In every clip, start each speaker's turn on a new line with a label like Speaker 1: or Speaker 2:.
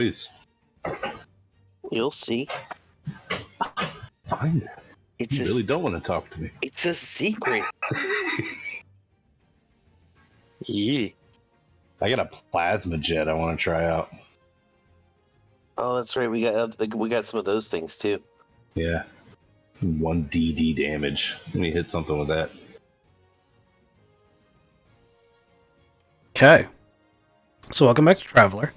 Speaker 1: Please.
Speaker 2: You'll see.
Speaker 1: Fine. You really don't want to talk to me.
Speaker 2: It's a secret. Yeah.
Speaker 1: I got a plasma jet I want to try out.
Speaker 2: Oh, that's right. We got some of those things too.
Speaker 1: Yeah. 1 DD damage. Let me hit something with that.
Speaker 3: Okay. So welcome back to Traveler.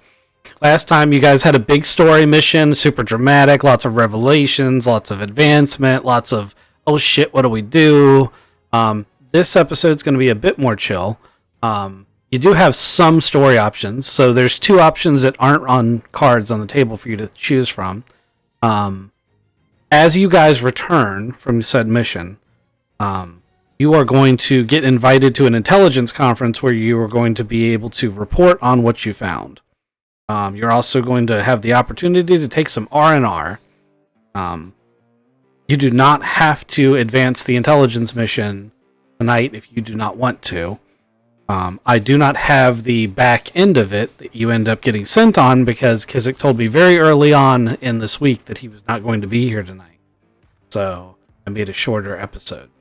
Speaker 3: Last time you guys had a big story mission, super dramatic, lots of revelations, lots of advancement, lots of, oh shit, what do we do? This episode's going to be a bit more chill. You do have some story options, so there's 2 options that aren't on cards on the table for you to choose from. As you guys return from said mission, you are going to get invited to an intelligence conference where you are going to be able to report on what you found. You're also going to have the opportunity to take some R&R. You do not have to advance the intelligence mission tonight if you do not want to. I do not have the back end of it that you end up getting sent on because Kizik told me very early on in this week that he was not going to be here tonight. So I made a shorter episode.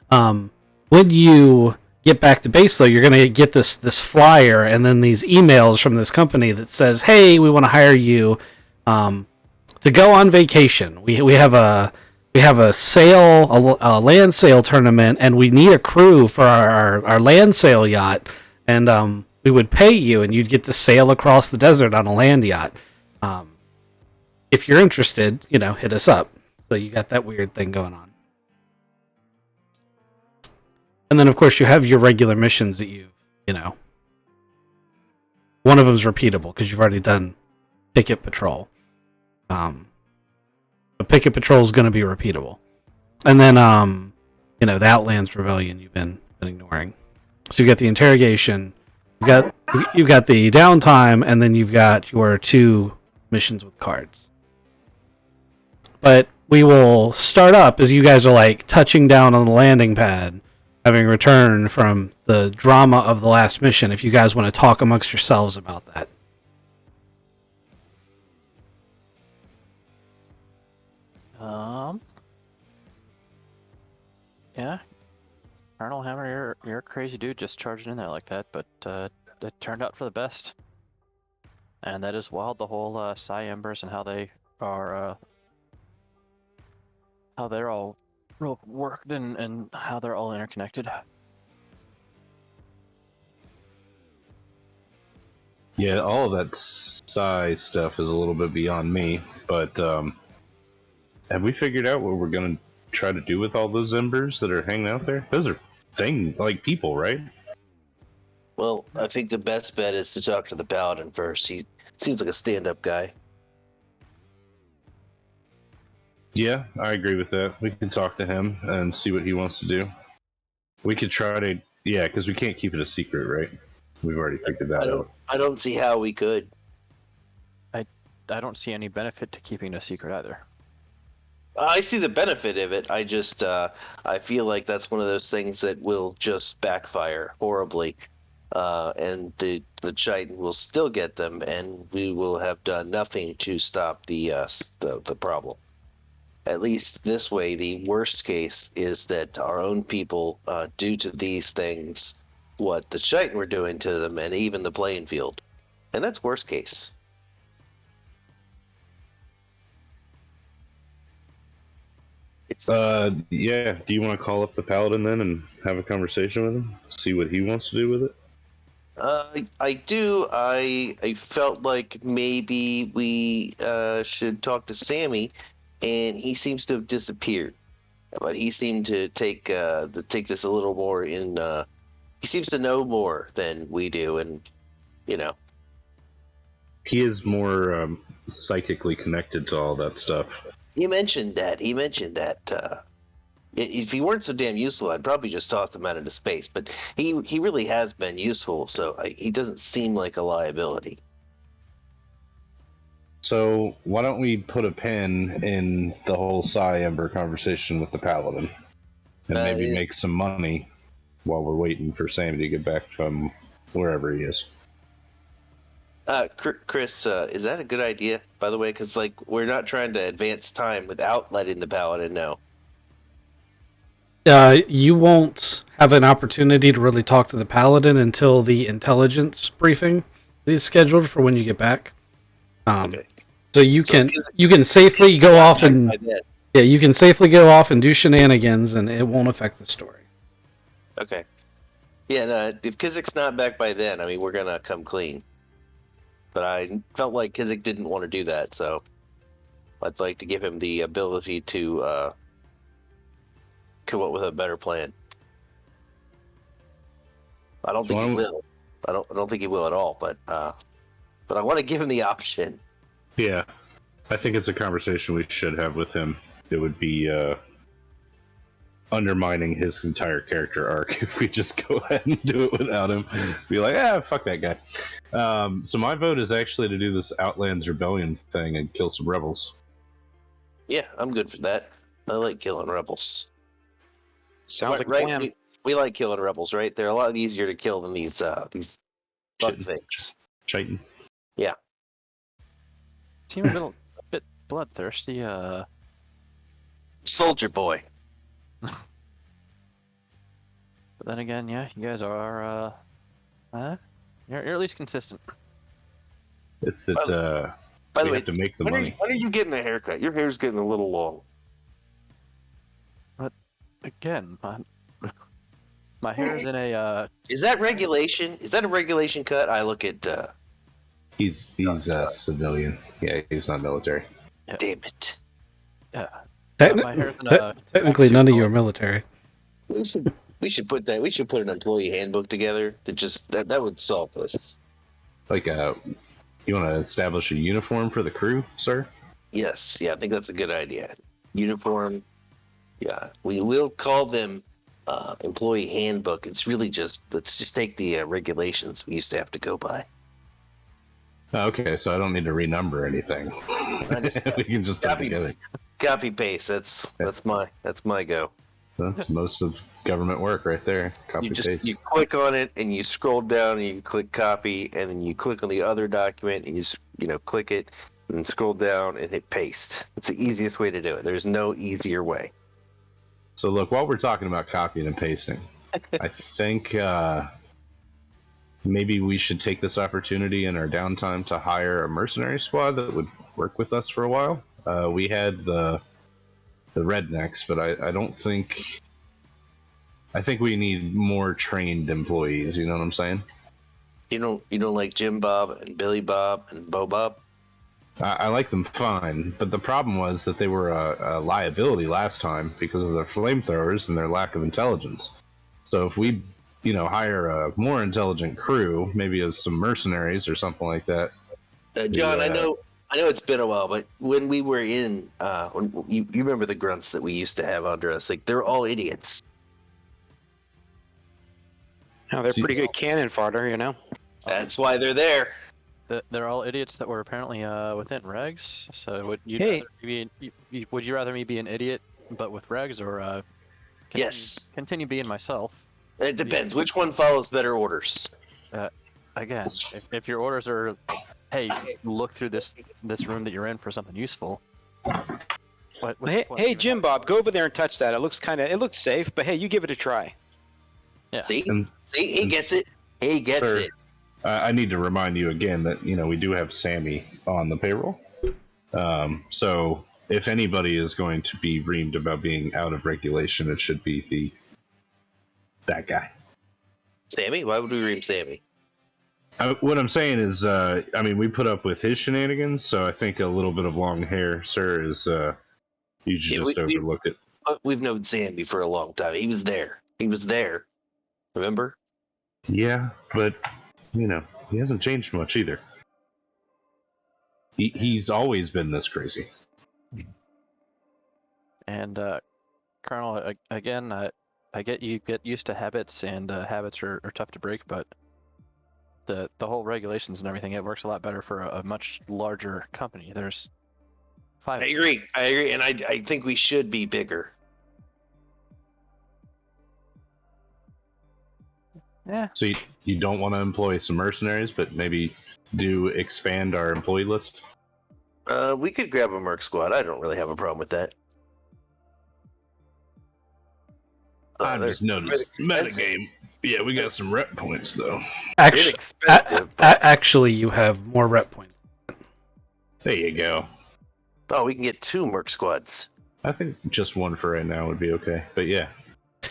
Speaker 3: When you get back to base, though, you're going to get this flyer and then these emails from this company that says, hey, we want to hire you to go on vacation. We have a sale, a land sale tournament, and we need a crew for our land sale yacht, and we would pay you, and you'd get to sail across the desert on a land yacht. If you're interested, hit us up. So you got that weird thing going on. And then, of course, you have your regular missions that one of them's repeatable because you've already done Picket Patrol. But Picket Patrol is going to be repeatable. And then, the Outlands Rebellion you've been ignoring. So you got the interrogation, you've got the downtime, and then you've got your 2 missions with cards. But we will start up as you guys are touching down on the landing pad, having returned from the drama of the last mission, if you guys want to talk amongst yourselves about that.
Speaker 4: Yeah. Colonel Hammer, you're a crazy dude just charging in there like that, but it turned out for the best. And that is wild, the whole Psi Embers and how they are, how they're all worked and how they're all interconnected.
Speaker 1: Yeah, all of that Psi stuff is a little bit beyond me, but have we figured out what we're going to try to do with all those embers that are hanging out there? Those are things, like people, right?
Speaker 2: Well, I think the best bet is to talk to the Paladin first. He seems like a stand-up guy.
Speaker 1: Yeah, I agree with that. We can talk to him and see what he wants to do. We could try to, because we can't keep it a secret, right? We've already figured that out.
Speaker 2: I don't see how we could.
Speaker 4: I don't see any benefit to keeping it a secret either.
Speaker 2: I see the benefit of it. I just, I feel like that's one of those things that will just backfire horribly. And the Chitin will still get them, and we will have done nothing to stop the problem. At least this way, the worst case is that our own people do to these things what the Chitin were doing to them, and even the playing field. And that's worst case.
Speaker 1: Yeah. Do you want to call up the Paladin then and have a conversation with him? See what he wants to do with it?
Speaker 2: I do. I felt like maybe we should talk to Sammy, and he seems to have disappeared. But he seemed to take this a little more in. He seems to know more than we do, and
Speaker 1: he is more psychically connected to all that stuff.
Speaker 2: He mentioned that. If he weren't so damn useful, I'd probably just toss him out into space. But he really has been useful, so he doesn't seem like a liability.
Speaker 1: So why don't we put a pin in the whole Psi Ember conversation with the Paladin, and maybe make some money while we're waiting for Sammy to get back from wherever he is.
Speaker 2: Chris, is that a good idea? By the way, because like we're not trying to advance time without letting the paladin know.
Speaker 3: You won't have an opportunity to really talk to the paladin until the intelligence briefing is scheduled for when you get back.
Speaker 2: Okay.
Speaker 3: So you
Speaker 2: So
Speaker 3: can
Speaker 2: Kizik-
Speaker 3: you can safely go off and
Speaker 2: By then.
Speaker 3: yeah, you can safely go off and do shenanigans, and it won't affect the story.
Speaker 2: Okay. Yeah, no, if Kizik's not back by then, I mean, we're gonna come clean. But I felt like Kizik didn't want to do that, so I'd like to give him the ability to come up with a better plan. I don't think he will. I don't think he will at all. But I want to give him the option.
Speaker 1: Yeah, I think it's a conversation we should have with him. It would be undermining his entire character arc if we just go ahead and do it without him. Be like, fuck that guy. So my vote is actually to do this Outlands Rebellion thing and kill some rebels.
Speaker 2: Yeah, I'm good for that. I like killing rebels.
Speaker 5: Sounds like a
Speaker 2: right?
Speaker 5: plan.
Speaker 2: We like killing rebels, right? They're a lot easier to kill than these bug
Speaker 1: Chitin.
Speaker 2: things.
Speaker 1: Chitin.
Speaker 4: Seem a bit bloodthirsty.
Speaker 2: Soldier boy.
Speaker 4: But then again, yeah, you guys are you're at least consistent.
Speaker 1: It's that
Speaker 2: By
Speaker 1: we
Speaker 2: the way,
Speaker 1: have to make the
Speaker 2: when
Speaker 1: money.
Speaker 2: are you getting a haircut? Your hair's getting a little long.
Speaker 4: Again, my hair is in a
Speaker 2: Is that regulation? Is that a regulation cut? I look at.
Speaker 1: He's a civilian. Yeah, he's not military.
Speaker 2: Damn it!
Speaker 4: yeah.
Speaker 3: Technically,
Speaker 4: My hair's in a
Speaker 3: technically
Speaker 4: suit
Speaker 3: none of you
Speaker 4: color.
Speaker 3: are military.
Speaker 2: We should put that. We should put an employee handbook together that just that would solve this.
Speaker 1: Like, you want to establish a uniform for the crew, sir?
Speaker 2: Yes, yeah, I think that's a good idea. Uniform. Yeah, we will call them employee handbook. It's really just let's just take the regulations we used to have to go by.
Speaker 1: Okay, so I don't need to renumber anything. We can just put it
Speaker 2: Copy.
Speaker 1: together.
Speaker 2: Copy paste. That's my go.
Speaker 1: That's most of government work right there. Copy paste.
Speaker 2: You click on it and you scroll down and you click copy and then you click on the other document and you click it and scroll down and hit paste. It's the easiest way to do it. There's no easier way.
Speaker 1: So look, while we're talking about copying and pasting, I think maybe we should take this opportunity in our downtime to hire a mercenary squad that would work with us for a while. We had the rednecks, but I don't think. I think we need more trained employees. You know what I'm saying?
Speaker 2: You don't like Jim Bob and Billy Bob and Bo Bob?
Speaker 1: I like them fine, but the problem was that they were a liability last time because of their flamethrowers and their lack of intelligence. So if we, hire a more intelligent crew, maybe of some mercenaries or something like that.
Speaker 2: John,
Speaker 1: Yeah.
Speaker 2: I know it's been a while, but when we were in, when you remember the grunts that we used to have under us? Like they're all idiots.
Speaker 5: No, they're pretty good cannon fodder, you know.
Speaker 2: That's why they're there.
Speaker 4: They're all idiots that were apparently within regs. So would you rather me be an idiot but with regs, or
Speaker 2: Yes.
Speaker 4: continue being myself?
Speaker 2: It depends. Which one follows better orders?
Speaker 4: Again, if your orders are, hey, look through this room that you're in for something useful.
Speaker 5: Hey, Jim Bob, go over there and touch that. It looks safe, but hey, you give it a try.
Speaker 4: Yeah.
Speaker 2: See,
Speaker 1: And-
Speaker 2: he gets it. He gets
Speaker 1: Sir,
Speaker 2: it.
Speaker 1: I need to remind you again that we do have Sammy on the payroll. So if anybody is going to be reamed about being out of regulation, it should be that guy.
Speaker 2: Sammy? Why would we ream Sammy?
Speaker 1: What I'm saying is, we put up with his shenanigans, so I think a little bit of long hair, sir, is you should
Speaker 2: Yeah,
Speaker 1: just overlook it.
Speaker 2: We've known Sammy for a long time. He was there. Remember?
Speaker 1: Yeah, but he hasn't changed much either. He's always been this crazy.
Speaker 4: And Colonel, again, I get you get used to habits, and habits are tough to break, but the whole regulations and everything, it works a lot better for a much larger company. There's 5.
Speaker 2: I agree, and I think we should be bigger.
Speaker 4: Yeah.
Speaker 1: So you don't want to employ some mercenaries, but maybe do expand our employee list?
Speaker 2: We could grab a merc squad. I don't really have a problem with that.
Speaker 1: I've
Speaker 2: They're
Speaker 1: just noticed
Speaker 2: expensive.
Speaker 1: metagame. Yeah, we got some rep points though.
Speaker 3: Actually,
Speaker 2: Inexpensive. but-
Speaker 3: actually, you have more rep points.
Speaker 1: There you go.
Speaker 2: Oh, we can get 2 merc squads.
Speaker 1: I think just one for right now would be okay. But yeah.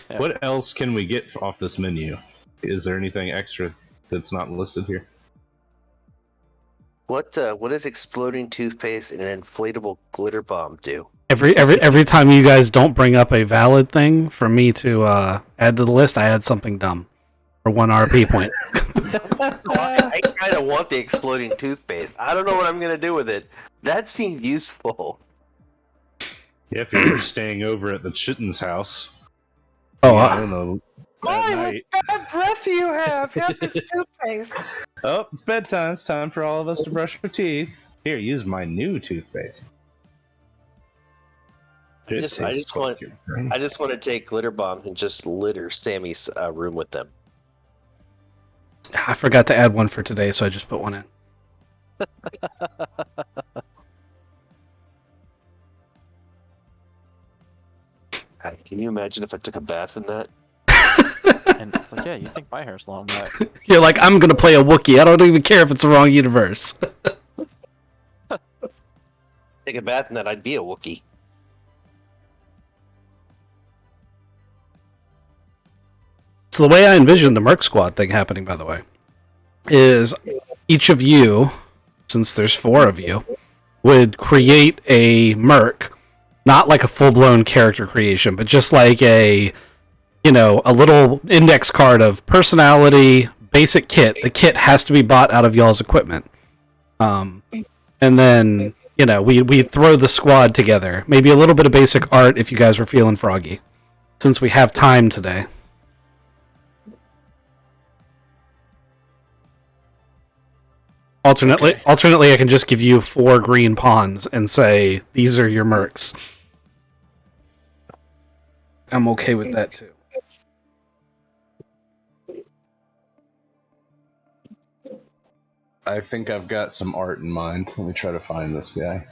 Speaker 4: Yeah.
Speaker 1: What else can we get off this menu? Is there anything extra that's not listed here?
Speaker 2: What does exploding toothpaste and an inflatable glitter bomb do?
Speaker 3: Every time you guys don't bring up a valid thing for me to add to the list, I add something dumb for 1 RP point.
Speaker 2: I kind of want the exploding toothpaste. I don't know what I'm gonna do with it. That seems useful.
Speaker 1: Yeah, if you're staying over at the Chitten's house.
Speaker 3: Oh,
Speaker 1: I don't know. At night.
Speaker 2: bad breath you have. Have this toothpaste.
Speaker 1: Oh, it's bedtime. It's time for all of us to brush our teeth. Here, use my new toothpaste.
Speaker 2: I just want to take glitter bombs and just litter Sammy's room with them.
Speaker 3: I forgot to add one for today, so I just put one in.
Speaker 2: Can you imagine if I took a bath in that?
Speaker 4: And it's like, yeah, you think my hair's long, but
Speaker 3: You're like, I'm gonna play a Wookiee. I don't even care if it's the wrong universe.
Speaker 2: Take a bath in that, I'd be a Wookiee.
Speaker 3: So the way I envision the Merc Squad thing happening, by the way, is each of you, since there's 4 of you, would create a Merc, not like a full-blown character creation, but just like a little index card of personality, basic kit. The kit has to be bought out of y'all's equipment. And then, we throw the squad together. Maybe a little bit of basic art if you guys were feeling froggy, since we have time today. Alternately, I can just give you 4 green pawns and say, these are your mercs. I'm okay with that, too.
Speaker 1: I think I've got some art in mind. Let me try to find this guy.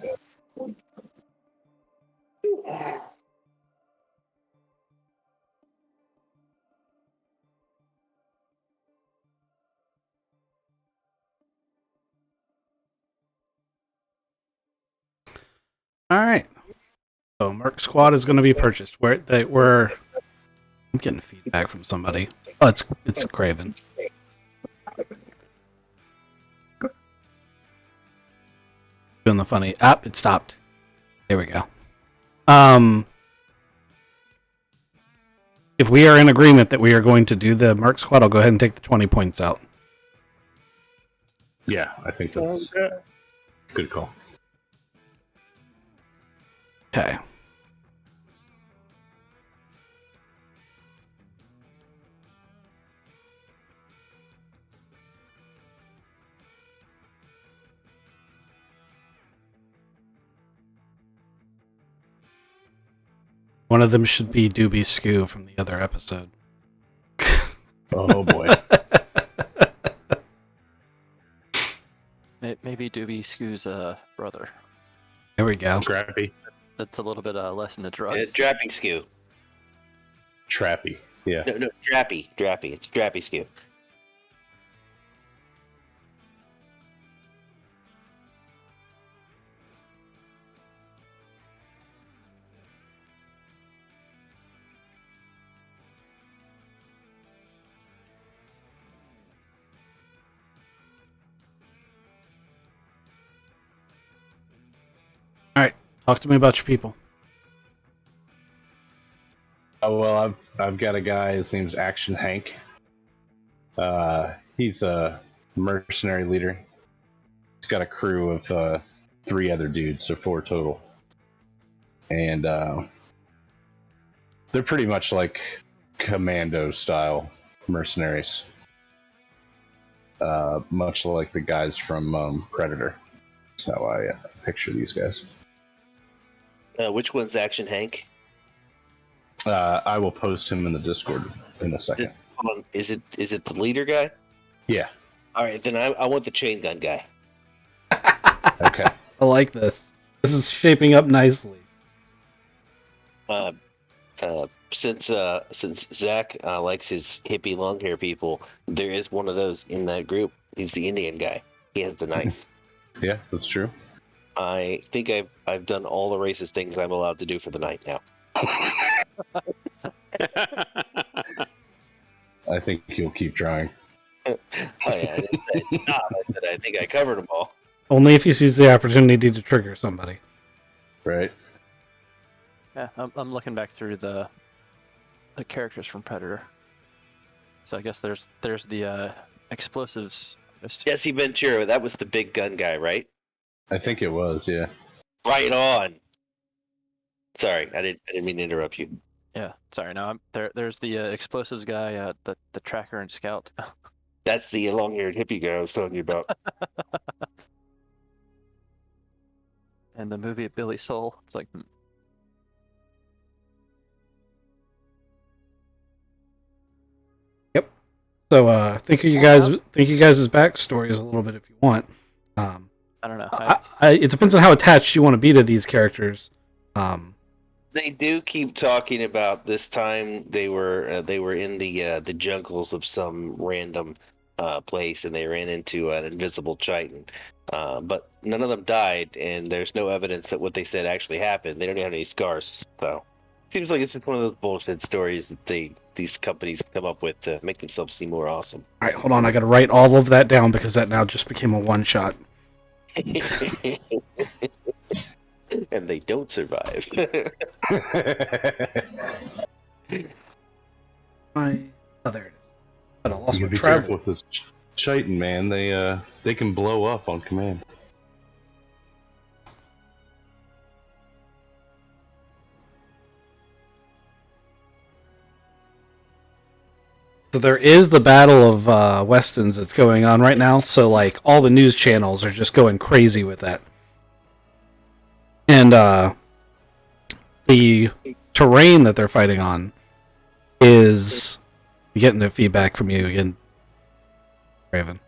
Speaker 3: All right. So Merc Squad is going to be purchased. I'm getting feedback from somebody. Oh, it's Craven. Doing the funny. It stopped. There we go. If we are in agreement that we are going to do the Merc Squad, I'll go ahead and take the 20 points out.
Speaker 1: Yeah, I think that's a good call.
Speaker 3: Okay. One of them should be Doobie Skoo from the other episode.
Speaker 1: Oh boy.
Speaker 4: maybe Doobie Skoo's brother.
Speaker 3: There we go.
Speaker 1: Trappy.
Speaker 4: That's a little bit less into drugs.
Speaker 2: Drappy Skew.
Speaker 1: Trappy. Yeah.
Speaker 2: No, Drappy. It's Drappy Skew.
Speaker 3: All right. Talk to me about your people.
Speaker 1: Oh well, I've got a guy. His name's Action Hank. He's a mercenary leader. He's got a crew of 3 other dudes, so 4 total. And they're pretty much like commando style mercenaries, much like the guys from Predator. That's how I picture these guys.
Speaker 2: Which one's Action Hank?
Speaker 1: I will post him in the Discord in a second.
Speaker 2: Hold on. Is it the leader guy?
Speaker 1: Yeah.
Speaker 2: All right, then I want the chain gun guy.
Speaker 1: Okay.
Speaker 3: I like this. This is shaping up nicely.
Speaker 2: Since Zach likes his hippie long hair people, there is one of those in that group. He's the Indian guy. He has the knife.
Speaker 1: Yeah, that's true.
Speaker 2: I think I've done all the racist things I'm allowed to do for the night now.
Speaker 1: I think you'll keep trying.
Speaker 2: Oh yeah, I didn't say stop. I said I think I covered them all.
Speaker 3: Only if he sees the opportunity to trigger somebody.
Speaker 1: Right?
Speaker 4: Yeah, I'm looking back through the characters from Predator. So I guess there's the explosives.
Speaker 2: Jesse Ventura, that was the big gun guy, right?
Speaker 1: I think it was, yeah.
Speaker 2: Right on. Sorry, I didn't mean to interrupt you.
Speaker 4: Yeah, sorry. No, there's the explosives guy, the tracker and scout.
Speaker 2: That's the long-haired hippie guy I was talking you about.
Speaker 4: And the movie Billy Soul. It's like,
Speaker 3: So think of you guys' backstories a little bit if you want.
Speaker 4: I don't know.
Speaker 3: It depends on how attached you want to be to these characters.
Speaker 2: They do keep talking about this time they were in the jungles of some random place and they ran into an invisible Chiton. But none of them died, and there's no evidence that what they said actually happened. They don't have any scars, so seems like it's just one of those bullshit stories that these companies come up with to make themselves seem more awesome.
Speaker 3: All right, hold on. I got to write all of that down because that now just became a one-shot.
Speaker 2: And they don't survive.
Speaker 3: There it is. But I lost
Speaker 1: You
Speaker 3: my
Speaker 1: be
Speaker 3: travel.
Speaker 1: careful with this Chitin, man. They can blow up on command.
Speaker 3: So there is the Battle of Westons that's going on right now. So like all the news channels are just going crazy with that. And the terrain that they're fighting on is getting the feedback from you again, Raven.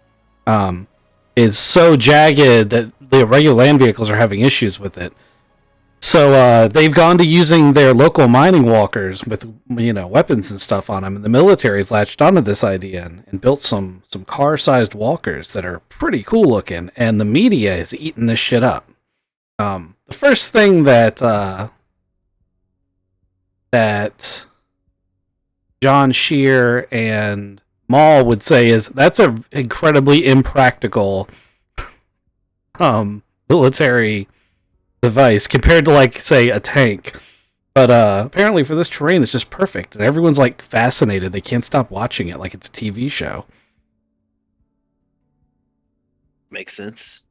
Speaker 3: Is so jagged that the regular land vehicles are having issues with it. So they've gone to using their local mining walkers with weapons and stuff on them, and the military's latched onto this idea and built some car-sized walkers that are pretty cool looking, and the media is eating this shit up. The first thing that John Shear and Maul would say is that's an incredibly impractical military device compared to, like, say, a tank. But apparently for this terrain it's just perfect, and everyone's like fascinated. They can't stop watching it like it's a TV show.
Speaker 2: Makes sense.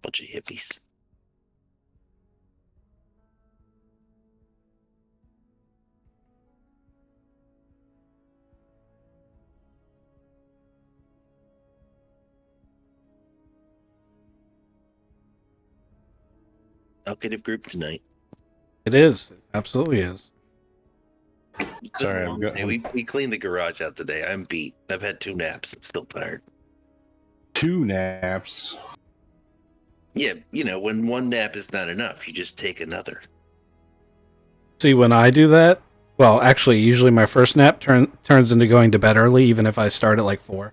Speaker 2: Bunch of hippies. Talkative group tonight.
Speaker 3: It is. It absolutely is.
Speaker 1: Sorry, I've got
Speaker 2: Hey, we cleaned the garage out today. I'm beat. I've had 2 naps. I'm still tired.
Speaker 1: 2 naps.
Speaker 2: Yeah, when 1 nap is not enough, you just take another.
Speaker 3: See, when I do that, well, actually, usually my first nap turns into going to bed early, even if I start at like 4.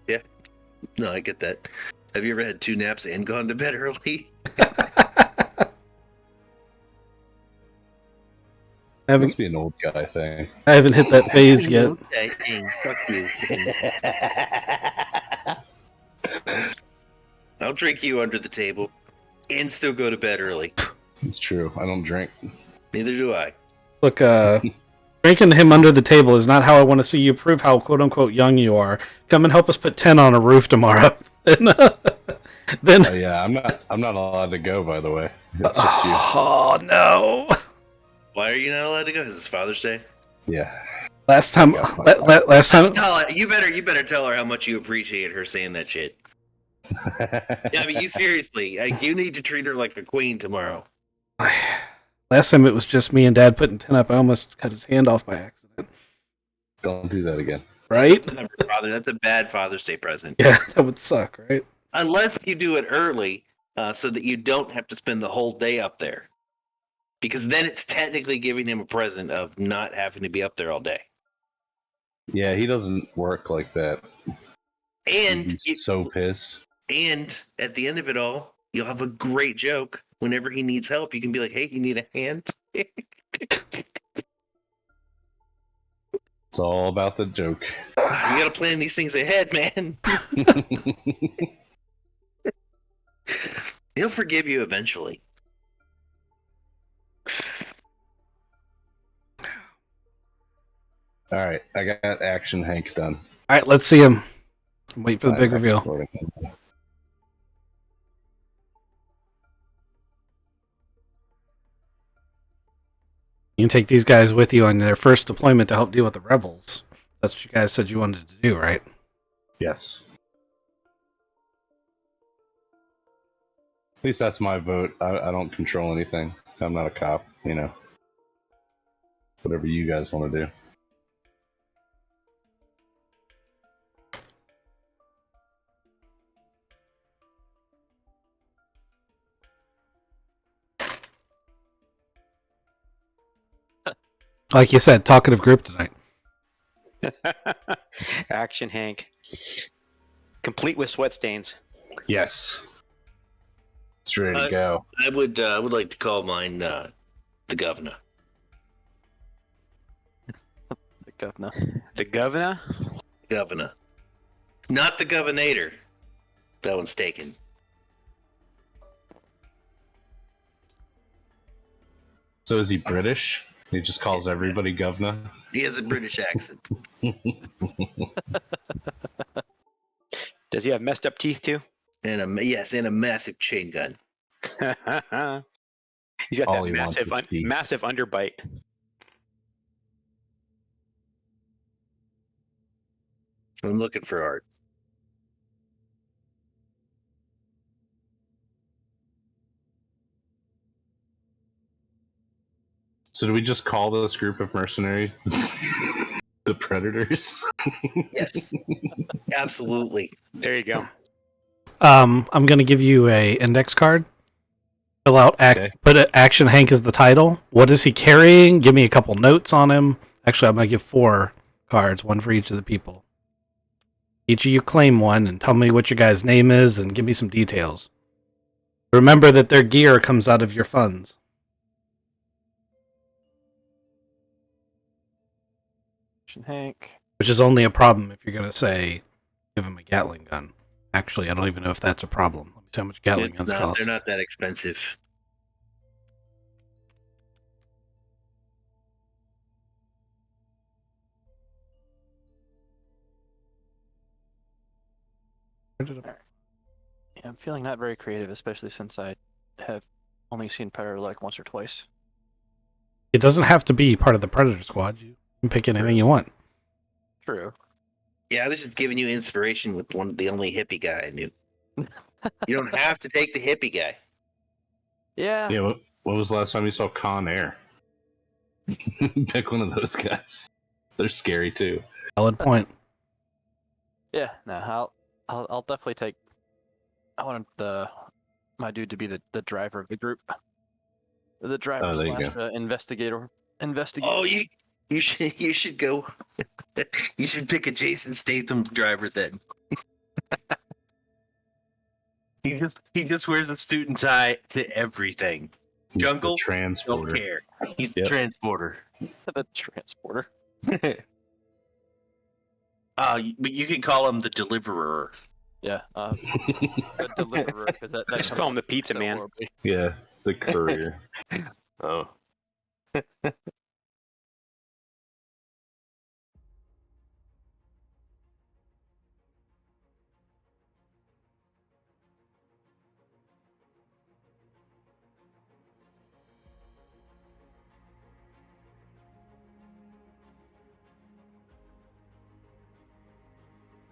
Speaker 2: Yeah, no, I get that. Have you ever had 2 naps and gone to bed early?
Speaker 3: I
Speaker 1: Must be an old guy thing.
Speaker 3: haven't hit that phase yet.
Speaker 2: Okay, dang, fuck you. I'll drink you under the table and still go to bed early.
Speaker 1: It's true. I don't drink.
Speaker 2: Neither do I.
Speaker 3: Look, drinking him under the table is not how I want to see you prove how quote-unquote young you are. Come and help us put 10 on a roof tomorrow. Then
Speaker 1: Oh yeah, I'm not allowed to go. By the way, it's just you.
Speaker 3: Oh no!
Speaker 2: Why are you not allowed to go? Is it Father's Day?
Speaker 1: Yeah.
Speaker 3: Last time.
Speaker 2: You better tell her how much you appreciate her saying that shit. Yeah, I mean, you seriously, you need to treat her like a queen tomorrow.
Speaker 3: Last time it was just me and Dad putting 10 up. I almost cut his hand off by accident.
Speaker 1: Don't do that again.
Speaker 3: Right?
Speaker 2: That's a bad Father's Day present.
Speaker 3: Yeah, that would suck, right?
Speaker 2: Unless you do it early, so that you don't have to spend the whole day up there. Because then it's technically giving him a present of not having to be up there all day.
Speaker 1: Yeah, he doesn't work like that.
Speaker 2: And
Speaker 1: He's so pissed.
Speaker 2: And at the end of it all, you'll have a great joke. Whenever he needs help, you can be like, "Hey, you need a hand?"
Speaker 1: It's all about the joke.
Speaker 2: You gotta plan these things ahead, man. He'll forgive you eventually.
Speaker 1: All right, I got Action Hank done.
Speaker 3: All right, let's see him. Wait for the big
Speaker 1: Next
Speaker 3: reveal.
Speaker 1: recording.
Speaker 3: You can take these guys with you on their first deployment to help deal with the rebels. That's what you guys said you wanted to do, right?
Speaker 1: Yes. At least that's my vote. I don't control anything. I'm not a cop, you know. Whatever you guys want to do.
Speaker 3: Like you said, talkative group tonight.
Speaker 5: Action Hank. Complete with sweat stains.
Speaker 1: Yes. It's ready to go.
Speaker 2: I would like to call mine the governor.
Speaker 4: The governor.
Speaker 5: The governor?
Speaker 2: Governor. Not the governator. That one's taken.
Speaker 1: So is he British? He just calls everybody governor?
Speaker 2: He has a British accent.
Speaker 5: Does he have messed up teeth too?
Speaker 2: And a massive chain gun.
Speaker 5: He's got
Speaker 1: All
Speaker 5: that
Speaker 1: he wants is teeth.
Speaker 5: massive underbite.
Speaker 2: I'm looking for art.
Speaker 1: So do we just call this group of mercenaries the Predators?
Speaker 2: Yes. Absolutely.
Speaker 5: There you go.
Speaker 3: I'm going to give you a index card. Fill out,
Speaker 1: Okay.
Speaker 3: put Action Hank as the title. What is he carrying? Give me a couple notes on him. Actually, I'm going to give 4 cards, one for each of the people. Each of you claim one and tell me what your guy's name is and give me some details. Remember that their gear comes out of your funds.
Speaker 4: Hank.
Speaker 3: Which is only a problem if you're going to say, give him a Gatling gun. Actually, I don't even know if that's a problem. Let me see how much Gatling guns cost.
Speaker 2: They're not that expensive.
Speaker 4: Yeah, I'm feeling not very creative, especially since I have only seen Predator like once or twice.
Speaker 3: It doesn't have to be part of the Predator squad. You can pick anything you want.
Speaker 4: True.
Speaker 2: Yeah, I was just giving you inspiration with the only hippie guy I knew. You don't have to take the hippie guy.
Speaker 4: Yeah.
Speaker 1: Yeah, what was the last time you saw Con Air? Pick one of those guys. They're scary too.
Speaker 3: Valid point.
Speaker 4: Yeah. No, I'll definitely take. I want my dude to be the driver of the group. The driver
Speaker 1: Oh, there you
Speaker 4: slash investigator.
Speaker 2: Oh, you should go. You should pick a Jason Statham driver then. He just wears a suit and tie to everything.
Speaker 1: He's the
Speaker 2: Jungle, don't
Speaker 1: transporter.
Speaker 2: care. He's the
Speaker 1: Yep.
Speaker 2: transporter.
Speaker 4: The transporter.
Speaker 2: But you can call him the deliverer.
Speaker 4: Yeah. The deliverer, because that
Speaker 5: Just
Speaker 4: comes
Speaker 5: call him the
Speaker 4: out
Speaker 5: pizza
Speaker 4: so
Speaker 5: man.
Speaker 4: horribly.
Speaker 1: Yeah, the courier.
Speaker 2: Oh.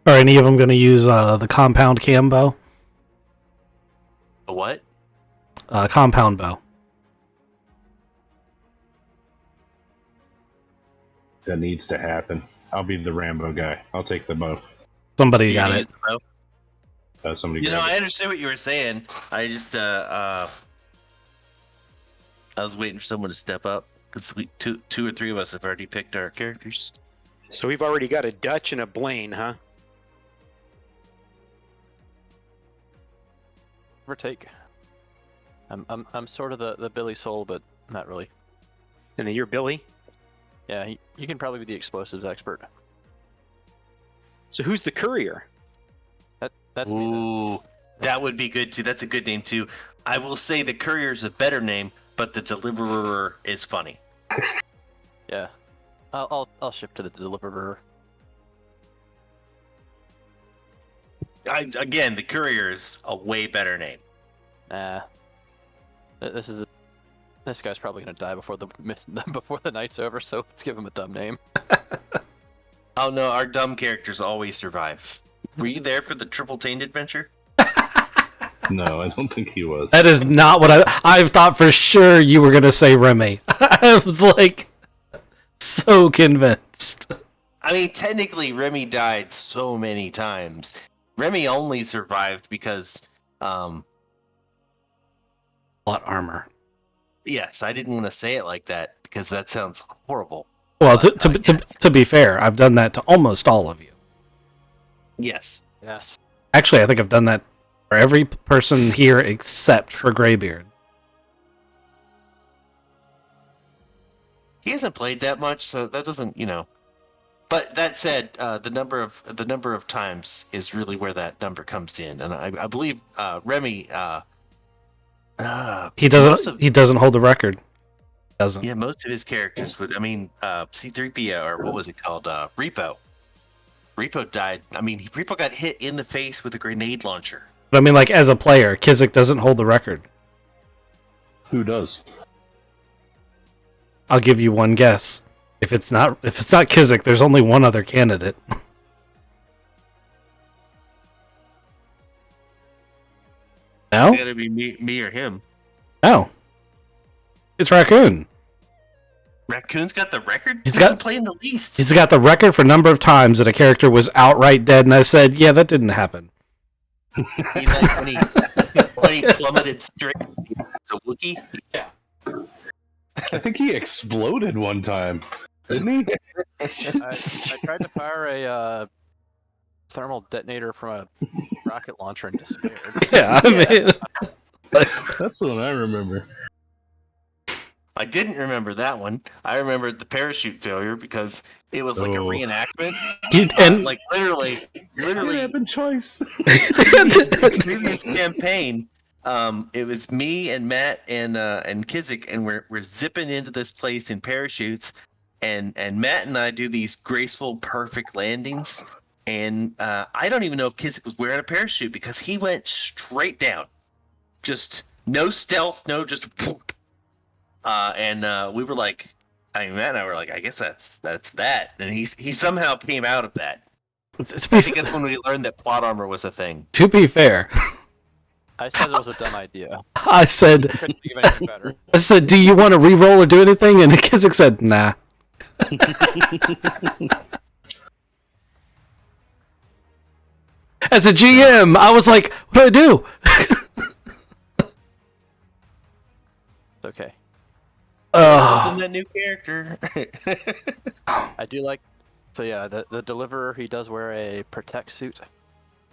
Speaker 3: Are any of them going to use the compound cam bow?
Speaker 2: A what?
Speaker 3: Compound bow.
Speaker 1: That needs to happen. I'll be the Rambo guy. I'll take the bow.
Speaker 3: Somebody
Speaker 2: You
Speaker 3: got
Speaker 2: gonna
Speaker 3: it.
Speaker 2: use the bow?
Speaker 1: Somebody
Speaker 2: You know,
Speaker 1: grab
Speaker 2: I
Speaker 1: it.
Speaker 2: understand what you were saying. I just I was waiting for someone to step up because two or three of us have already picked our characters.
Speaker 5: So we've already got a Dutch and a Blaine, huh?
Speaker 4: Give or take. I'm sort of the Billy Soul, but not really.
Speaker 5: And then you're Billy.
Speaker 4: Yeah, you can probably be the explosives expert.
Speaker 5: So who's the courier?
Speaker 4: That's me. Then.
Speaker 2: Ooh, that would be good too. That's a good name too. I will say the courier's a better name, but the deliverer is funny.
Speaker 4: Yeah, I'll shift to the deliverer.
Speaker 2: Again, the courier is a way better name.
Speaker 4: Nah, this guy's probably gonna die before the night's over. So let's give him a dumb name.
Speaker 2: Oh no, our dumb characters always survive. Were you there for the Triple Taint adventure?
Speaker 1: No, I don't think he was.
Speaker 3: That is not what I thought for sure you were gonna say Remy. I was like so convinced.
Speaker 2: I mean, technically, Remy died so many times. Remy only survived because,
Speaker 3: Plot armor.
Speaker 2: yes, I didn't want to say it like that because that sounds horrible.
Speaker 3: Well,
Speaker 2: But,
Speaker 3: to be fair, I've done that to almost all of you.
Speaker 2: yes.
Speaker 4: Yes.
Speaker 3: Actually, I think I've done that for every person here except for Greybeard.
Speaker 2: He hasn't played that much, so that doesn't, But that said, the number of times is really where that number comes in, and I believe Remy.
Speaker 3: He doesn't hold the record. Doesn't.
Speaker 2: Yeah, most of his characters would. I mean, C-3PO, or what was it called? Repo. Repo died. I mean, Repo got hit in the face with a grenade launcher.
Speaker 3: But I mean, like as a player, Kizik doesn't hold the record.
Speaker 1: Who does?
Speaker 3: I'll give you one guess. If it's not Kizik, there's only one other candidate. No?
Speaker 2: It's got to be me or him.
Speaker 3: No. It's Raccoon.
Speaker 2: Raccoon's got the record.
Speaker 3: He's
Speaker 2: He
Speaker 3: got-
Speaker 2: hasn't played in the least.
Speaker 3: He's got the record for number of times that a character was outright dead, and I said, yeah, that didn't happen.
Speaker 2: He like when he plummeted straight. It's a Wookiee.
Speaker 1: I think he exploded one time, didn't he?
Speaker 4: I tried to fire a thermal detonator from a rocket launcher and despaired.
Speaker 3: Yeah, I mean,
Speaker 1: That's the one I remember.
Speaker 2: I didn't remember that one. I remembered the parachute failure because it was like a
Speaker 1: Oh.
Speaker 2: reenactment.
Speaker 3: and
Speaker 2: Like literally
Speaker 1: It happened twice.
Speaker 2: previous campaign, it was me and Matt and Kizik, and we're zipping into this place in parachutes, and Matt and I do these graceful, perfect landings, and I don't even know if Kizik was wearing a parachute because he went straight down, just no stealth, no just, whoop. And we were like, Matt and I were like, I guess that's that, and he somehow came out of that. I think that's when we learned that plot armor was a thing.
Speaker 3: to be fair,
Speaker 4: I said it was a dumb idea.
Speaker 3: I said,
Speaker 4: Couldn't think of anything better.
Speaker 3: do you want to re-roll or do anything? And Kizik said, nah. As a GM, I was like, what do I do?
Speaker 4: Okay.
Speaker 2: Building that new character.
Speaker 4: I do like. So yeah, the deliverer, he does wear a protect suit.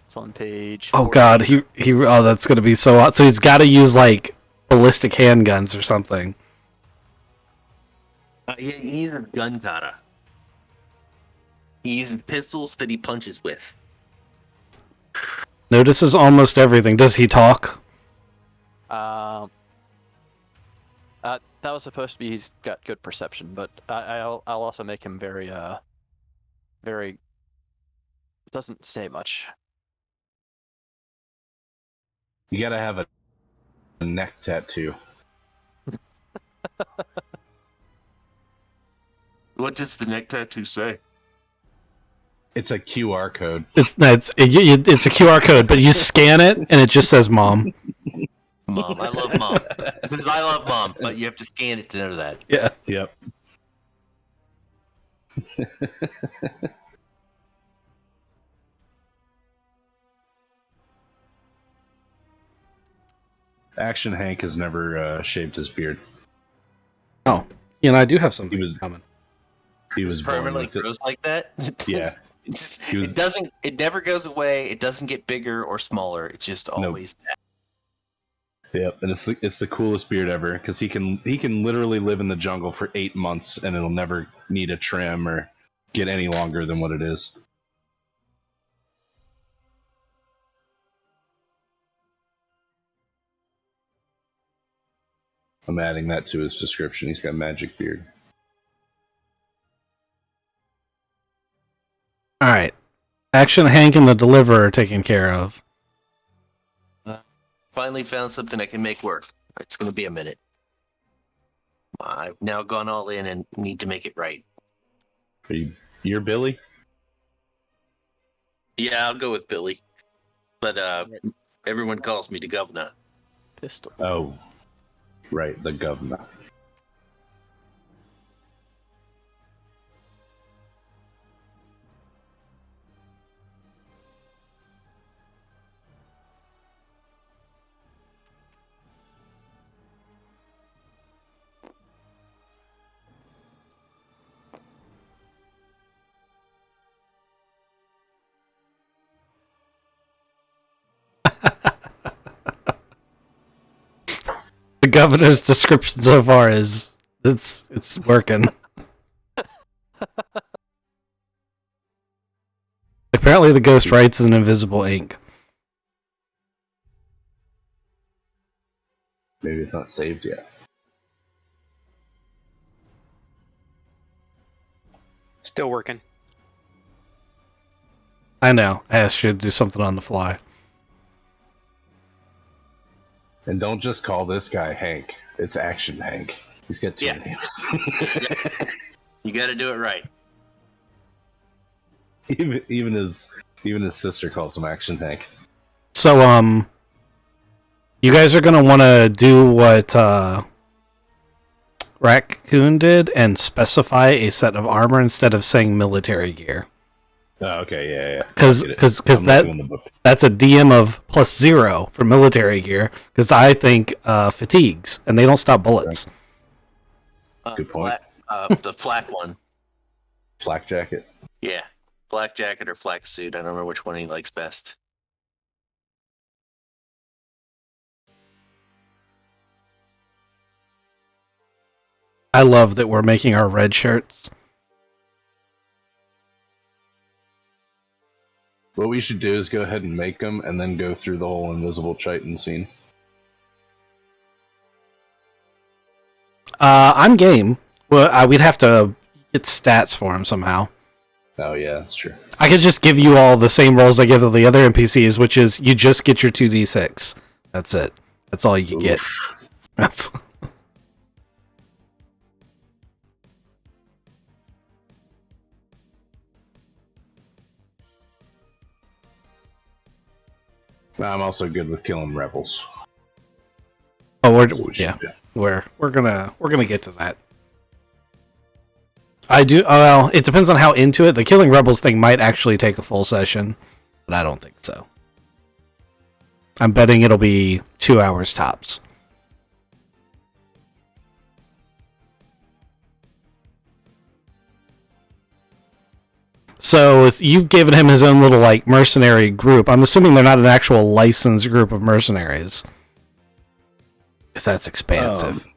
Speaker 4: It's on page.
Speaker 3: Oh
Speaker 4: 40.
Speaker 3: god, oh, that's gonna be so hot. So he's got to use like ballistic handguns or something.
Speaker 2: He's a gun kata. He uses pistols that he punches with.
Speaker 3: Notices almost everything. Does he talk?
Speaker 4: That was supposed to be he's got good perception, but I'll also make him very doesn't say much.
Speaker 1: You gotta have a neck tattoo.
Speaker 2: What does the neck tattoo say?
Speaker 1: It's a QR code.
Speaker 3: It's a QR code, but you scan it and it just says "mom."
Speaker 2: Mom. I love mom. It says I love mom, but you have to scan it to know that.
Speaker 3: Yeah.
Speaker 1: Yep. Action Hank has never shaved his beard.
Speaker 3: Oh, I do have something
Speaker 1: He was-
Speaker 3: in common.
Speaker 1: He was born
Speaker 2: Permanently
Speaker 1: with it.
Speaker 2: grows like that.
Speaker 1: Yeah. He was-
Speaker 2: It doesn't. It never goes away. It doesn't get bigger or smaller. It's just always that.
Speaker 1: Yep, and it's the coolest beard ever because he can literally live in the jungle for 8 months and it'll never need a trim or get any longer than what it is. I'm adding that to his description. He's got magic beard.
Speaker 3: All right. Action Hank and the Deliverer are taken care of.
Speaker 2: Finally found something I can make work. It's going to be a minute. I've now gone all in and need to make it right.
Speaker 1: You're Billy?
Speaker 2: Yeah, I'll go with Billy. But everyone calls me the governor.
Speaker 4: Pistol.
Speaker 1: Oh, right, the governor.
Speaker 3: The governor's description so far is it's working. Apparently, the ghost writes in invisible ink.
Speaker 1: Maybe it's not saved yet.
Speaker 5: Still working.
Speaker 3: I know. I asked you to do something on the fly.
Speaker 1: And don't just call this guy Hank. It's Action Hank. He's got two names.
Speaker 2: You got to do it right.
Speaker 1: even his sister calls him Action Hank.
Speaker 3: So, you guys are gonna want to do what Raccoon did and specify a set of armor instead of saying military gear.
Speaker 1: Oh, okay, yeah.
Speaker 3: Because that's a DM of +0 for military gear. Because I think fatigues and they don't stop bullets.
Speaker 1: Good point.
Speaker 2: The flak one.
Speaker 1: Flak jacket.
Speaker 2: Yeah. Black jacket or flak suit. I don't remember which one he likes best.
Speaker 3: I love that we're making our red shirts.
Speaker 1: What we should do is go ahead and make them, and then go through the whole invisible chitin scene.
Speaker 3: I'm game. Well, we'd have to get stats for him somehow.
Speaker 1: Oh yeah, that's true.
Speaker 3: I could just give you all the same rolls I give to the other NPCs, which is you just get your 2d6. That's it. That's all you get. That's.
Speaker 1: I'm also good with killing rebels.
Speaker 3: Oh,
Speaker 1: That's what we should do.
Speaker 3: we're gonna get to that. I do. Well, it depends on how into it. The killing rebels thing might actually take a full session, but I don't think so. I'm betting it'll be 2 hours tops. So you've given him his own little like mercenary group. I'm assuming they're not an actual licensed group of mercenaries, because that's expansive.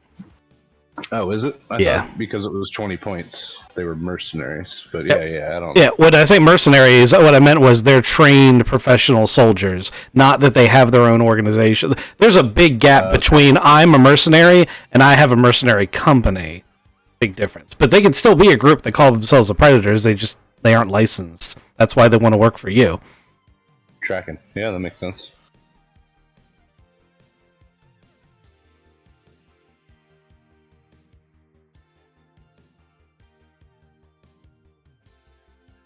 Speaker 1: Oh, is it? I
Speaker 3: Yeah.
Speaker 1: thought because it was 20 points, they were mercenaries. But
Speaker 3: Yep.
Speaker 1: yeah, I don't.
Speaker 3: Yeah, when I say mercenaries, what I meant was they're trained professional soldiers, not that they have their own organization. There's a big gap between I'm a mercenary and I have a mercenary company. Big difference. But they can still be a group that call themselves the Predators. They aren't licensed. That's why they want to work for you.
Speaker 1: Tracking. Yeah, that makes sense.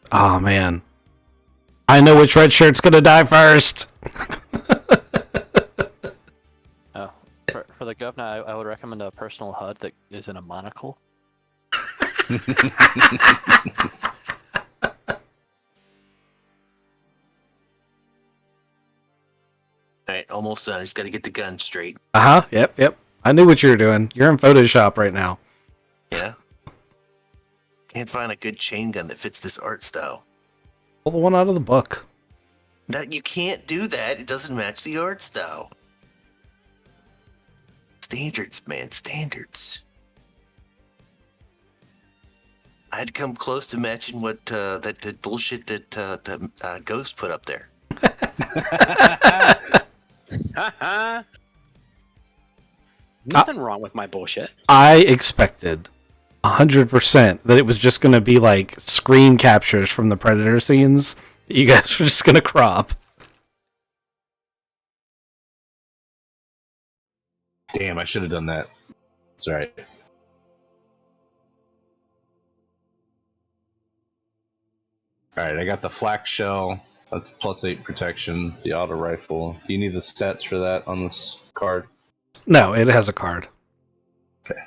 Speaker 3: Oh man, I know which red shirt's gonna die first.
Speaker 4: Oh, for the governor, I would recommend a personal HUD that is in a monocle.
Speaker 2: All right, almost done. I just got to get the gun straight.
Speaker 3: Yep. I knew what you were doing. You're in Photoshop right now.
Speaker 2: Yeah. Can't find a good chain gun that fits this art style.
Speaker 3: Pull the one out of the book.
Speaker 2: That you can't do that. It doesn't match the art style. Standards, man, standards. I'd come close to matching what that bullshit that Ghost put up there.
Speaker 5: Nothing wrong with my bullshit.
Speaker 3: I expected 100% that it was just going to be like screen captures from the Predator scenes that you guys were just going to crop.
Speaker 1: Damn, I should have done that. It's alright. Alright, I got the flak shell. That's +8 protection. The auto rifle. Do you need the stats for that on this card?
Speaker 3: No, it has a card.
Speaker 1: Okay.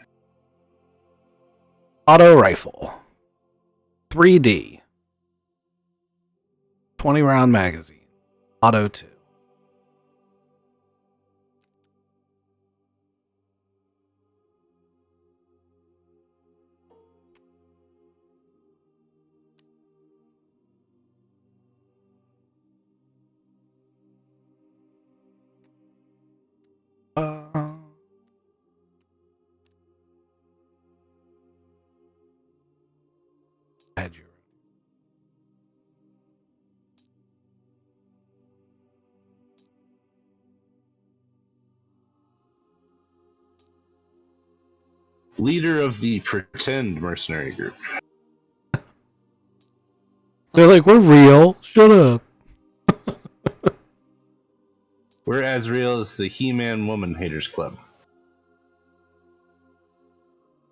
Speaker 3: Auto rifle. 3D. 20 round magazine. Auto 2. Had you.
Speaker 1: Leader of the pretend mercenary group.
Speaker 3: They're like, we're real. Shut up.
Speaker 1: We're as real as the He-Man Woman Haters Club.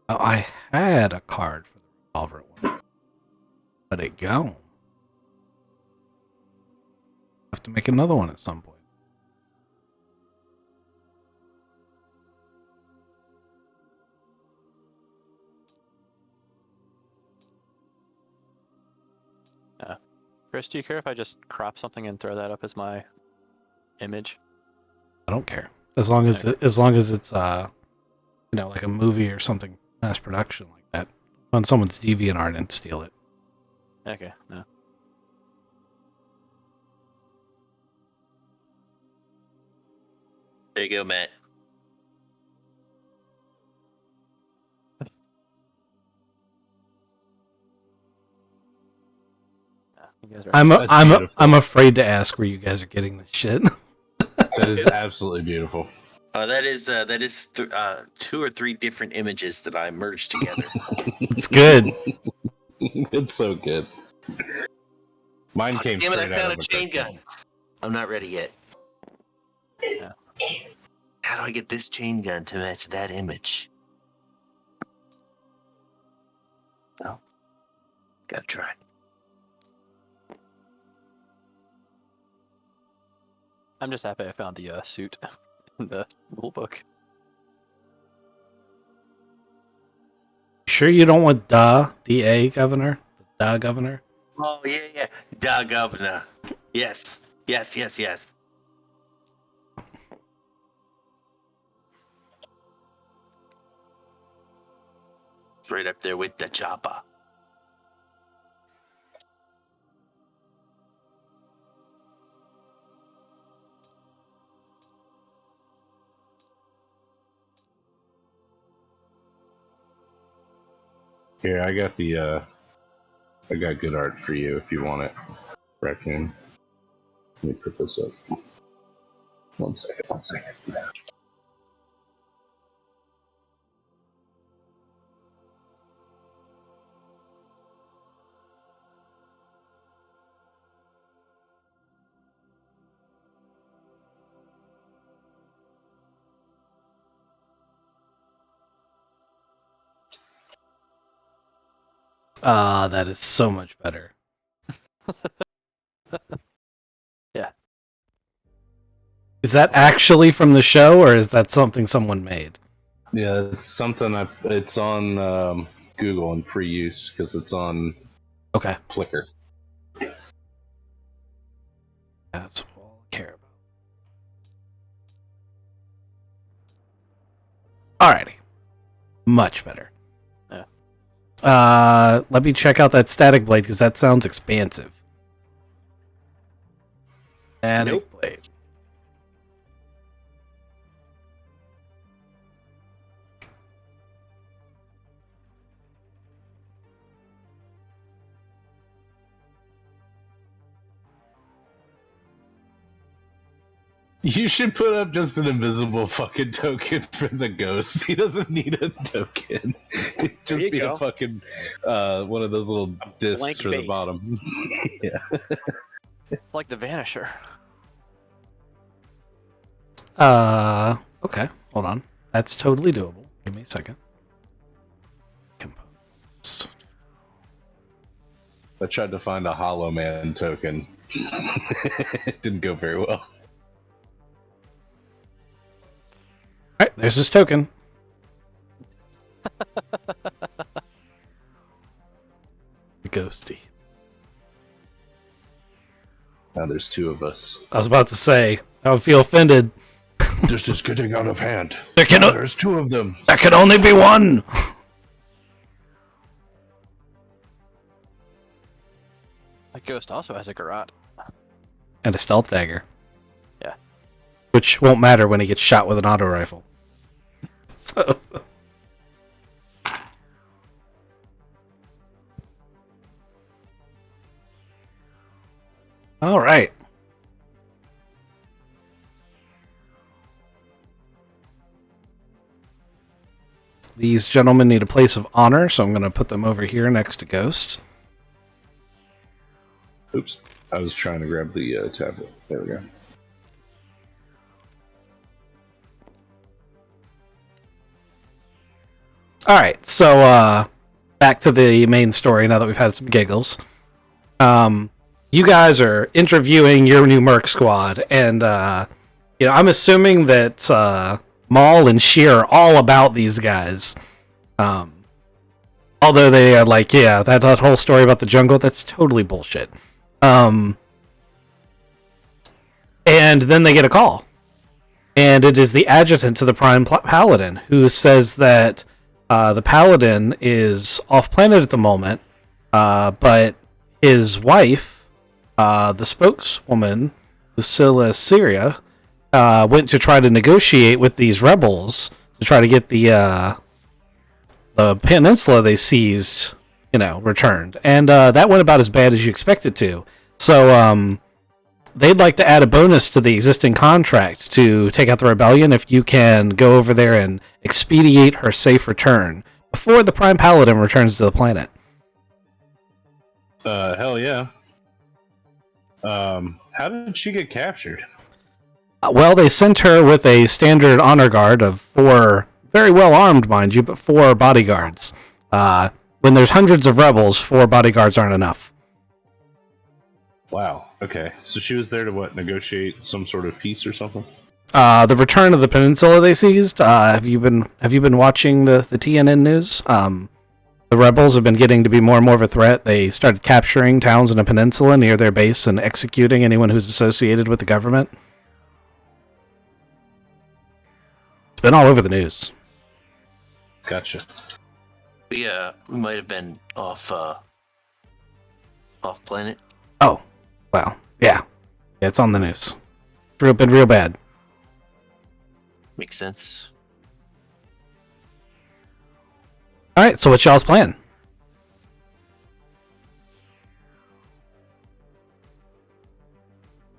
Speaker 3: Oh, I had a card for the revolver one. Let it go. Have to make another one at some point.
Speaker 4: Chris, do you care if I just crop something and throw that up as my image?
Speaker 3: I don't care. As long as it's like a movie or something mass production like that. On someone's DeviantArt and steal it.
Speaker 4: Okay, no.
Speaker 2: There you go, Matt.
Speaker 4: You guys are
Speaker 3: I'm
Speaker 1: beautiful.
Speaker 3: afraid to ask where you guys are getting this shit.
Speaker 1: That is absolutely beautiful.
Speaker 2: That is 2 or 3 different images that I merged together.
Speaker 3: It's good.
Speaker 1: It's so good. Mine came
Speaker 2: Damn it! I
Speaker 1: straight out
Speaker 2: found
Speaker 1: of
Speaker 2: a chain
Speaker 1: a cartoon.
Speaker 2: gun. I'm not ready yet.
Speaker 4: Yeah.
Speaker 2: How do I get this chain gun to match that image? Oh, gotta try.
Speaker 4: I'm just happy I found the suit in the rule book.
Speaker 3: Sure you don't want DA governor? The governor?
Speaker 2: Oh yeah. Da governor. Yes. It's right up there with the chopper.
Speaker 1: Here, I got good art for you if you want it, Raccoon. Let me put this up. One second.
Speaker 3: Ah, that is so much better.
Speaker 4: Yeah.
Speaker 3: Is that actually from the show, or is that something someone made?
Speaker 1: Yeah, it's something it's on Google and free use because it's on
Speaker 3: Okay.
Speaker 1: Flickr.
Speaker 3: That's all I care about. Alrighty. Much better.
Speaker 4: Yeah.
Speaker 3: Let me check out that static blade because that sounds expansive. Static
Speaker 5: Nope.
Speaker 3: blade.
Speaker 1: You should put up just an invisible fucking token for the ghost. He doesn't need a token. It'd just
Speaker 5: you
Speaker 1: be
Speaker 5: go.
Speaker 1: a fucking one of those little discs
Speaker 5: blank
Speaker 1: for the
Speaker 5: base.
Speaker 1: bottom. Yeah.
Speaker 4: It's like the Vanisher.
Speaker 3: Okay. Hold on. That's totally doable. Give me a second. Compose.
Speaker 1: I tried to find a Hollow Man token. It didn't go very well.
Speaker 3: Alright, there's this token. The ghosty.
Speaker 1: Now there's two of us.
Speaker 3: I was about to say, I would feel offended.
Speaker 1: This is getting out of hand.
Speaker 3: There can,
Speaker 1: There's two of them.
Speaker 3: there can only be one!
Speaker 4: That ghost also has a garrote.
Speaker 3: And a stealth dagger.
Speaker 4: Yeah.
Speaker 3: Which won't matter when he gets shot with an auto rifle. So. All right. These gentlemen need a place of honor, so I'm going to put them over here next to Ghost.
Speaker 1: Oops. I was trying to grab the tablet. There we go.
Speaker 3: All right, so back to the main story now that we've had some giggles. You guys are interviewing your new Merc squad, and I'm assuming that Maul and Sheer are all about these guys. Although they are like, yeah, that whole story about the jungle, that's totally bullshit. And then they get a call. And it is the adjutant to the Prime Paladin who says that the Paladin is off planet at the moment, but his wife, the spokeswoman, Lucilla Syria, went to try to negotiate with these rebels to try to get the peninsula they seized, returned. And that went about as bad as you expected to. So, they'd like to add a bonus to the existing contract to take out the rebellion if you can go over there and expedite her safe return before the Prime Paladin returns to the planet.
Speaker 1: Hell yeah. How did she get captured?
Speaker 3: Well, they sent her with a standard honor guard of 4, very well armed, mind you, but 4 bodyguards. When there's hundreds of rebels, 4 bodyguards aren't enough.
Speaker 1: Wow. Okay. So she was there to what? Negotiate some sort of peace or something?
Speaker 3: The return of the peninsula they seized. Have you been watching the TNN news? The rebels have been getting to be more and more of a threat. They started capturing towns in a peninsula near their base and executing anyone who's associated with the government. It's been all over the news.
Speaker 1: Gotcha.
Speaker 2: We might have been off planet.
Speaker 3: Oh, well, yeah, it's on the news. Been real bad.
Speaker 2: Makes sense.
Speaker 3: All right, so what's y'all's plan?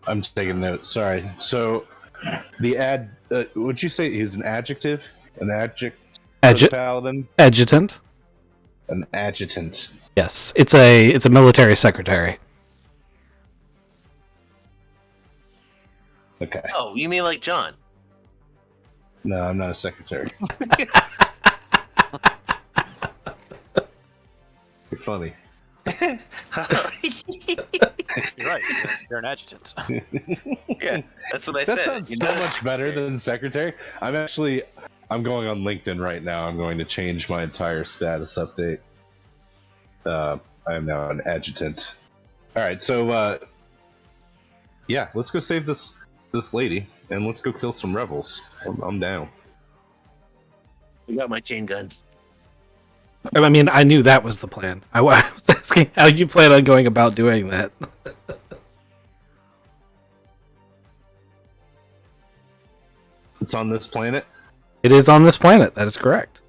Speaker 1: I'm taking notes. Sorry. So, the would you say he's an adjective? An adjunct? Paladin?
Speaker 3: Adjutant.
Speaker 1: An adjutant.
Speaker 3: Yes, it's a military secretary.
Speaker 1: Okay.
Speaker 2: Oh, you mean like John?
Speaker 1: No, I'm not a secretary. You're funny.
Speaker 4: You're right. You're an adjutant.
Speaker 2: Yeah, that's what I
Speaker 1: That
Speaker 2: said.
Speaker 1: sounds so much better than secretary. I'm going on LinkedIn right now. I'm going to change my entire status update. I am now an adjutant. All right, so yeah, let's go save this lady and let's go kill some rebels. I'm down.
Speaker 2: I got my chain gun.
Speaker 3: I mean, I knew that was the plan. I was asking how you plan on going about doing that.
Speaker 1: It's on this planet.
Speaker 3: It is on this planet. That is correct.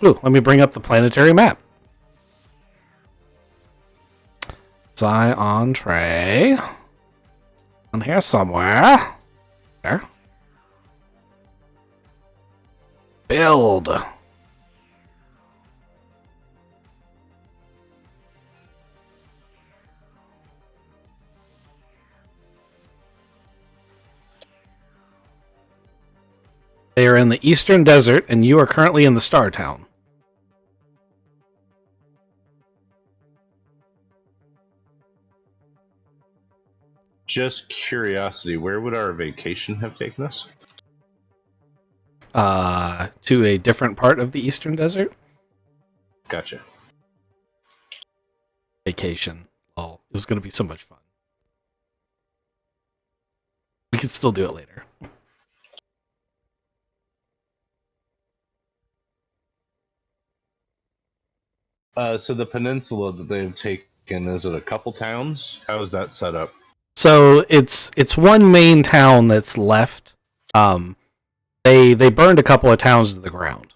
Speaker 3: Ooh, let me bring up the planetary map. Zion tray. On here somewhere. There. Build. They are in the Eastern Desert, and you are currently in the Star Town.
Speaker 1: Just curiosity, where would our vacation have taken us?
Speaker 3: To a different part of the Eastern Desert.
Speaker 1: Gotcha.
Speaker 3: Vacation. Oh, it was going to be so much fun. We could still do it later.
Speaker 1: So the peninsula that they've taken, is it a couple towns? How is that set up?
Speaker 3: So it's one main town that's left. They burned a couple of towns to the ground.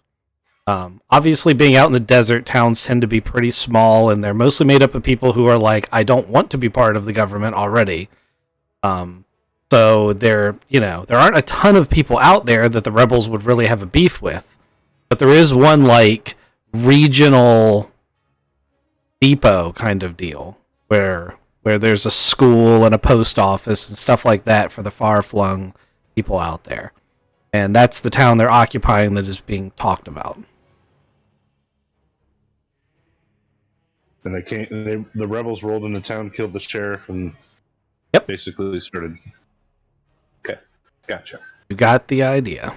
Speaker 3: Obviously, being out in the desert, towns tend to be pretty small, and they're mostly made up of people who are like, I don't want to be part of the government already. So there aren't a ton of people out there that the rebels would really have a beef with, but there is one like regional depot kind of deal where there's a school and a post office and stuff like that for the far-flung people out there. And that's the town they're occupying that is being talked about.
Speaker 1: And the rebels rolled into town, killed the sheriff, and
Speaker 3: Yep.
Speaker 1: basically started. Okay, gotcha.
Speaker 3: You got the idea.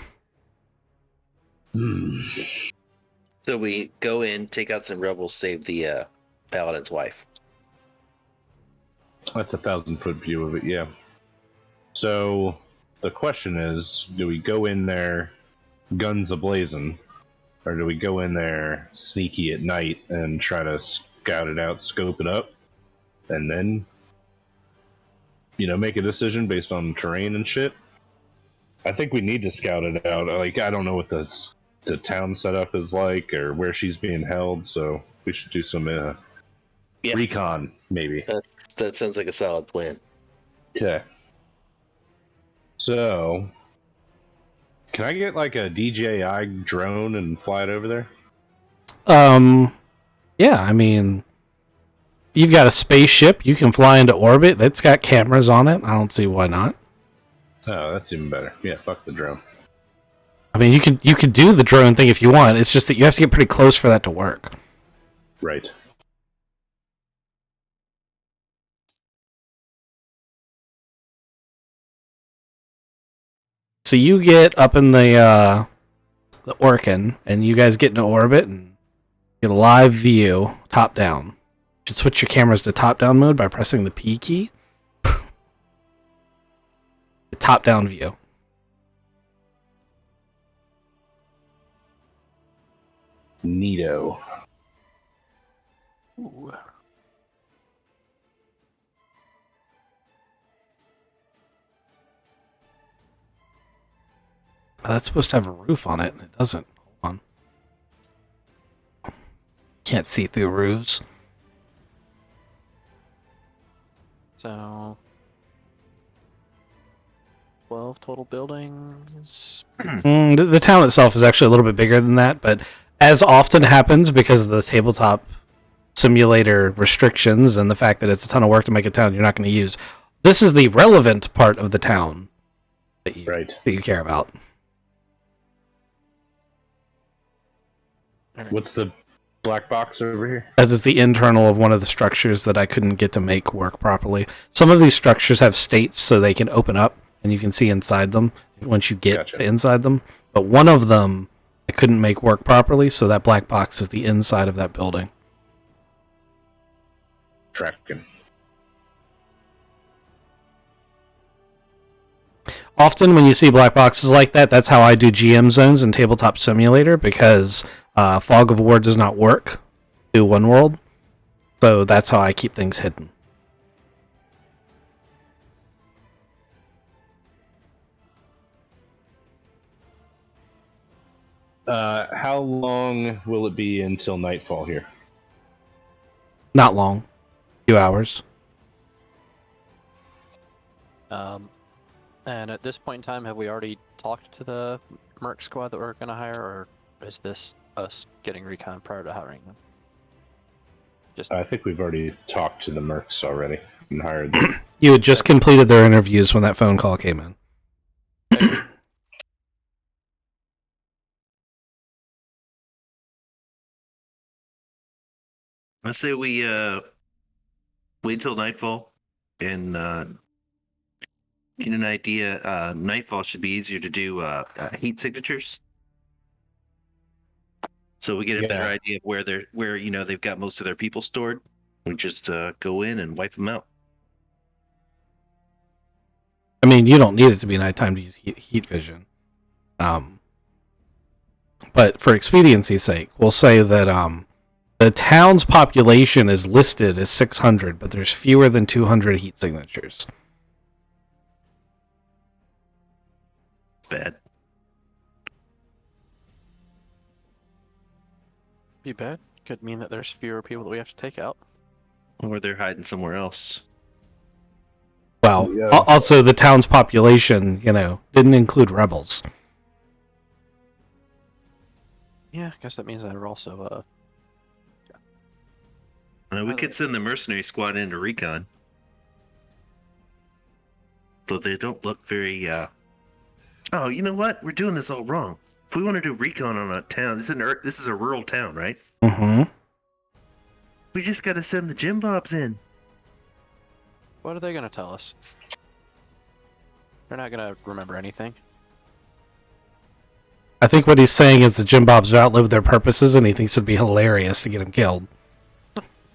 Speaker 2: So we go in, take out some rebels, save the paladin's wife.
Speaker 1: That's a 1,000-foot view of it, yeah. So the question is, do we go in there guns a-blazing, or do we go in there sneaky at night and try to scout it out, scope it up, and then, make a decision based on terrain and shit? I think we need to scout it out. Like, I don't know what the town setup is like or where she's being held, so we should do some recon, maybe.
Speaker 2: That sounds like a solid plan.
Speaker 1: Okay. So, can I get like a DJI drone and fly it over there?
Speaker 3: Yeah, I mean, you've got a spaceship, you can fly into orbit, that's got cameras on it. I don't see why not.
Speaker 1: Oh, that's even better. Yeah, fuck the drone.
Speaker 3: I mean, you could do the drone thing if you want. It's just that you have to get pretty close for that to work.
Speaker 1: Right.
Speaker 3: So you get up in the Orkin, and you guys get into orbit and get a live view, top down. You should switch your cameras to top down mode by pressing the P key. The top down view.
Speaker 1: Neato.
Speaker 4: Ooh.
Speaker 3: Oh, that's supposed to have a roof on it, and it doesn't. Hold on. Can't see through roofs.
Speaker 4: So 12 total buildings.
Speaker 3: The town itself is actually a little bit bigger than that, but as often happens because of the tabletop simulator restrictions and the fact that it's a ton of work to make a town you're not going to use, this is the relevant part of the town that you care about.
Speaker 1: What's the black box over here?
Speaker 3: That is the internal of one of the structures that I couldn't get to make work properly. Some of these structures have states so they can open up and you can see inside them once you get to inside them. But one of them I couldn't make work properly, so that black box is the inside of that building.
Speaker 1: tracking.
Speaker 3: Often when you see black boxes like that, that's how I do GM zones in Tabletop Simulator, because Fog of War does not work through One World. So that's how I keep things hidden.
Speaker 1: How long will it be until nightfall here?
Speaker 3: Not long. A few hours.
Speaker 4: And at this point in time, have we already talked to the Merc squad that we're going to hire, or is this us getting recon prior to hiring them?
Speaker 1: I think we've already talked to the mercs already and hired them.
Speaker 3: You had just completed their interviews when that phone call came in.
Speaker 2: I say we wait till nightfall and get an idea. Nightfall should be easier to do heat signatures, so we get a better idea of where they've got most of their people stored. We just go in and wipe them out.
Speaker 3: I mean, you don't need it to be nighttime to use heat vision. But for expediency's sake, we'll say that the town's population is listed as 600, but there's fewer than 200 heat signatures.
Speaker 2: Bad.
Speaker 4: Be bad. Could mean that there's fewer people that we have to take out.
Speaker 2: Or they're hiding somewhere else.
Speaker 3: Well,
Speaker 1: Yeah.
Speaker 3: also the town's population, didn't include rebels.
Speaker 4: Yeah, I guess that means that we're also
Speaker 2: We could send the mercenary squad into recon, though they don't look very. Oh, you know what? We're doing this all wrong. If we want to do recon on a town, this is a rural town, right?
Speaker 3: Mm-hmm.
Speaker 2: We just got to send the Jim Bobs in.
Speaker 4: What are they going to tell us? They're not going to remember anything.
Speaker 3: I think what he's saying is the Jim Bobs have outlived their purposes, and he thinks it'd be hilarious to get them killed.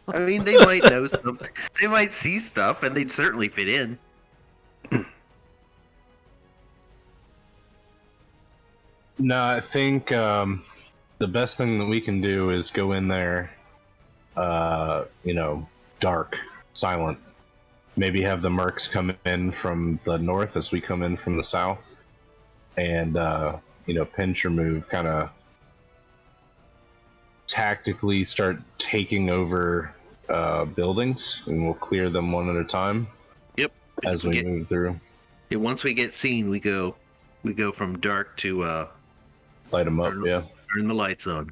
Speaker 2: I mean, they might know something. They might see stuff, and they'd certainly fit in.
Speaker 1: No, I think the best thing that we can do is go in there, dark, silent. Maybe have the mercs come in from the north as we come in from the south, and pinch or move, kind of tactically start taking over buildings, and we'll clear them one at a time.
Speaker 2: Yep.
Speaker 1: As we move through.
Speaker 2: Yeah, once we get seen, we go from dark to
Speaker 1: Light them up, yeah.
Speaker 2: turn the lights on.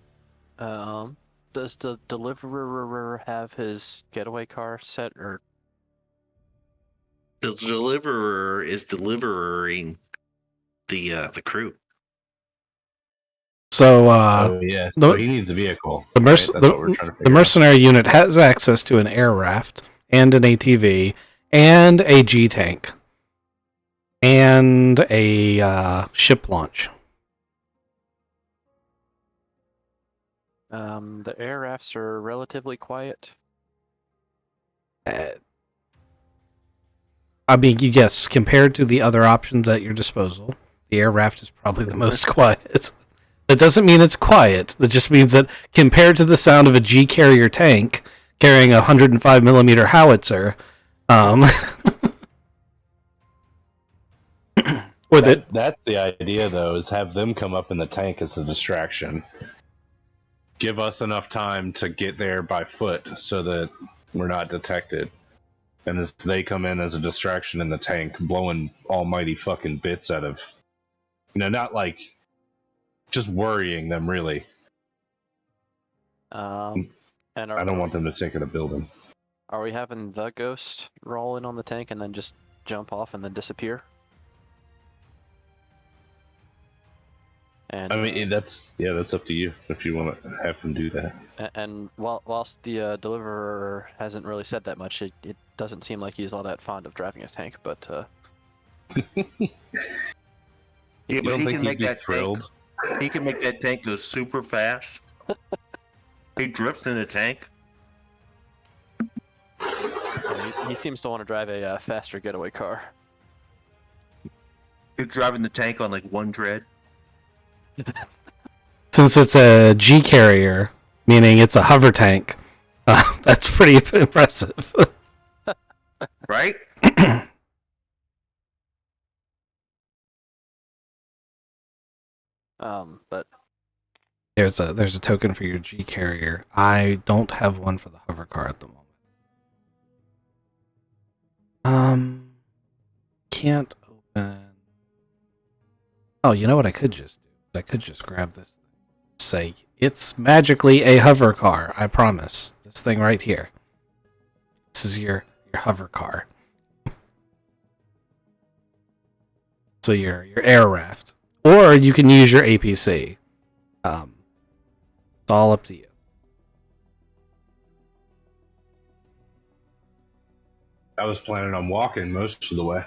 Speaker 4: Does the deliverer have his getaway car set, or
Speaker 2: The deliverer is delivering the crew.
Speaker 3: So,
Speaker 1: yeah, so he needs a vehicle.
Speaker 3: The
Speaker 1: That's what we're trying to figure
Speaker 3: the mercenary unit has access to an air raft and an ATV and a G tank and a ship launch.
Speaker 4: the air rafts are relatively quiet?
Speaker 3: I mean, yes, compared to the other options at your disposal, the air raft is probably the most quiet. That doesn't mean it's quiet. That just means that compared to the sound of a G carrier tank carrying a 105mm howitzer,
Speaker 1: that's the idea, though, is have them come up in the tank as the distraction. Give us enough time to get there by foot so that we're not detected. And as they come in as a distraction in the tank, blowing almighty fucking bits out of... not like... just worrying them, really.
Speaker 4: And
Speaker 1: I don't want them to take out a building.
Speaker 4: Are we having the ghost roll in on the tank and then just jump off and then disappear? And
Speaker 1: I mean, that's up to you if you want to have them do that.
Speaker 4: and whilst the deliverer hasn't really said that much, it doesn't seem like he's all that fond of driving a tank. But
Speaker 2: Yeah,
Speaker 1: You
Speaker 2: but
Speaker 1: don't
Speaker 2: he
Speaker 1: think
Speaker 2: can
Speaker 1: he'd
Speaker 2: make
Speaker 1: be
Speaker 2: that
Speaker 1: thrilled?
Speaker 2: tank. He can make that tank go super fast. He drifts in a tank.
Speaker 4: He seems to want to drive a faster getaway car.
Speaker 2: You're driving the tank on like one tread.
Speaker 3: Since it's a G carrier, meaning it's a hover tank, that's pretty impressive.
Speaker 2: Right?
Speaker 4: But
Speaker 3: There's a token for your G carrier. I don't have one for the hover car at the moment. Can't open. Oh, you know what I could just do? I could just grab this. Say it's magically a hover car. I promise. This thing right here. This is your hover car. So your air raft, or you can use your APC. It's all up to you.
Speaker 1: I was planning on walking most of the way.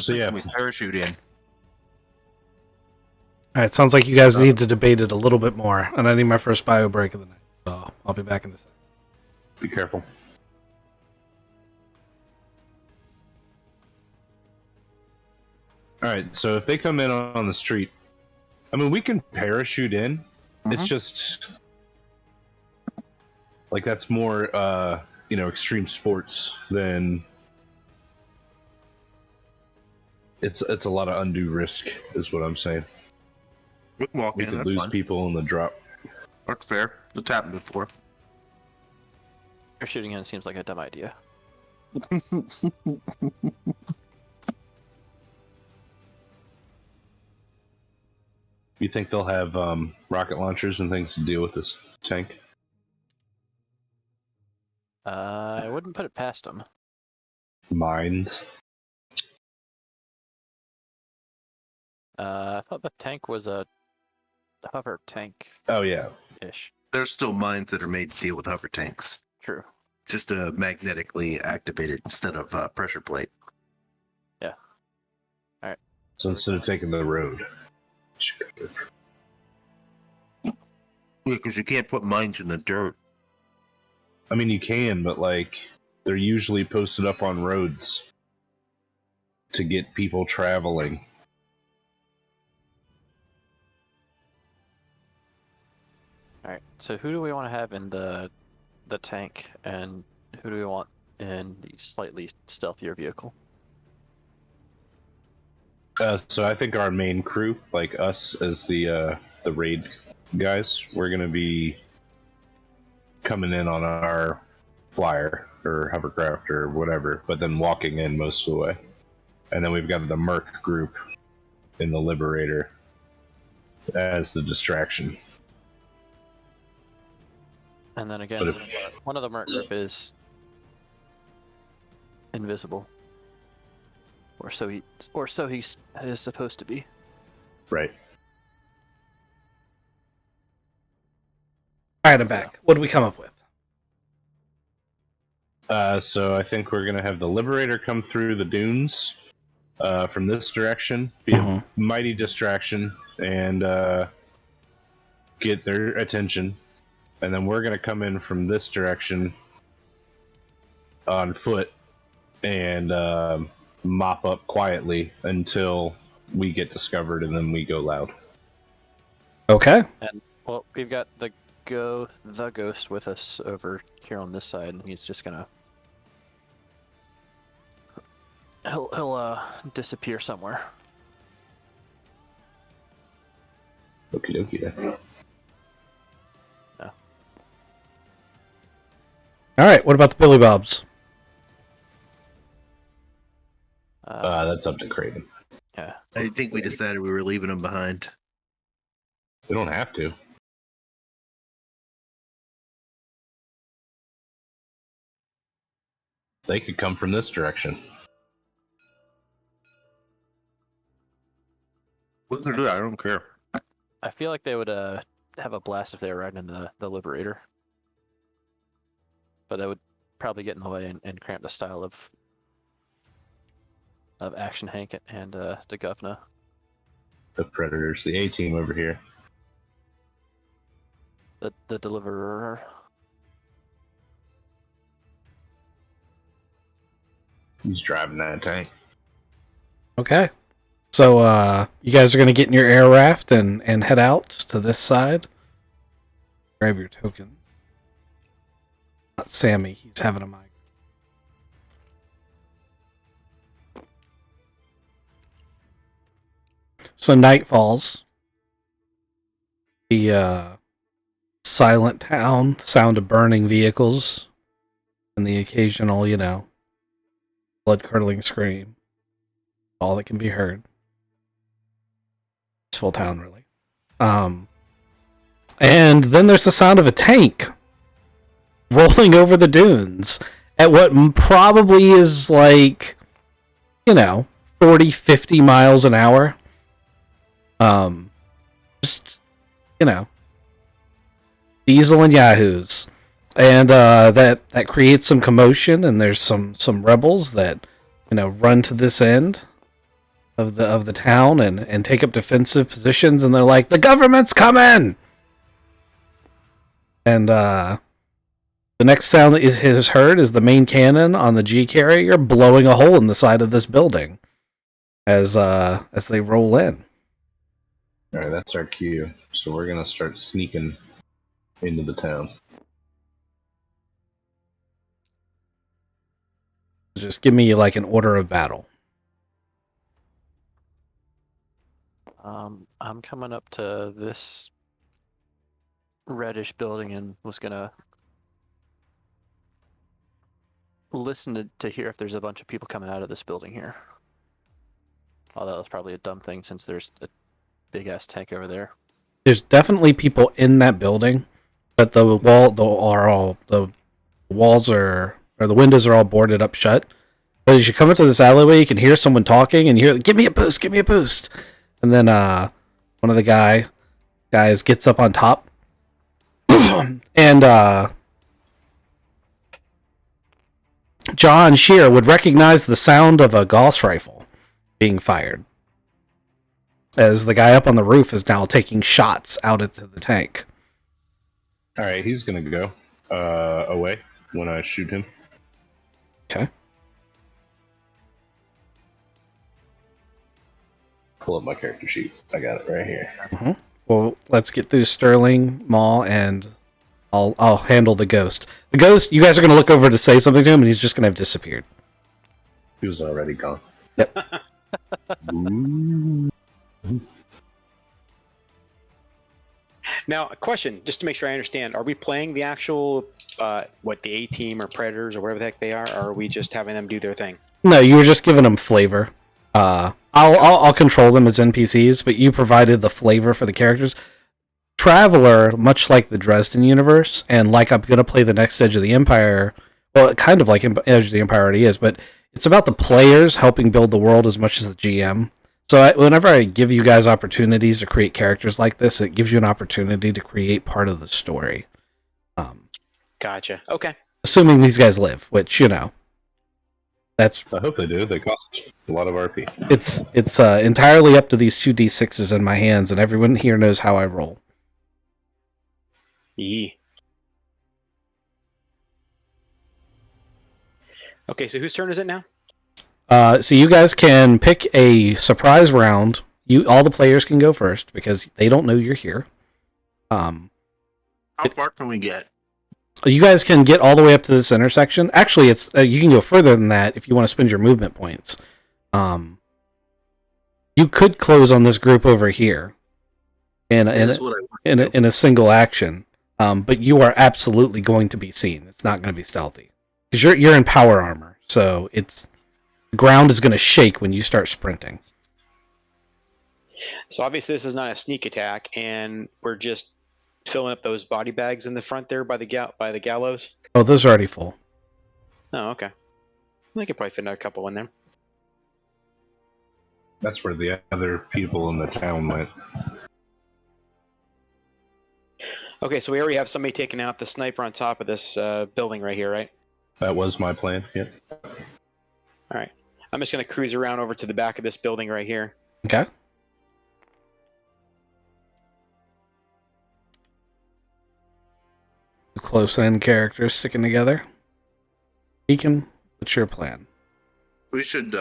Speaker 1: So yeah,
Speaker 2: we parachute in.
Speaker 3: All right, sounds like you guys need to debate it a little bit more, and I need my first bio break of the night, so I'll be back in a second.
Speaker 1: be careful. All right, so if they come in on the street, I mean, we can parachute in. It's just like that's more, extreme sports than. It's a lot of undue risk, is what I'm saying.
Speaker 2: We can walk
Speaker 1: We
Speaker 2: in.
Speaker 1: could
Speaker 2: That's
Speaker 1: lose
Speaker 2: fine.
Speaker 1: people in the drop.
Speaker 2: That's fair. It's happened before.
Speaker 4: shooting in seems like a dumb idea.
Speaker 1: You think they'll have rocket launchers and things to deal with this tank?
Speaker 4: I wouldn't put it past them.
Speaker 1: Mines.
Speaker 4: I thought the tank was a hover tank-ish.
Speaker 1: Oh yeah.
Speaker 2: There's still mines that are made to deal with hover tanks.
Speaker 4: True.
Speaker 2: Just magnetically activated instead of pressure plate.
Speaker 4: Yeah. All right.
Speaker 1: So instead of taking the road.
Speaker 2: Yeah, because you can't put mines in the dirt.
Speaker 1: I mean, you can, but like they're usually posted up on roads to get people traveling.
Speaker 4: All right. So who do we want to have in the tank, and who do we want in the slightly stealthier vehicle?
Speaker 1: So I think our main crew, like us as the raid guys, we're gonna be coming in on our flyer or hovercraft or whatever, but then walking in most of the way. And then we've got the Merc group in the Liberator as the distraction.
Speaker 4: And then again,
Speaker 1: But
Speaker 4: one of the Merc group is invisible, or so he is supposed to be.
Speaker 1: Right.
Speaker 3: All right, I'm back. What do we come up with?
Speaker 1: So I think we're gonna have the Liberator come through the dunes from this direction, be a mighty distraction, and get their attention. And then we're gonna come in from this direction on foot and mop up quietly until we get discovered, and then we go loud.
Speaker 3: Okay.
Speaker 4: And well, we've got the ghost with us over here on this side, and he's just gonna he'll disappear somewhere.
Speaker 1: Okie dokie.
Speaker 3: All right. What about the Billy Bobs?
Speaker 1: That's up to Creighton.
Speaker 4: Yeah.
Speaker 2: I think we decided we were leaving them behind.
Speaker 1: We don't have to. They could come from this direction.
Speaker 2: We can do that. I don't care.
Speaker 4: I feel like they would have a blast if they were riding in the Liberator. But that would probably get in the way and cramp the style of Action Hank and the governor.
Speaker 1: The Predators, the A team over here.
Speaker 4: The deliverer.
Speaker 1: He's driving that tank.
Speaker 3: Okay. So you guys are gonna get in your air raft and head out to this side. Grab your tokens. Not Sammy, he's having a mic. So night falls. The silent town, the sound of burning vehicles, and the occasional, blood-curdling scream. All that can be heard. Peaceful town, really. And then there's the sound of a tank rolling over the dunes at what probably is like, 40, 50 miles an hour. Just, diesel and yahoos. And that creates some commotion, and there's some rebels that, run to this end of the town and take up defensive positions, and they're like, the government's coming! And the next sound that is heard is the main cannon on the G carrier blowing a hole in the side of this building as they roll in.
Speaker 1: All right, that's our cue. So we're gonna start sneaking into the town.
Speaker 3: Just give me like an order of battle.
Speaker 4: I'm coming up to this reddish building and was gonna listen to hear if there's a bunch of people coming out of this building here. Although that was probably a dumb thing since there's a big ass tank over there.
Speaker 3: There's definitely people in that building, but the windows are all boarded up shut. But as you come into this alleyway, you can hear someone talking, and you hear, give me a boost. And then one of the guys gets up on top, and John Shear would recognize the sound of a Gauss rifle being fired, as the guy up on the roof is now taking shots out into the tank.
Speaker 1: All right, he's gonna go away when I shoot him.
Speaker 3: Okay.
Speaker 1: Pull up my character sheet. I got it right here.
Speaker 3: Mm-hmm. Well, let's get through Sterling, Maul, and I'll handle the ghost. The ghost, you guys are going to look over to say something to him, and he's just going to have disappeared.
Speaker 1: He was already gone.
Speaker 3: Yep.
Speaker 5: Now, a question, just to make sure I understand: are we playing the actual the A team or Predators or whatever the heck they are, or are we just having them do their thing?
Speaker 3: No, you were just giving them flavor. I'll control them as NPCs, but you provided the flavor for the characters. Traveler, much like the Dresden universe, and like I'm going to play the next Edge of the Empire, well, kind of like Edge of the Empire already is, but it's about the players helping build the world as much as the GM. So whenever I give you guys opportunities to create characters like this, it gives you an opportunity to create part of the story.
Speaker 5: Gotcha. Okay.
Speaker 3: Assuming these guys live, which, that's...
Speaker 1: I hope they do. They cost a lot of RP.
Speaker 3: It's entirely up to these 2d6s in my hands, and everyone here knows how I roll.
Speaker 5: Yee. Okay, so whose turn is it now?
Speaker 3: So you guys can pick a surprise round. All the players can go first because they don't know you're here.
Speaker 2: How far can we get?
Speaker 3: You guys can get all the way up to this intersection. Actually, it's you can go further than that if you want to spend your movement points. You could close on this group over here in a single action, but you are absolutely going to be seen. It's not going to be stealthy because you're in power armor, so the ground is going to shake when you start sprinting.
Speaker 5: So obviously this is not a sneak attack, and we're just filling up those body bags in the front there by the gallows.
Speaker 3: Oh, those are already full.
Speaker 5: Oh, okay. I could probably fit another couple in there.
Speaker 1: That's where the other people in the town went.
Speaker 5: Okay, so we already have somebody taking out the sniper on top of this building right here, right?
Speaker 1: That was my plan. Yep.
Speaker 5: All right. I'm just going to cruise around over to the back of this building right here.
Speaker 3: Okay. The close end characters sticking together. Beacon, what's your plan?
Speaker 2: We should.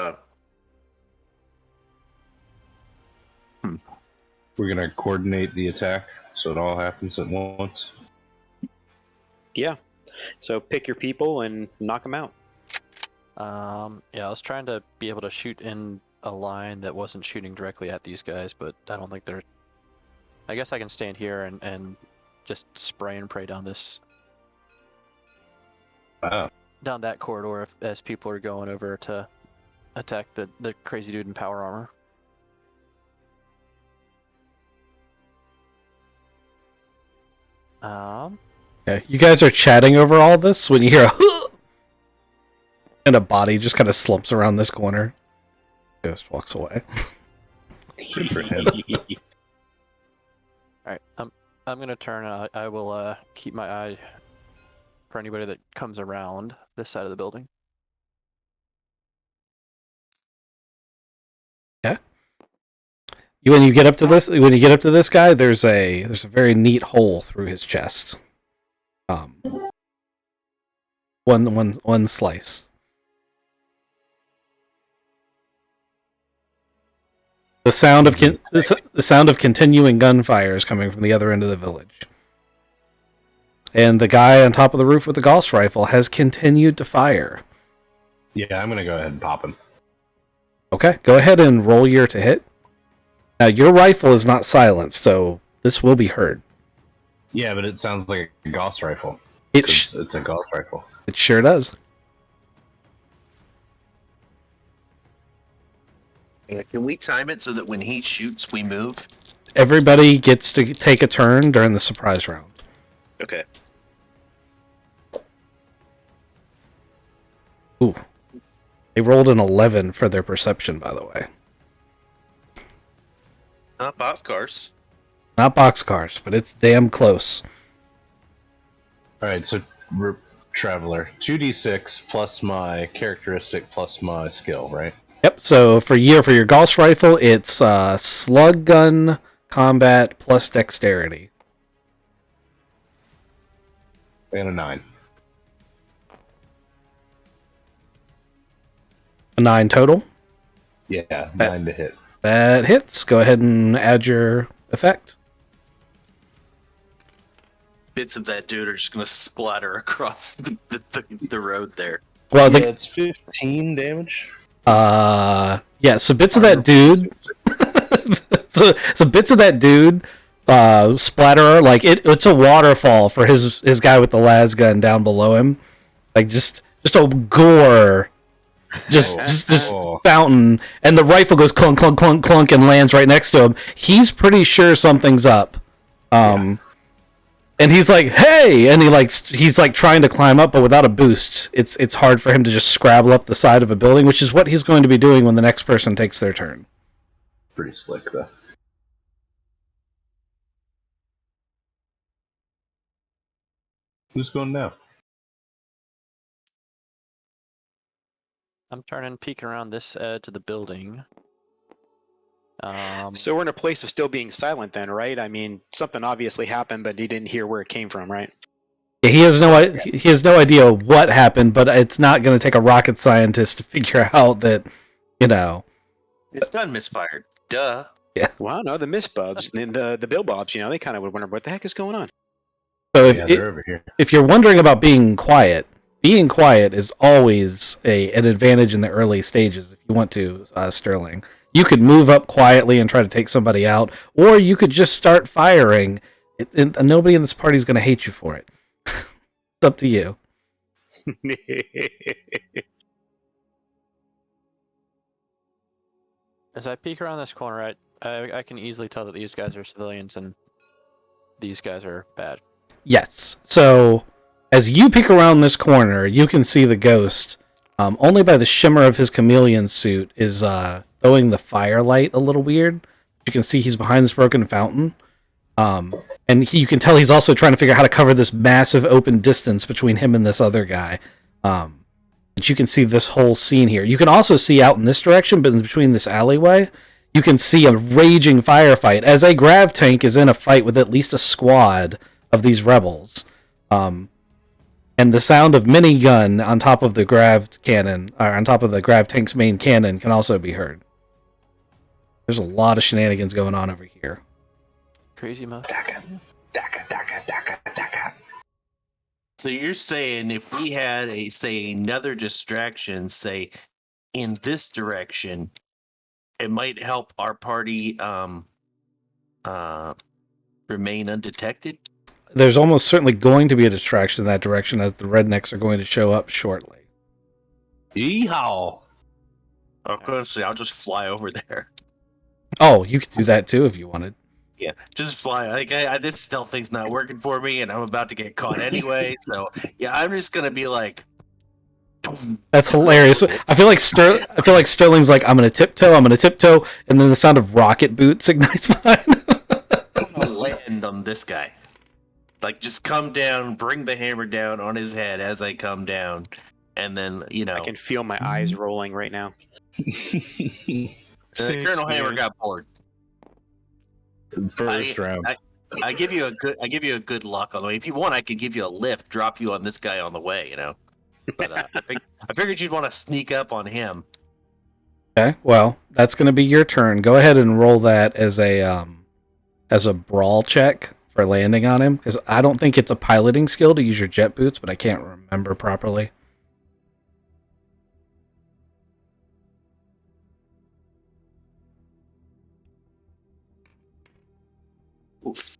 Speaker 1: We're gonna coordinate the attack so it all happens at once.
Speaker 5: Yeah. So pick your people and knock them out.
Speaker 4: Yeah, I was trying to be able to shoot in a line that wasn't shooting directly at these guys, but I don't think they're. I guess I can stand here and just spray and pray down this
Speaker 1: Wow.
Speaker 4: down that corridor as people are going over to attack the crazy dude in power armor.
Speaker 3: Okay, you guys are chatting over all this when you hear a and a body just kind of slumps around this corner. Ghost walks away.
Speaker 1: Good for him.
Speaker 4: All right, I'm gonna turn. I will keep my eye for anybody that comes around this side of the building.
Speaker 3: When you get up to this guy, there's a very neat hole through his chest. One slice. The sound of continuing gunfire is coming from the other end of the village. And the guy on top of the roof with the Gauss rifle has continued to fire.
Speaker 1: Yeah, I'm gonna go ahead and pop him.
Speaker 3: Okay, go ahead and roll your to hit. Now, your rifle is not silenced, so this will be heard.
Speaker 1: Yeah, but it sounds like a Gauss rifle.
Speaker 3: It's
Speaker 1: It's a Gauss rifle.
Speaker 3: It sure does.
Speaker 2: Can we time it so that when he shoots, we move?
Speaker 3: Everybody gets to take a turn during the surprise round.
Speaker 2: Okay.
Speaker 3: Ooh. They rolled an 11 for their perception, by the way.
Speaker 2: Not boxcars.
Speaker 3: Not boxcars, but it's damn close.
Speaker 1: All right, so Traveler, 2d6 plus my characteristic plus my skill, right?
Speaker 3: Yep, so for your Gauss rifle, it's slug gun combat plus dexterity.
Speaker 1: And a 9.
Speaker 3: A 9 total.
Speaker 1: Yeah, 9 to hit.
Speaker 3: That hits. Go ahead and add your effect.
Speaker 2: Bits of that dude are just going to splatter across the road there.
Speaker 3: Well,
Speaker 1: Yeah, it's 15 damage.
Speaker 3: yeah, so bits of that dude so bits of that dude splatter like it's a waterfall for his guy with the las gun down below him. Like just a gore just fountain, and the rifle goes clunk clunk clunk clunk and lands right next to him. He's pretty sure something's up. And he's like, "Hey!" And he's like trying to climb up, but without a boost, it's hard for him to just scrabble up the side of a building, which is what he's going to be doing when the next person takes their turn.
Speaker 1: Pretty slick, though. Who's going now?
Speaker 4: I'm turning, peeking around this edge of the building.
Speaker 5: So we're in a place of still being silent then, right? I mean, something obviously happened, but he didn't hear where it came from, right?
Speaker 3: Yeah, he has no idea what happened, but it's not going to take a rocket scientist to figure out that,
Speaker 2: His gun misfired. Duh.
Speaker 3: Yeah.
Speaker 5: Well, no, the Mistbubs and the Billbobs, they kind of would wonder what the heck is going on.
Speaker 3: So
Speaker 1: They're over here.
Speaker 3: if you're wondering about being quiet is always an advantage in the early stages if you want to, Sterling. You could move up quietly and try to take somebody out, or you could just start firing. Nobody in this party is going to hate you for it. It's up to you.
Speaker 4: As I peek around this corner, I can easily tell that these guys are civilians and these guys are bad.
Speaker 3: Yes. So as you peek around this corner, you can see the ghost. Only by the shimmer of his chameleon suit is throwing the firelight a little weird. You can see he's behind this broken fountain. And you can tell he's also trying to figure out how to cover this massive open distance between him and this other guy. But you can see this whole scene here. You can also see out in this direction, but in between this alleyway, you can see a raging firefight as a grav tank is in a fight with at least a squad of these rebels. And the sound of minigun on top of the grav cannon, or on top of the grav tank's main cannon, can also be heard. There's a lot of shenanigans going on over here.
Speaker 4: Crazy much.
Speaker 2: So you're saying if we had another distraction, say in this direction, it might help our party remain undetected?
Speaker 3: There's almost certainly going to be a distraction in that direction as the rednecks are going to show up shortly.
Speaker 2: Yeehaw! Honestly, I'll just fly over there.
Speaker 3: Oh, you could do that too if you wanted.
Speaker 2: Yeah, just fly. Like this stealth thing's not working for me, and I'm about to get caught anyway. So yeah, I'm just gonna be like.
Speaker 3: That's hilarious. I feel like Sterling's like, I'm gonna tiptoe, and then the sound of rocket boots ignites behind.
Speaker 2: I'm gonna land on this guy. Like, just come down, bring the hammer down on his head as I come down, and then
Speaker 5: I can feel my eyes rolling right now.
Speaker 2: Colonel Hammer got bored.
Speaker 1: First round.
Speaker 2: I give you a good luck on the way. If you want, I could give you a lift, drop you on this guy on the way. But I figured you'd want to sneak up on him.
Speaker 3: Okay, well, that's going to be your turn. Go ahead and roll that as a brawl check for landing on him, because I don't think it's a piloting skill to use your jet boots, but I can't remember properly.
Speaker 2: Oof.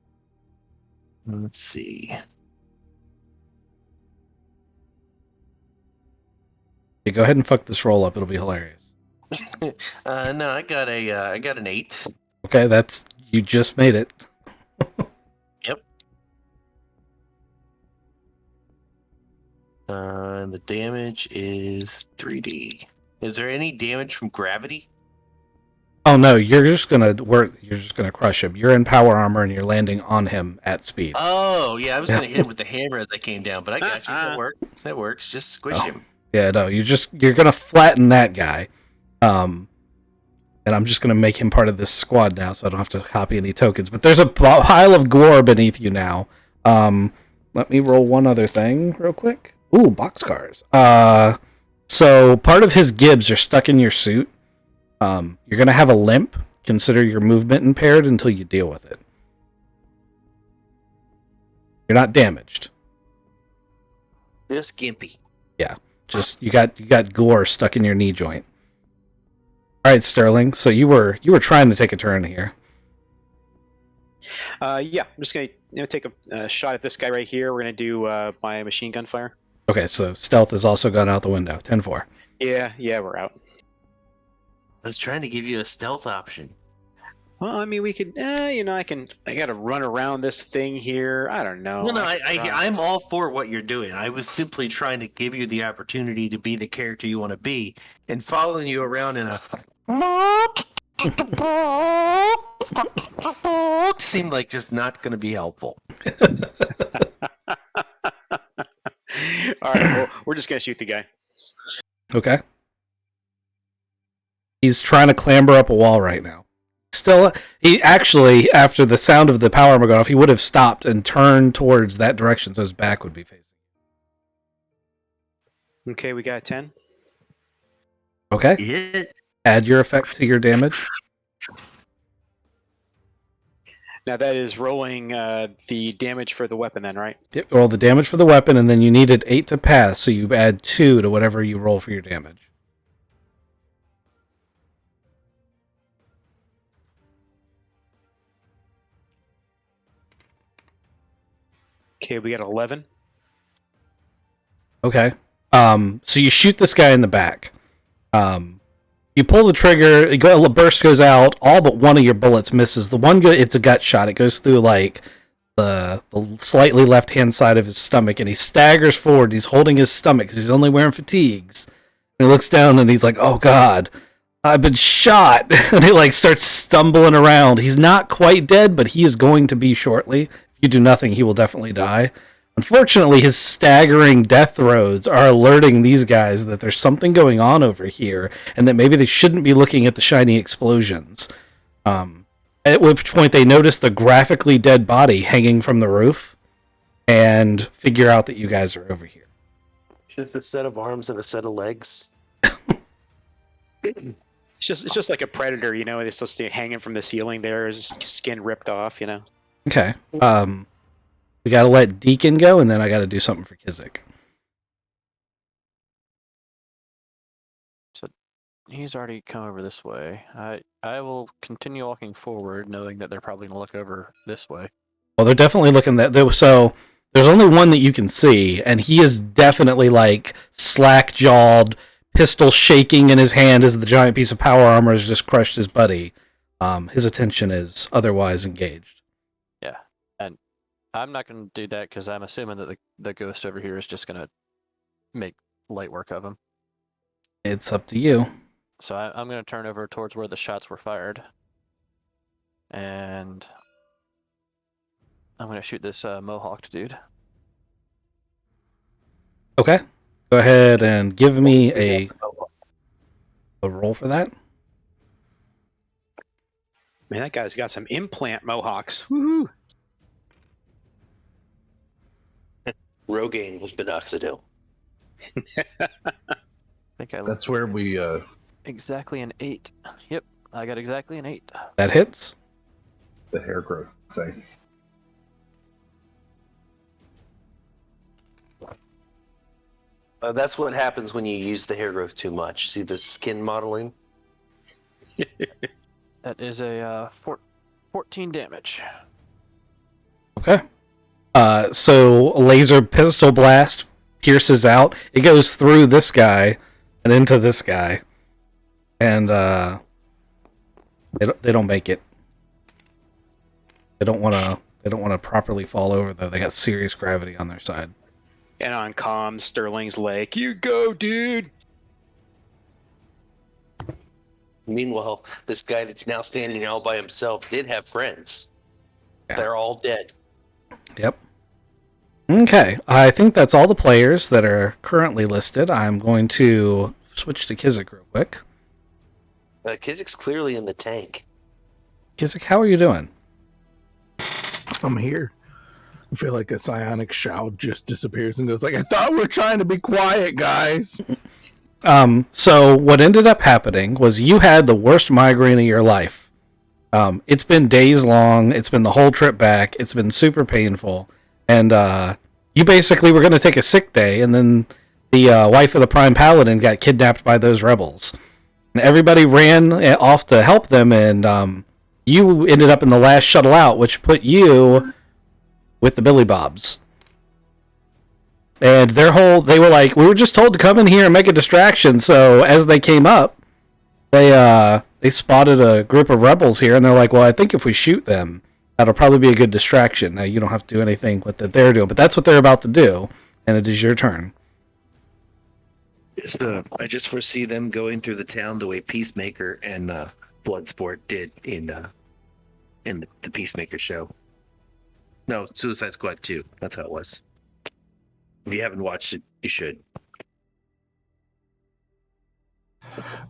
Speaker 2: Let's see.
Speaker 3: Yeah, go ahead and fuck this roll up. It'll be hilarious.
Speaker 2: No, I got an 8.
Speaker 3: Okay, you just made it.
Speaker 2: Yep. And the damage is 3D. Is there any damage from gravity?
Speaker 3: Oh no, you're just gonna crush him. You're in power armor and you're landing on him at speed.
Speaker 2: Oh, yeah, I was gonna hit him with the hammer as I came down, but I got you. That works. Just squish him.
Speaker 3: Yeah, no, you're gonna flatten that guy. And I'm just gonna make him part of this squad now, so I don't have to copy any tokens. But there's a pile of gore beneath you now. Let me roll one other thing real quick. Ooh, boxcars. So part of his gibs are stuck in your suit. You're gonna have a limp. Consider your movement impaired until you deal with it. You're not damaged.
Speaker 2: Just gimpy.
Speaker 3: Yeah, just you got gore stuck in your knee joint. All right, Sterling. So you were trying to take a turn here.
Speaker 5: Yeah, I'm just gonna take a shot at this guy right here. We're gonna do my machine gun fire.
Speaker 3: Okay, so stealth has also gone out the window. 10-4.
Speaker 5: Yeah, we're out.
Speaker 2: I was trying to give you a stealth option.
Speaker 5: Well, I mean, we could, I gotta run around this thing here. I don't know.
Speaker 2: No, I'm all for what you're doing. I was simply trying to give you the opportunity to be the character you want to be, and following you around in a seemed like just not going to be helpful.
Speaker 5: All right, well, we're just gonna shoot the guy.
Speaker 3: Okay. He's trying to clamber up a wall right now. Still, he actually, after the sound of the power armor going off, he would have stopped and turned towards that direction, so his back would be facing.
Speaker 5: Okay, we got 10.
Speaker 3: Okay.
Speaker 2: Yeah.
Speaker 3: Add your effect to your damage.
Speaker 5: Now that is rolling the damage for the weapon then, right?
Speaker 3: Yep, roll the damage for the weapon, and then you needed 8 to pass, so you add 2 to whatever you roll for your damage.
Speaker 5: Okay, we got 11.
Speaker 3: Okay. So you shoot this guy in the back. You pull the trigger, a burst goes out, all but one of your bullets misses. The one it's a gut shot. It goes through like the slightly left-hand side of his stomach, and he staggers forward. He's holding his stomach because he's only wearing fatigues. And he looks down and he's like, "Oh God, I've been shot!" And he like starts stumbling around. He's not quite dead, but he is going to be shortly. If you do nothing, he will definitely die. Unfortunately, his staggering death throes are alerting these guys that there's something going on over here, and that maybe they shouldn't be looking at the shiny explosions. At which point they notice the graphically dead body hanging from the roof, and figure out that you guys are over here.
Speaker 2: Just a set of arms and a set of legs.
Speaker 5: It's just like a predator, you know. It's just hanging from the ceiling. There, his skin ripped off, you know.
Speaker 3: Okay. We gotta let Deacon go, and then I gotta do something for Kizik.
Speaker 4: So he's already come over this way. I will continue walking forward, knowing that they're probably gonna look over this way.
Speaker 3: Well, they're definitely looking that. So there's only one that you can see, and he is definitely like slack-jawed, pistol shaking in his hand as the giant piece of power armor has just crushed his buddy. His attention is otherwise engaged.
Speaker 4: Yeah, and I'm not gonna do that because I'm assuming that the ghost over here is just gonna make light work of him.
Speaker 3: It's up to you.
Speaker 4: So I'm gonna turn over towards where the shots were fired, and I'm gonna shoot this Mohawked dude.
Speaker 3: Okay. Go ahead and give me a roll for that.
Speaker 5: Man, that guy's got some implant mohawks. Woohoo!
Speaker 2: Rogaine with minoxidil.
Speaker 4: I think I
Speaker 1: That's where we.
Speaker 4: exactly an 8. Yep, I got exactly an 8.
Speaker 3: That hits.
Speaker 1: The hair growth thing.
Speaker 2: That's what happens when you use the hair growth too much. See the skin modeling?
Speaker 4: That is a 14 damage.
Speaker 3: Okay. So a laser pistol blast pierces out. It goes through this guy and into this guy, and they don't make it. They don't want to properly fall over though. They got serious gravity on their side.
Speaker 5: And on comms, Sterling's like, "You go, dude."
Speaker 2: Meanwhile, this guy that's now standing all by himself did have friends.
Speaker 3: Yeah.
Speaker 2: They're all dead.
Speaker 3: Yep. Okay, I think that's all the players that are currently listed. I'm going to switch to Kizik real quick.
Speaker 2: Kizik's clearly in the tank.
Speaker 3: Kizik, how are you doing?
Speaker 6: I'm here. I feel like a psionic shout just disappears and goes like, I thought we were trying to be quiet, guys.
Speaker 3: So what ended up happening was you had the worst migraine of your life. It's been days long. It's been the whole trip back. It's been super painful. And you basically were going to take a sick day, and then the wife of the Prime Paladin got kidnapped by those rebels. And everybody ran off to help them, and you ended up in the last shuttle out, which put you with the Billy Bobs. And they were like, we were just told to come in here and make a distraction. So as they came up, they spotted a group of rebels here, and they're like, well, I think if we shoot them, that'll probably be a good distraction. Now, you don't have to do anything with that they're doing, but that's what they're about to do, and it is your turn.
Speaker 7: I just foresee them going through the town the way Peacemaker and Bloodsport did in the Peacemaker show. No, Suicide Squad 2. That's how it was. If you haven't watched it, you should.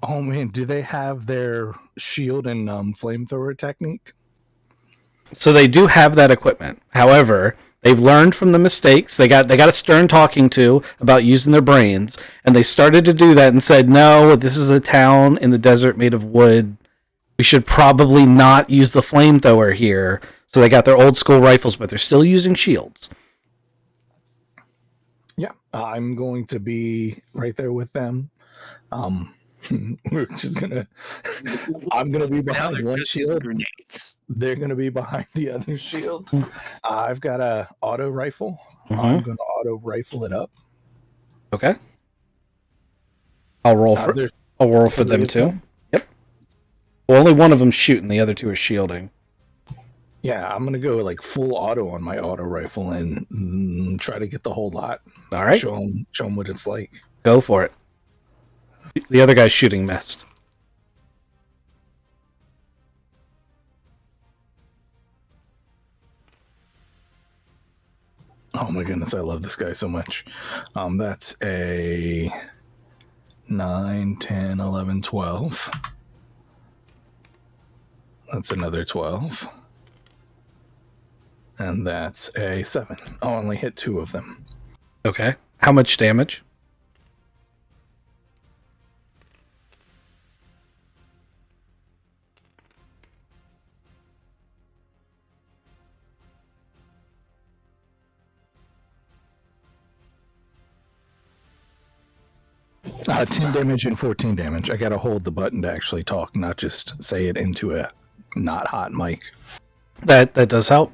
Speaker 6: Oh man, do they have their shield and flamethrower technique?
Speaker 3: So they do have that equipment. However, they've learned from the mistakes. They got a stern talking to about using their brains, and they started to do that and said, no, this is a town in the desert made of wood. We should probably not use the flamethrower here. So they got their old school rifles, but they're still using shields.
Speaker 6: Yeah, I'm going to be right there with them. We're just gonna. I'm gonna be behind one shield.
Speaker 7: Grenades.
Speaker 6: They're gonna be behind the other shield. I've got a auto rifle.
Speaker 3: Mhm.
Speaker 6: I'm gonna auto rifle it up.
Speaker 3: Okay. I'll roll for them
Speaker 6: three of
Speaker 3: too. Yep. Well, only one of them's shooting. The other two are shielding.
Speaker 6: Yeah, I'm gonna go like full auto on my auto rifle and try to get the whole lot.
Speaker 3: All right.
Speaker 6: Show them what it's like.
Speaker 3: Go for it. The other guy's shooting missed.
Speaker 6: Oh my goodness, I love this guy so much. That's a 9, 10, 11, 12. That's another 12. And that's a 7. I'll only hit 2 of them.
Speaker 3: Okay. How much damage?
Speaker 6: Uh, 10 damage and 14 damage. I gotta hold the button to actually talk, not just say it into a not hot mic.
Speaker 3: That does help.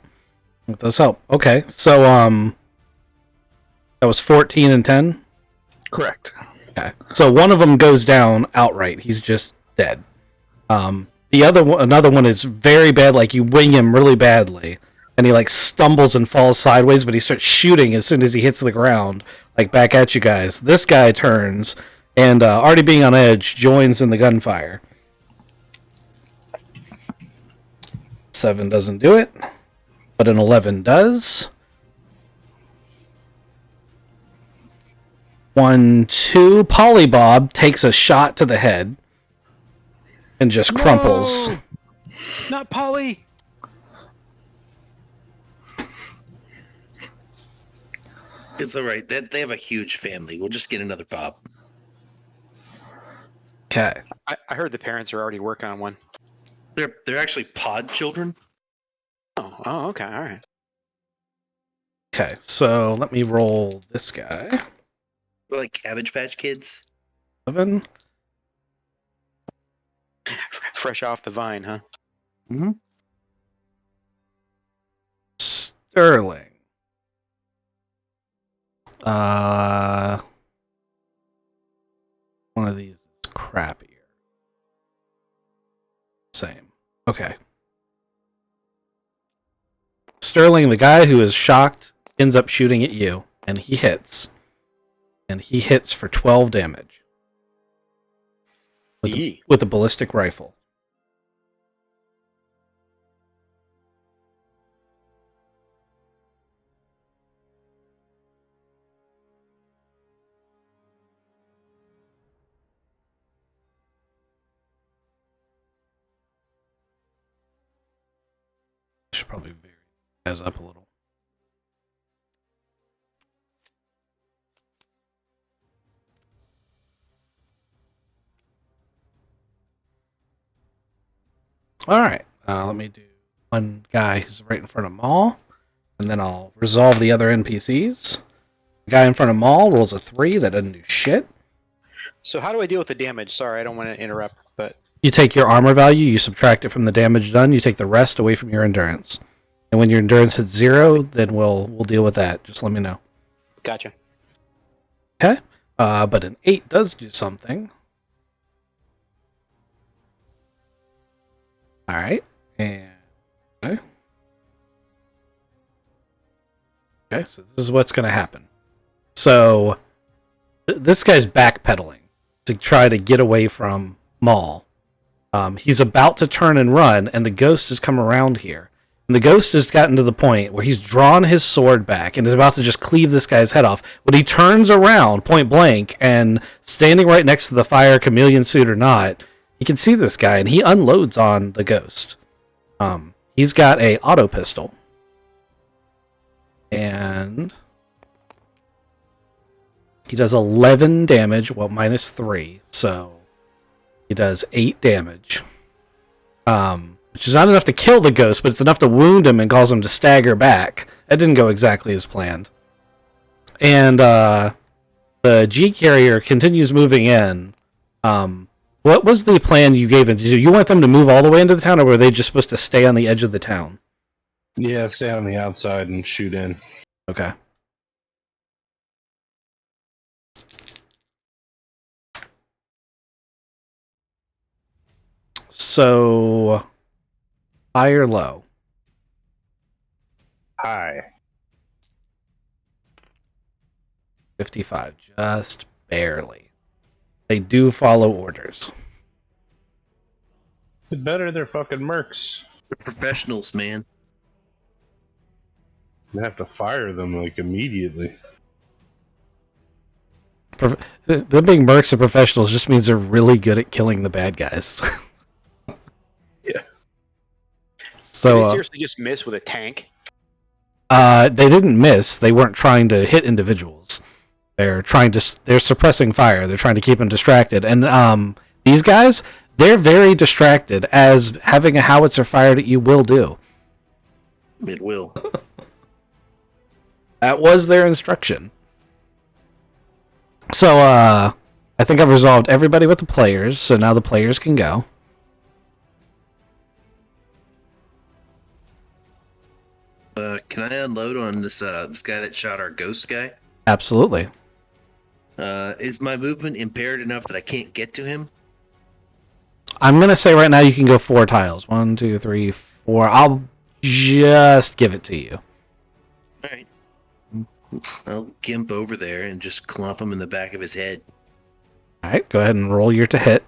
Speaker 3: It does help. Okay. So that was 14 and 10.
Speaker 6: Correct.
Speaker 3: Okay. So one of them goes down outright. He's just dead. The other one, another one is very bad. Like you wing him really badly, and he like stumbles and falls sideways. But he starts shooting as soon as he hits the ground, like back at you guys. This guy turns and already being on edge, joins in the gunfire. 7 doesn't do it, but an 11 does. 1, 2. Polybob takes a shot to the head and just crumples.
Speaker 5: No! Not Polly.
Speaker 7: It's all right. They have a huge family. We'll just get another Bob.
Speaker 3: Okay.
Speaker 5: I heard the parents are already working on one.
Speaker 7: They're actually pod children.
Speaker 5: Oh, okay, all right.
Speaker 3: Okay, so let me roll this guy.
Speaker 7: They're like Cabbage Patch Kids.
Speaker 3: 11.
Speaker 5: Fresh off the vine, huh?
Speaker 7: Mm-hmm.
Speaker 3: Sterling. One of these is crappier. Same. Okay. Sterling, the guy who is shocked, ends up shooting at you, and he hits. And he hits for 12 damage. With a ballistic rifle. Should probably vary guys up a little. All right. Let me do one guy who's right in front of Maul, and then I'll resolve the other NPCs. The guy in front of Maul rolls a 3. That doesn't do shit.
Speaker 5: So how do I deal with the damage? Sorry, I don't want to interrupt, but
Speaker 3: You take your armor value, you subtract it from the damage done, you take the rest away from your endurance. And when your endurance hits 0, then we'll deal with that. Just let me know.
Speaker 5: gotcha.
Speaker 3: Okay. But an 8 does do something. Alright. And okay. Okay, so this is what's gonna happen. So this guy's backpedaling to try to get away from Maul. He's about to turn and run, and the ghost has come around here. And the ghost has gotten to the point where he's drawn his sword back and is about to just cleave this guy's head off. But he turns around point blank, and standing right next to the fire, chameleon suit or not, he can see this guy, and he unloads on the ghost. He's got a auto pistol. And he does 11 damage, well, minus 3, so he does 8 damage. Which is not enough to kill the ghost, but it's enough to wound him and cause him to stagger back. That didn't go exactly as planned. And the G-Carrier continues moving in. What was the plan you gave it? Did you want them to move all the way into the town, or were they just supposed to stay on the edge of the town?
Speaker 1: Yeah, stay on the outside and shoot in.
Speaker 3: Okay. So, high or low?
Speaker 1: Hi.
Speaker 3: 55, just barely. They do follow orders.
Speaker 1: It's better they're fucking mercs.
Speaker 7: They're professionals, man.
Speaker 1: I have to fire them like immediately.
Speaker 3: Them being mercs and professionals just means they're really good at killing the bad guys.
Speaker 1: Yeah.
Speaker 5: So
Speaker 3: So
Speaker 5: they seriously just miss with a tank.
Speaker 3: they didn't miss. They weren't trying to hit individuals. They're suppressing fire. They're trying to keep them distracted. And these guys, they're very distracted, as having a howitzer fired at you will do.
Speaker 7: It will.
Speaker 3: That was their instruction. So, I think I've resolved everybody with the players, so now the players can go.
Speaker 7: Can I unload on this guy that shot our ghost guy?
Speaker 3: Absolutely.
Speaker 7: Is my movement impaired enough that I can't get to him?
Speaker 3: I'm going to say right now you can go 4 tiles. 1, 2, 3, 4. I'll just give it to you.
Speaker 7: All right. I'll gimp over there and just clump him in the back of his head.
Speaker 3: Alright, go ahead and roll your to hit.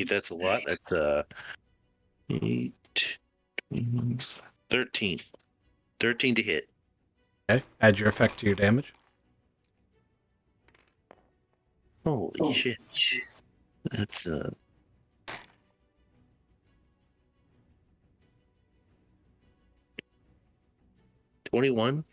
Speaker 7: That's a lot. That's 8, 13. 13 to hit.
Speaker 3: Okay, add your effect to your damage.
Speaker 7: Holy shit. That's 21.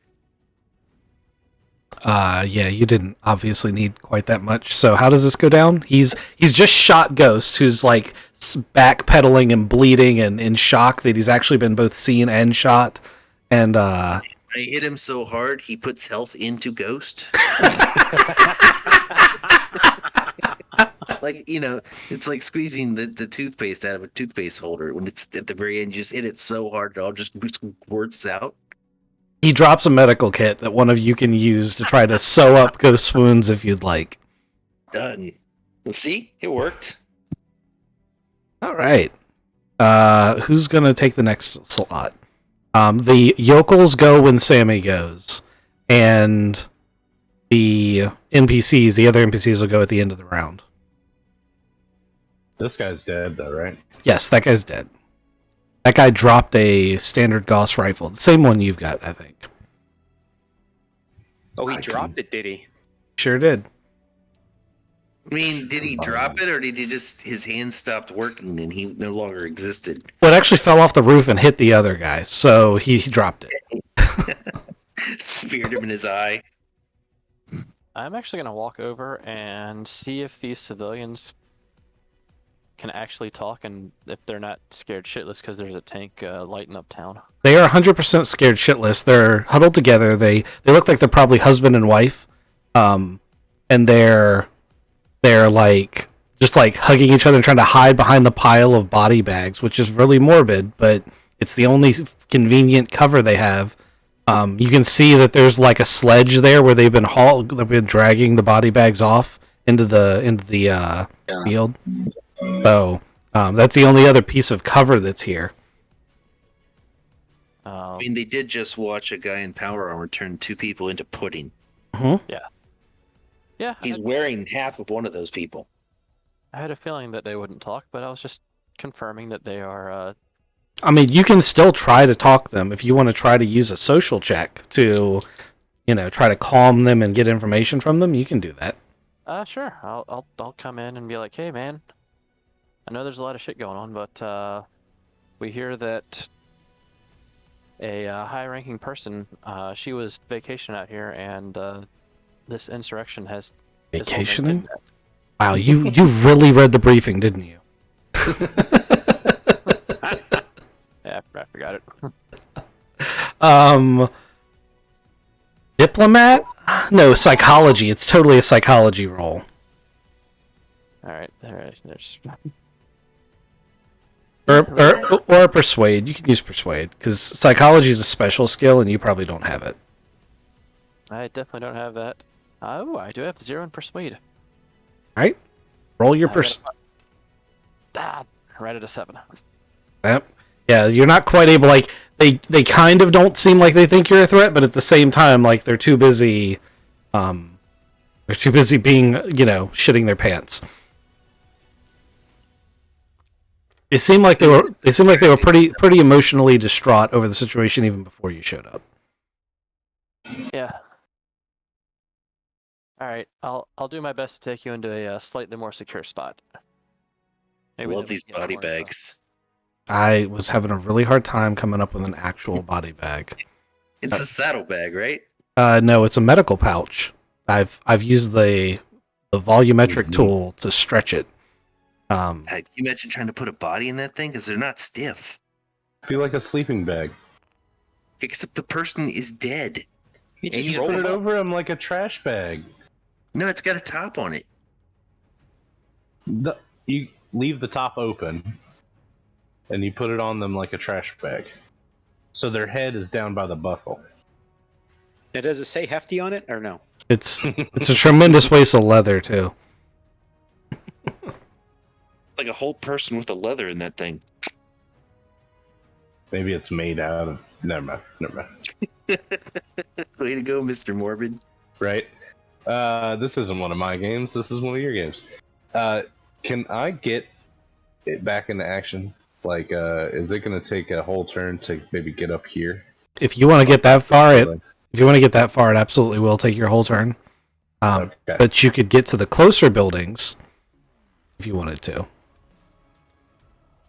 Speaker 3: Yeah, you didn't obviously need quite that much. So how does this go down? He's just shot Ghost, who's like backpedaling and bleeding and in shock that he's actually been both seen and shot. And
Speaker 7: I hit him so hard he puts health into Ghost. Like, it's like squeezing the toothpaste out of a toothpaste holder. When it's at the very end, you just hit it so hard it all just squirts out.
Speaker 3: he drops a medical kit that one of you can use to try to sew up Ghost's wounds if you'd like.
Speaker 7: Done. Well, see? It worked.
Speaker 3: All right. Who's going to take the next slot? The yokels go when Sammy goes. And the NPCs, the other NPCs will go at the end of the round.
Speaker 1: This guy's dead, though, right?
Speaker 3: Yes, that guy's dead. That guy dropped a standard Gauss rifle. The same one you've got, I think.
Speaker 5: Oh, he dropped it, did he?
Speaker 3: Sure did.
Speaker 7: I mean, did he drop it, or did he just, his hand stopped working and he no longer existed?
Speaker 3: Well, it actually fell off the roof and hit the other guy, so he dropped it.
Speaker 7: Speared him in his eye.
Speaker 4: I'm actually going to walk over and see if these civilians can actually talk and if they're not scared shitless because there's a tank lighting up town.
Speaker 3: They are 100% scared shitless. They're huddled together. They look like they're probably husband and wife, and they're like just like hugging each other and trying to hide behind the pile of body bags, which is really morbid, but it's the only convenient cover they have. You can see that there's like a sledge there where they've been dragging the body bags off into the field. So that's the only other piece of cover that's here.
Speaker 7: I mean, they did just watch a guy in power armor turn two people into pudding.
Speaker 4: Yeah,
Speaker 7: He's wearing half of one of those people.
Speaker 4: I had a feeling that they wouldn't talk, but I was just confirming that they are.
Speaker 3: I mean, you can still try to talk them if you want to try to use a social check to, try to calm them and get information from them. You can do that.
Speaker 4: Sure. I'll come in and be like, hey, man. I know there's a lot of shit going on, but we hear that a high-ranking person, she was vacationing out here, and this insurrection has
Speaker 3: Vacationing? Wow, you really read the briefing, didn't you?
Speaker 4: Yeah, I forgot it.
Speaker 3: Diplomat? No, psychology. It's totally a psychology role.
Speaker 4: All right, there's.
Speaker 3: Or persuade. You can use persuade because psychology is a special skill, and you probably don't have it.
Speaker 4: I definitely don't have that. Oh, I do have 0 in persuade.
Speaker 3: All right, roll your
Speaker 4: Right at a 7.
Speaker 3: Yep. Yeah, you're not quite able. Like they kind of don't seem like they think you're a threat, but at the same time, like they're too busy They're too busy being, shitting their pants. It seemed like they were pretty emotionally distraught over the situation even before you showed up.
Speaker 4: Yeah. All right, I'll do my best to take you into a slightly more secure spot. Maybe
Speaker 7: Love
Speaker 4: then we
Speaker 7: these
Speaker 4: can get
Speaker 7: body
Speaker 4: more info.
Speaker 7: bags.
Speaker 3: I was having a really hard time coming up with an actual body bag.
Speaker 7: It's a saddlebag, right?
Speaker 3: No, it's a medical pouch. I've used the volumetric tool to stretch it.
Speaker 7: Can you imagine trying to put a body in that thing? Because they're not stiff.
Speaker 1: Feel like a sleeping bag.
Speaker 7: Except the person is dead.
Speaker 5: You
Speaker 7: And
Speaker 5: just
Speaker 7: you
Speaker 5: roll
Speaker 1: Put
Speaker 5: them
Speaker 1: it
Speaker 5: up.
Speaker 1: over him like a trash bag.
Speaker 7: No, it's got a top on it.
Speaker 1: You leave the top open, and you put it on them like a trash bag. So their head is down by the buckle.
Speaker 5: Now, does it say hefty on it or no?
Speaker 3: It's a tremendous waste of leather too.
Speaker 7: Like a whole person with a leather in that thing.
Speaker 1: Maybe it's made out of... Never mind.
Speaker 7: Way to go, Mr. Morbid.
Speaker 1: Right? This isn't one of my games. This is one of your games. Can I get it back into action? Like, is it going to take a whole turn to maybe get up here?
Speaker 3: If you want to get that far, it absolutely will take your whole turn.
Speaker 1: Okay.
Speaker 3: But you could get to the closer buildings if you wanted to.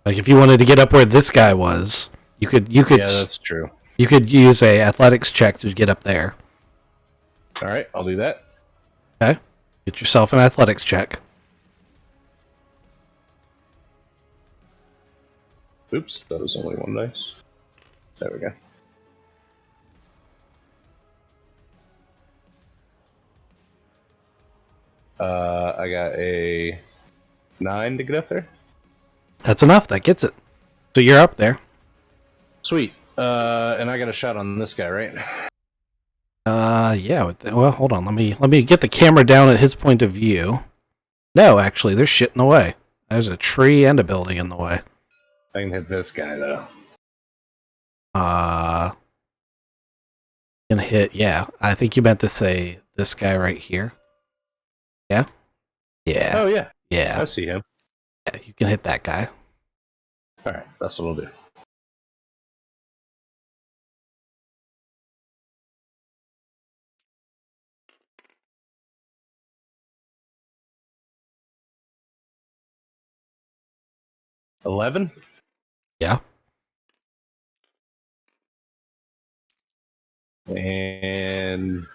Speaker 3: Like if you wanted to get up where this guy was, you could.
Speaker 1: Yeah, that's true.
Speaker 3: You could use a athletics check to get up there.
Speaker 1: All right, I'll do that.
Speaker 3: Okay, get yourself an athletics check.
Speaker 1: Oops, that was only one dice. There we go. I got a 9 to get up there.
Speaker 3: That's enough. That gets it. So you're up there.
Speaker 1: Sweet. And I got a shot on this guy, right?
Speaker 3: Yeah. Well, hold on. Let me get the camera down at his point of view. No, actually, there's shit in the way. There's a tree and a building in the way.
Speaker 1: I can hit this guy though.
Speaker 3: Gonna hit. Yeah, I think you meant to say this guy right here. Yeah. Yeah.
Speaker 1: Oh yeah,
Speaker 3: Yeah.
Speaker 1: I see him.
Speaker 3: Yeah, you can hit that guy.
Speaker 1: All right, that's what I'll do. $11.
Speaker 3: Yeah.
Speaker 1: And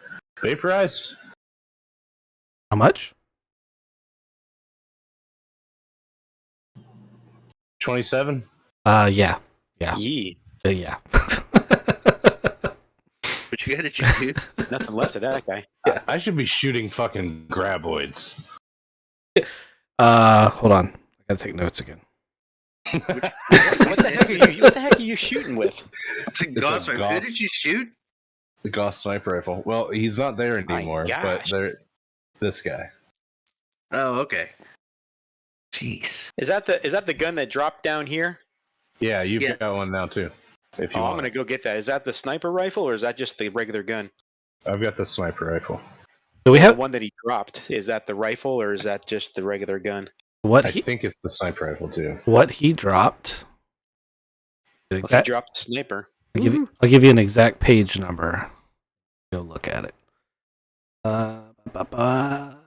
Speaker 1: vaporized.
Speaker 3: How much?
Speaker 1: 27.
Speaker 3: Yeah. Yeah.
Speaker 5: Yee.
Speaker 3: Yeah.
Speaker 7: What you did you do?
Speaker 5: Nothing left of that guy.
Speaker 1: I should be shooting fucking graboids.
Speaker 3: Hold on. I gotta take notes again.
Speaker 5: What the heck are you shooting with?
Speaker 7: It's a
Speaker 1: a
Speaker 7: Gauss rifle. Who
Speaker 1: Gauss.
Speaker 7: did you shoot?
Speaker 1: The Gauss sniper rifle. Well, he's not there
Speaker 5: My
Speaker 1: anymore, but
Speaker 5: gosh.
Speaker 1: this guy.
Speaker 7: Oh, okay. Jeez.
Speaker 5: Is that the gun that dropped down here?
Speaker 1: Yeah, you've
Speaker 7: Yeah.
Speaker 1: got one now too. If you
Speaker 5: Oh, I'm
Speaker 1: want.
Speaker 5: gonna go get that. Is that the sniper rifle or is that just the regular gun?
Speaker 1: I've got the sniper rifle.
Speaker 3: So we
Speaker 5: The
Speaker 3: have
Speaker 5: one that he dropped. Is that the rifle or is that just the regular gun?
Speaker 3: what
Speaker 1: I
Speaker 3: he
Speaker 1: think it's the sniper rifle too.
Speaker 3: dropped.
Speaker 5: Well, he
Speaker 3: Exact,
Speaker 5: dropped the sniper.
Speaker 3: I'll give you an exact page number. Go look at it. Ba-ba.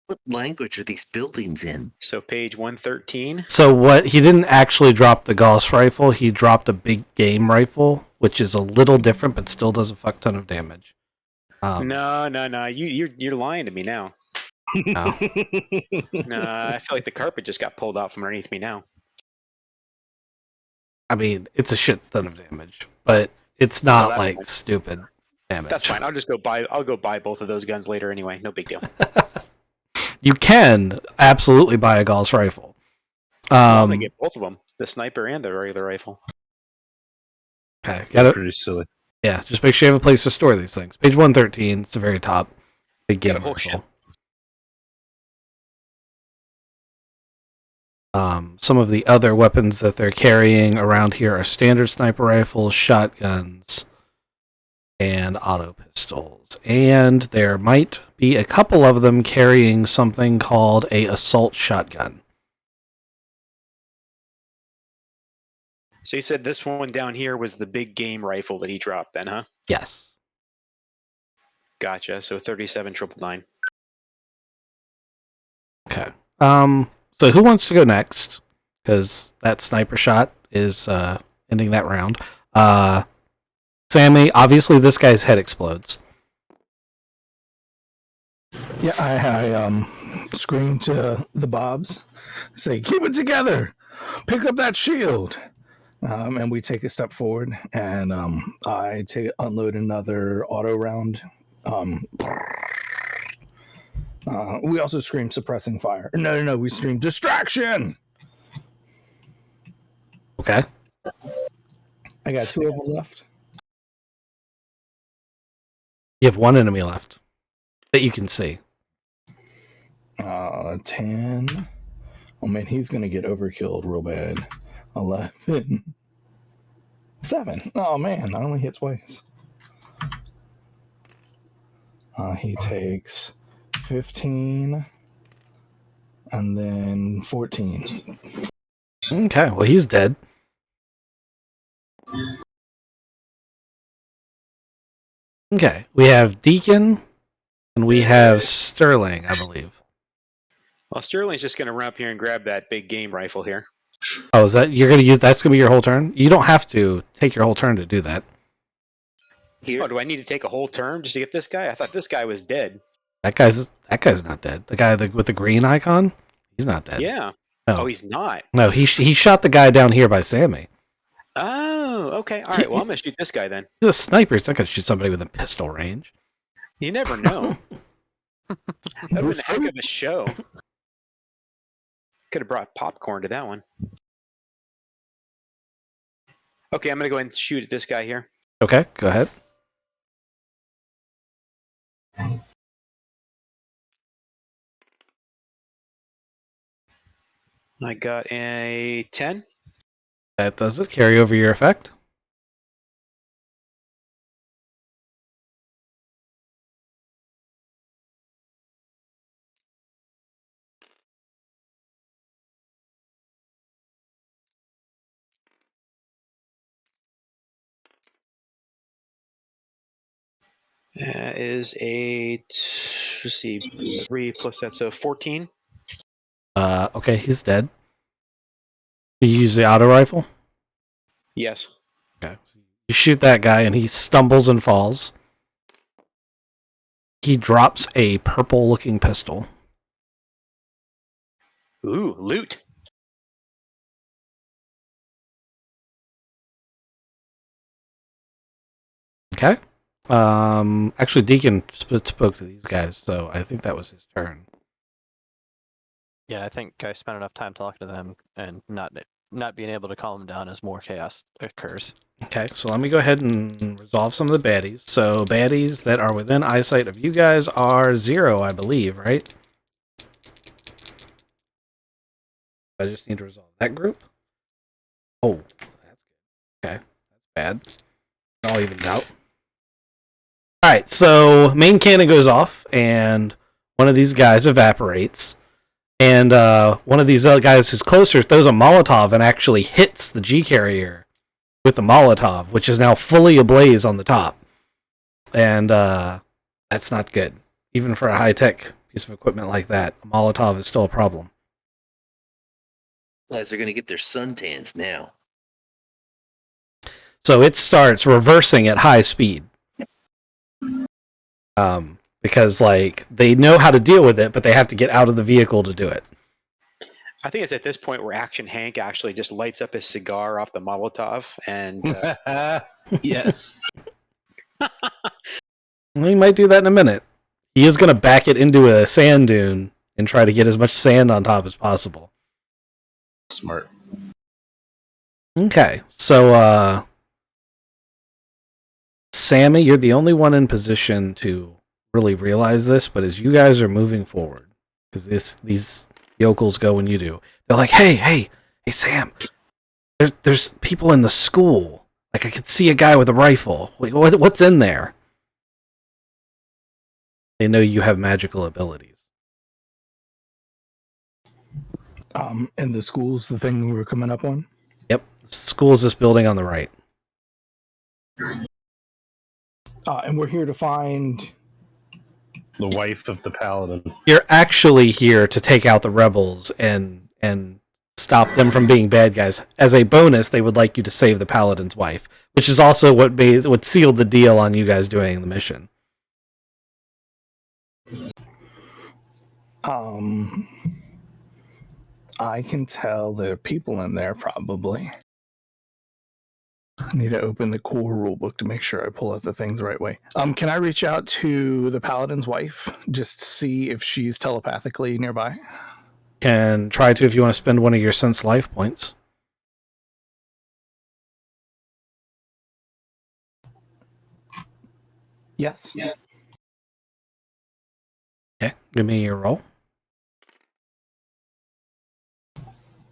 Speaker 7: What language are these buildings in?
Speaker 5: So page 113.
Speaker 3: So what he didn't actually drop the Gauss rifle, he dropped a big game rifle, which is a little different but still does a fuck ton of damage.
Speaker 5: No. You're lying to me now.
Speaker 3: No.
Speaker 5: No, I feel like the carpet just got pulled out from underneath me now.
Speaker 3: I mean, it's a shit ton of damage, but it's not
Speaker 5: that's
Speaker 3: like
Speaker 5: fine.
Speaker 3: stupid damage.
Speaker 5: That's fine. I'll go buy both of those guns later anyway. No big deal.
Speaker 3: You can absolutely buy a Gauss rifle.
Speaker 5: I'm gonna get both of them, the sniper and the regular rifle.
Speaker 3: Okay, got it.
Speaker 1: Pretty silly.
Speaker 3: Yeah, just make sure you have a place to store these things. Page 113, it's the very top. Big game
Speaker 5: Got a whole
Speaker 3: rifle.
Speaker 5: ship.
Speaker 3: Some of the other weapons that they're carrying around here are standard sniper rifles, shotguns, and auto pistols. And there might be a couple of them carrying something called a assault shotgun.
Speaker 5: So you said this one down here was the big game rifle that he dropped then, huh?
Speaker 3: Yes.
Speaker 5: Gotcha. So 37,999.
Speaker 3: Okay. So who wants to go next? Because that sniper shot is ending that round. Sammy, obviously this guy's head explodes.
Speaker 6: Yeah, I scream to the Bobs, say, "Keep it together! Pick up that shield!" And we take a step forward, and I unload another auto round. We also scream suppressing fire. No, we scream distraction!
Speaker 3: Okay.
Speaker 6: I got 2 of them left.
Speaker 3: You have one enemy left that you can see.
Speaker 6: 10. Oh man, he's gonna get overkilled real bad. 11. 7. Oh man, I only hit twice. He takes 15 and then 14.
Speaker 3: Okay, well, he's dead. Okay, we have Deacon and we have Sterling, I believe.
Speaker 5: Well, Sterling's just going to run up here and grab that big game rifle here.
Speaker 3: Oh, is that you're gonna use? That's gonna be your whole turn. You don't have to take your whole turn to do that.
Speaker 2: Here,
Speaker 5: Oh, do I need to take a whole turn just to get this guy? I thought this guy was dead.
Speaker 3: That guy's not dead. The guy with the green icon, he's not dead.
Speaker 5: Yeah.
Speaker 3: No.
Speaker 5: Oh, he's not.
Speaker 3: No, he shot the guy down here by Sammy.
Speaker 5: Oh, okay. All right. Well, I'm going to shoot this guy then.
Speaker 3: He's a sniper. He's not gonna shoot somebody with a pistol range.
Speaker 5: You never know. That was a heck of a show. Could have brought popcorn to that one. Okay, I'm going to go ahead and shoot at this guy here.
Speaker 3: Okay, go ahead.
Speaker 5: I got a 10.
Speaker 3: That does it. Carry over your effect.
Speaker 5: Is a, let's see, 3 plus that's a 14.
Speaker 3: Okay, he's dead. You use the auto rifle.
Speaker 5: Yes.
Speaker 3: Okay. You shoot that guy and he stumbles and falls. He drops a purple-looking pistol.
Speaker 5: Ooh, loot.
Speaker 3: Okay. Actually, Deacon spoke to these guys, so I think that was his turn.
Speaker 4: Yeah, I think I spent enough time talking to them and not being able to calm them down as more chaos occurs.
Speaker 3: Okay, so let me go ahead and resolve some of the baddies. So baddies that are within eyesight of you guys are 0, I believe, right? I just need to resolve that group. Oh, that's good. Okay, that's bad. It all evens out. Alright, so main cannon goes off, and one of these guys evaporates. And one of these other guys who's closer throws a Molotov and actually hits the G-Carrier with the Molotov, which is now fully ablaze on the top. And that's not good. Even for a high-tech piece of equipment like that, a Molotov is still a problem.
Speaker 2: guys are going to get their suntans now.
Speaker 3: So it starts reversing at high speed. Because like they know how to deal with it, but they have to get out of the vehicle to do it.
Speaker 5: I think it's at this point where Action Hank actually just lights up his cigar off the Molotov and
Speaker 1: Yes.
Speaker 3: He might do that in a minute. He is going to back it into a sand dune and try to get as much sand on top as possible.
Speaker 1: Smart.
Speaker 3: Okay, so Sammy, you're the only one in position to really realize this, but as you guys are moving forward, because these Yokels go when you do. They're like, hey, Sam. There's people in the school. Like I could see a guy with a rifle. Like, what's in there? They know you have magical abilities.
Speaker 6: And the school's the thing we were coming up on.
Speaker 3: Yep. School's this building on the right.
Speaker 6: And we're here to find.
Speaker 1: The wife of the paladin.
Speaker 3: You're actually here to take out the rebels and stop them from being bad guys. As a bonus, they would like you to save the paladin's wife, which is also what sealed the deal on you guys doing the mission.
Speaker 6: I can tell there are people in there probably. I need to open the core rulebook to make sure I pull out the things the right way. Can I reach out to the paladin's wife just to see if she's telepathically nearby?
Speaker 3: Can try to if you want to spend one of your sense life points.
Speaker 6: Yes.
Speaker 3: Okay, give me your roll.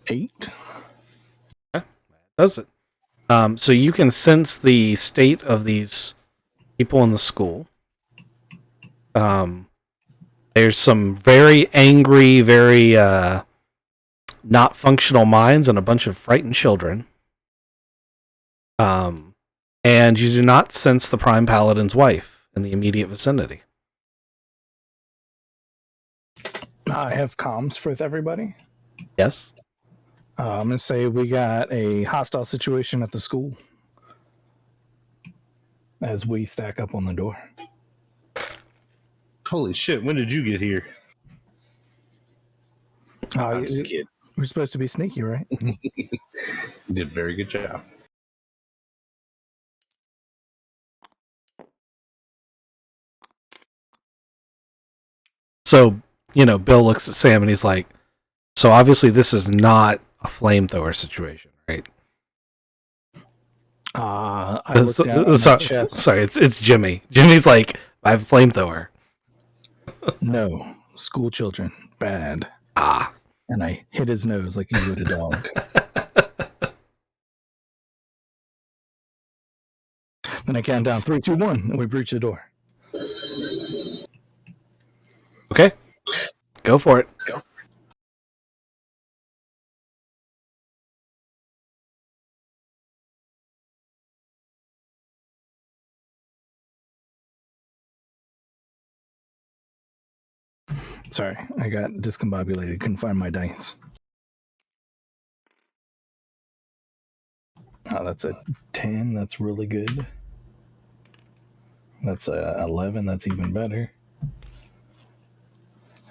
Speaker 6: 8.
Speaker 3: Okay, that does it. So you can sense the state of these people in the school. There's some very angry, very not functional minds and a bunch of frightened children. And you do not sense the Prime Paladin's wife in the immediate vicinity.
Speaker 6: I have comms with everybody.
Speaker 3: Yes?
Speaker 6: I'm going to say we got a hostile situation at the school as we stack up on the door.
Speaker 1: Holy shit, when did you get here?
Speaker 6: I'm just kidding. We're supposed to be sneaky, right?
Speaker 1: You did a very good job.
Speaker 3: So, Bill looks at Sam and he's like, so obviously this is not a flamethrower situation, right?
Speaker 6: I looked down at my chest.
Speaker 3: Sorry, it's Jimmy. Jimmy's like, I have a flamethrower.
Speaker 6: No, school children, bad.
Speaker 3: Ah.
Speaker 6: And I hit his nose like you would a dog. Then I count down 3, 2, 1, and we breach the door.
Speaker 3: Okay. Go for it.
Speaker 2: Go.
Speaker 6: Sorry, I got discombobulated. Couldn't find my dice. Oh, that's a 10. That's really good. That's a 11. That's even better.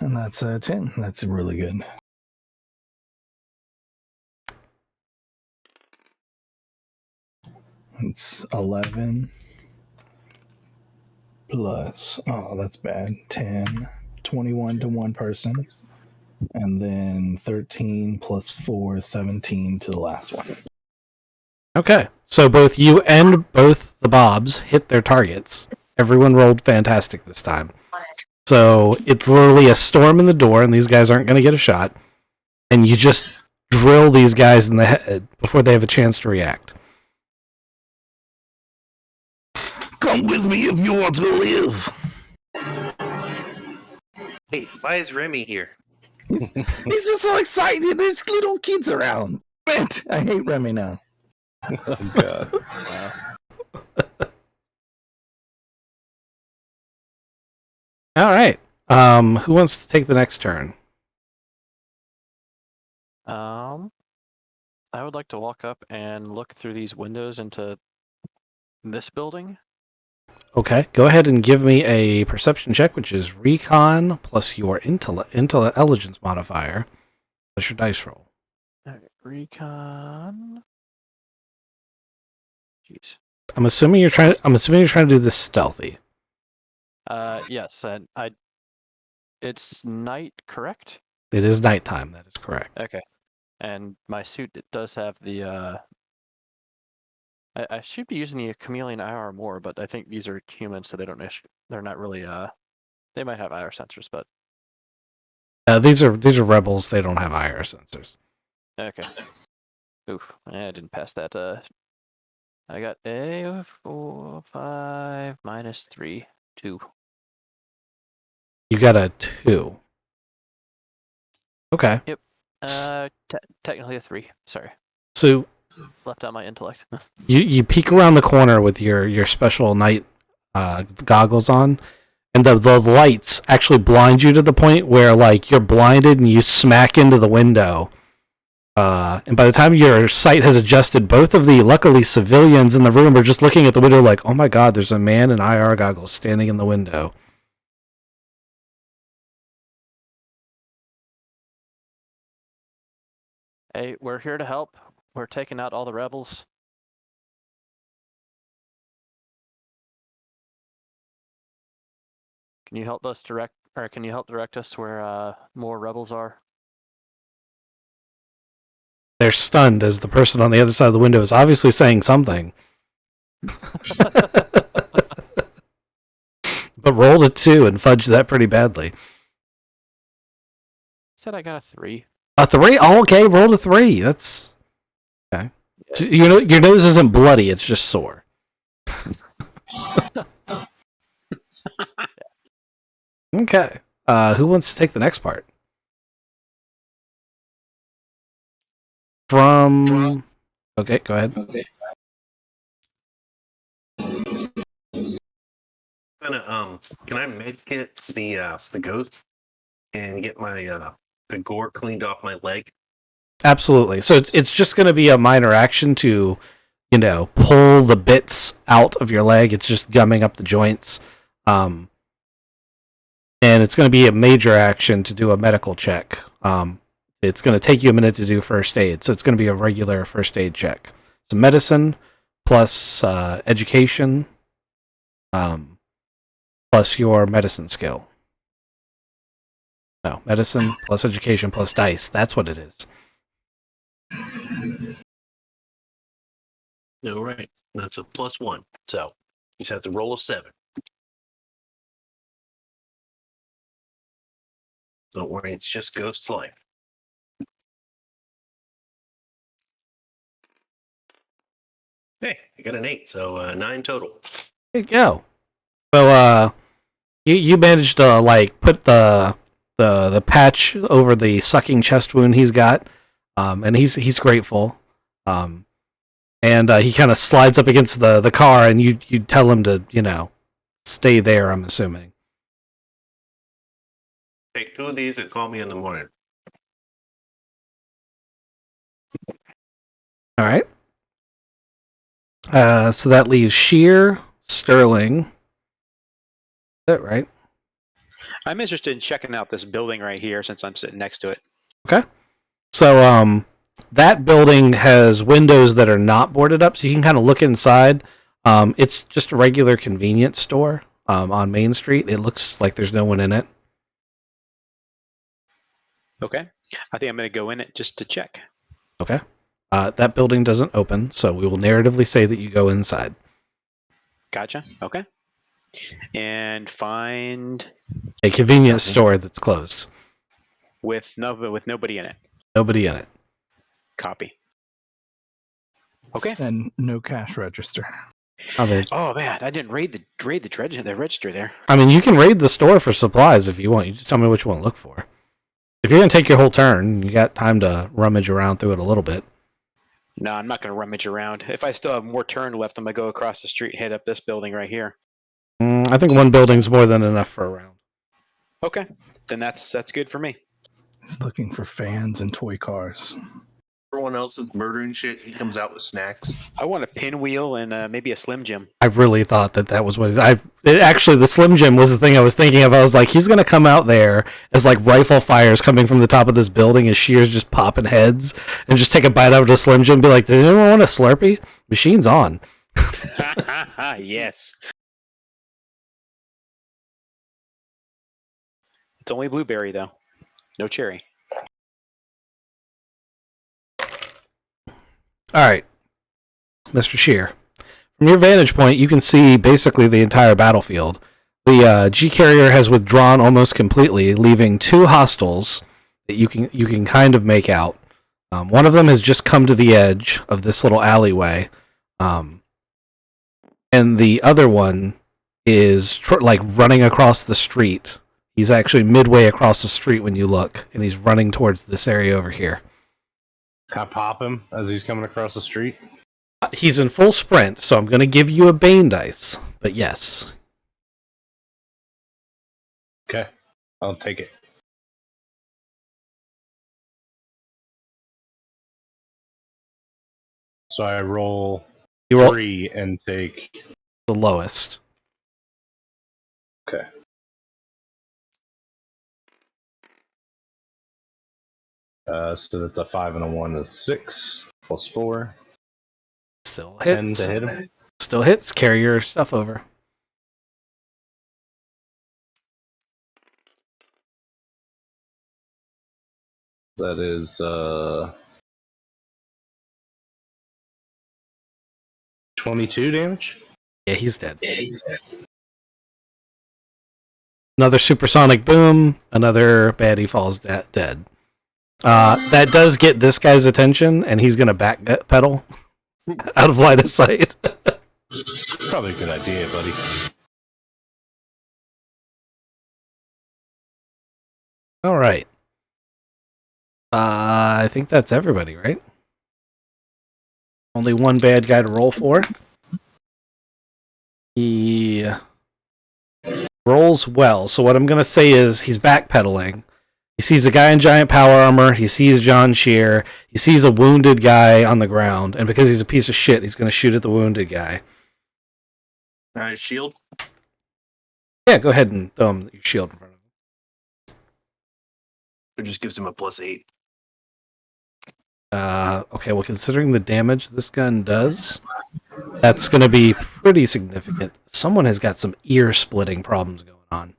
Speaker 6: And that's a 10. That's really good. It's 11 plus, oh, that's bad, 10, 21 to one person. And then 13 plus 4 is 17 to the last one.
Speaker 3: Okay. So both you and both the Bobs hit their targets. Everyone rolled fantastic this time. So it's literally a storm in the door, and these guys aren't going to get a shot. And you just drill these guys in the head before they have a chance to react.
Speaker 6: Come with me if you want to live.
Speaker 7: Hey, why is Remy here?
Speaker 6: He's just so excited. There's little kids around. I hate Remy now.
Speaker 1: Oh, God.
Speaker 3: All right. Who wants to take the next turn?
Speaker 4: I would like to walk up and look through these windows into this building.
Speaker 3: Okay. Go ahead and give me a perception check, which is recon plus your intelligence modifier plus your dice roll.
Speaker 4: All right, recon. Jeez.
Speaker 3: I'm assuming you're trying to do this stealthy.
Speaker 4: Yes, and it's night, correct?
Speaker 3: It is nighttime. That is correct.
Speaker 4: Okay. And my suit does have the I should be using the chameleon IR more, but I think these are humans, so they're not really they might have IR sensors, but
Speaker 3: These are rebels. They don't have IR sensors.
Speaker 4: Okay. Oof. I didn't pass that. I got a 4, 5 minus 3, 2.
Speaker 3: You got a 2. Okay.
Speaker 4: Technically a 3. Sorry,
Speaker 3: So
Speaker 4: left out my intellect.
Speaker 3: you peek around the corner with your special night goggles on, and the lights actually blind you to the point where like you're blinded and you smack into the window. And by the time your sight has adjusted, both of the luckily civilians in the room are just looking at the window like, oh my god, there's a man in IR goggles standing in the window.
Speaker 4: Hey, we're here to help. We're taking out all the rebels. Can you help direct us to where more rebels are?
Speaker 3: They're stunned as the person on the other side of the window is obviously saying something. But rolled a 2 and fudged that pretty badly.
Speaker 4: Said I got a 3.
Speaker 3: A 3? Oh, okay, rolled a 3. That's okay. So, your nose isn't bloody; it's just sore. Okay. Who wants to take the next part? Okay, go ahead.
Speaker 7: Can I medkit the ghost and get my the gore cleaned off my leg?
Speaker 3: Absolutely. So it's just going to be a minor action to, pull the bits out of your leg. It's just gumming up the joints. And it's going to be a major action to do a medical check. It's going to take you a minute to do first aid. So it's going to be a regular first aid check. So medicine plus education plus your medicine skill. No, medicine plus education plus dice. That's what it is.
Speaker 7: No, right. That's a +1. So you just have to roll a 7. Don't worry, it's just Ghost's life. Hey, I got an 8, so 9 total.
Speaker 3: There you go. So you managed to like put the patch over the sucking chest wound he's got, and he's grateful. And he kind of slides up against the car, and you tell him to stay there. I'm assuming.
Speaker 7: Take 2 of these and call me in the morning.
Speaker 3: All right. So that leaves Sheer, Sterling. Is that right?
Speaker 5: I'm interested in checking out this building right here since I'm sitting next to it.
Speaker 3: Okay. So that building has windows that are not boarded up, so you can kind of look inside. It's just a regular convenience store on Main Street. It looks like there's no one in it.
Speaker 5: Okay. I think I'm going to go in it just to check.
Speaker 3: Okay. That building doesn't open, so we will narratively say that you go inside.
Speaker 5: Gotcha. Okay. And find
Speaker 3: a convenience store that's closed.
Speaker 5: With nobody in it.
Speaker 3: Nobody in it.
Speaker 5: Copy. Okay.
Speaker 6: And no cash register.
Speaker 3: Oh
Speaker 5: man, I didn't raid the register there.
Speaker 3: I mean, you can raid the store for supplies if you want. You just tell me what you want to look for. If you're gonna take your whole turn, you got time to rummage around through it a little bit.
Speaker 5: No, I'm not gonna rummage around. If I still have more turn left, I'm gonna go across the street, and head up this building right here.
Speaker 3: I think one building's more than enough for a round.
Speaker 5: Okay, then that's good for me.
Speaker 6: He's looking for fans and toy cars.
Speaker 7: Everyone else is murdering shit. He comes out with snacks.
Speaker 5: I want a pinwheel and maybe a Slim Jim.
Speaker 3: I really thought that was what actually the Slim Jim was the thing I was thinking of. I was like, he's gonna come out there as like rifle fires coming from the top of this building as Shear's just popping heads and just take a bite out of the Slim Jim and be like, did anyone want a Slurpee? Machine's on.
Speaker 5: Yes. It's only blueberry though. No cherry.
Speaker 3: All right, Mr. Shear. From your vantage point, you can see basically the entire battlefield. The G carrier has withdrawn almost completely, leaving 2 hostiles that you can kind of make out. One of them has just come to the edge of this little alleyway, and the other one is like running across the street. He's actually midway across the street when you look, and he's running towards this area over here.
Speaker 1: Can I pop him as he's coming across the street?
Speaker 3: He's in full sprint, so I'm going to give you a Bane dice. But yes.
Speaker 1: Okay, I'll take it. So I roll
Speaker 3: You roll
Speaker 1: 3 and take.
Speaker 3: the lowest.
Speaker 1: Okay. So that's a 5 and a 1 is 6 plus 4.
Speaker 3: Still
Speaker 1: 10
Speaker 3: hits.
Speaker 1: to hit him.
Speaker 3: Still hits. Carry your stuff over.
Speaker 1: That is 22 damage.
Speaker 3: Yeah, he's dead. Another supersonic boom. Another baddie falls dead. That does get this guy's attention, and he's going to backpedal out of line of sight.
Speaker 1: Probably a good idea, buddy.
Speaker 3: All right. I think that's everybody, right? Only one bad guy to roll for. He rolls well. So what I'm going to say is he's backpedaling. He sees a guy in giant power armor. He sees John Shear. He sees a wounded guy on the ground. And because he's a piece of shit, he's going to shoot at the wounded guy.
Speaker 7: Shield.
Speaker 3: Yeah, go ahead and throw him your shield in front of him.
Speaker 7: It just gives him a +8.
Speaker 3: Okay, well, considering the damage this gun does, that's going to be pretty significant. Someone has got some ear-splitting problems going on.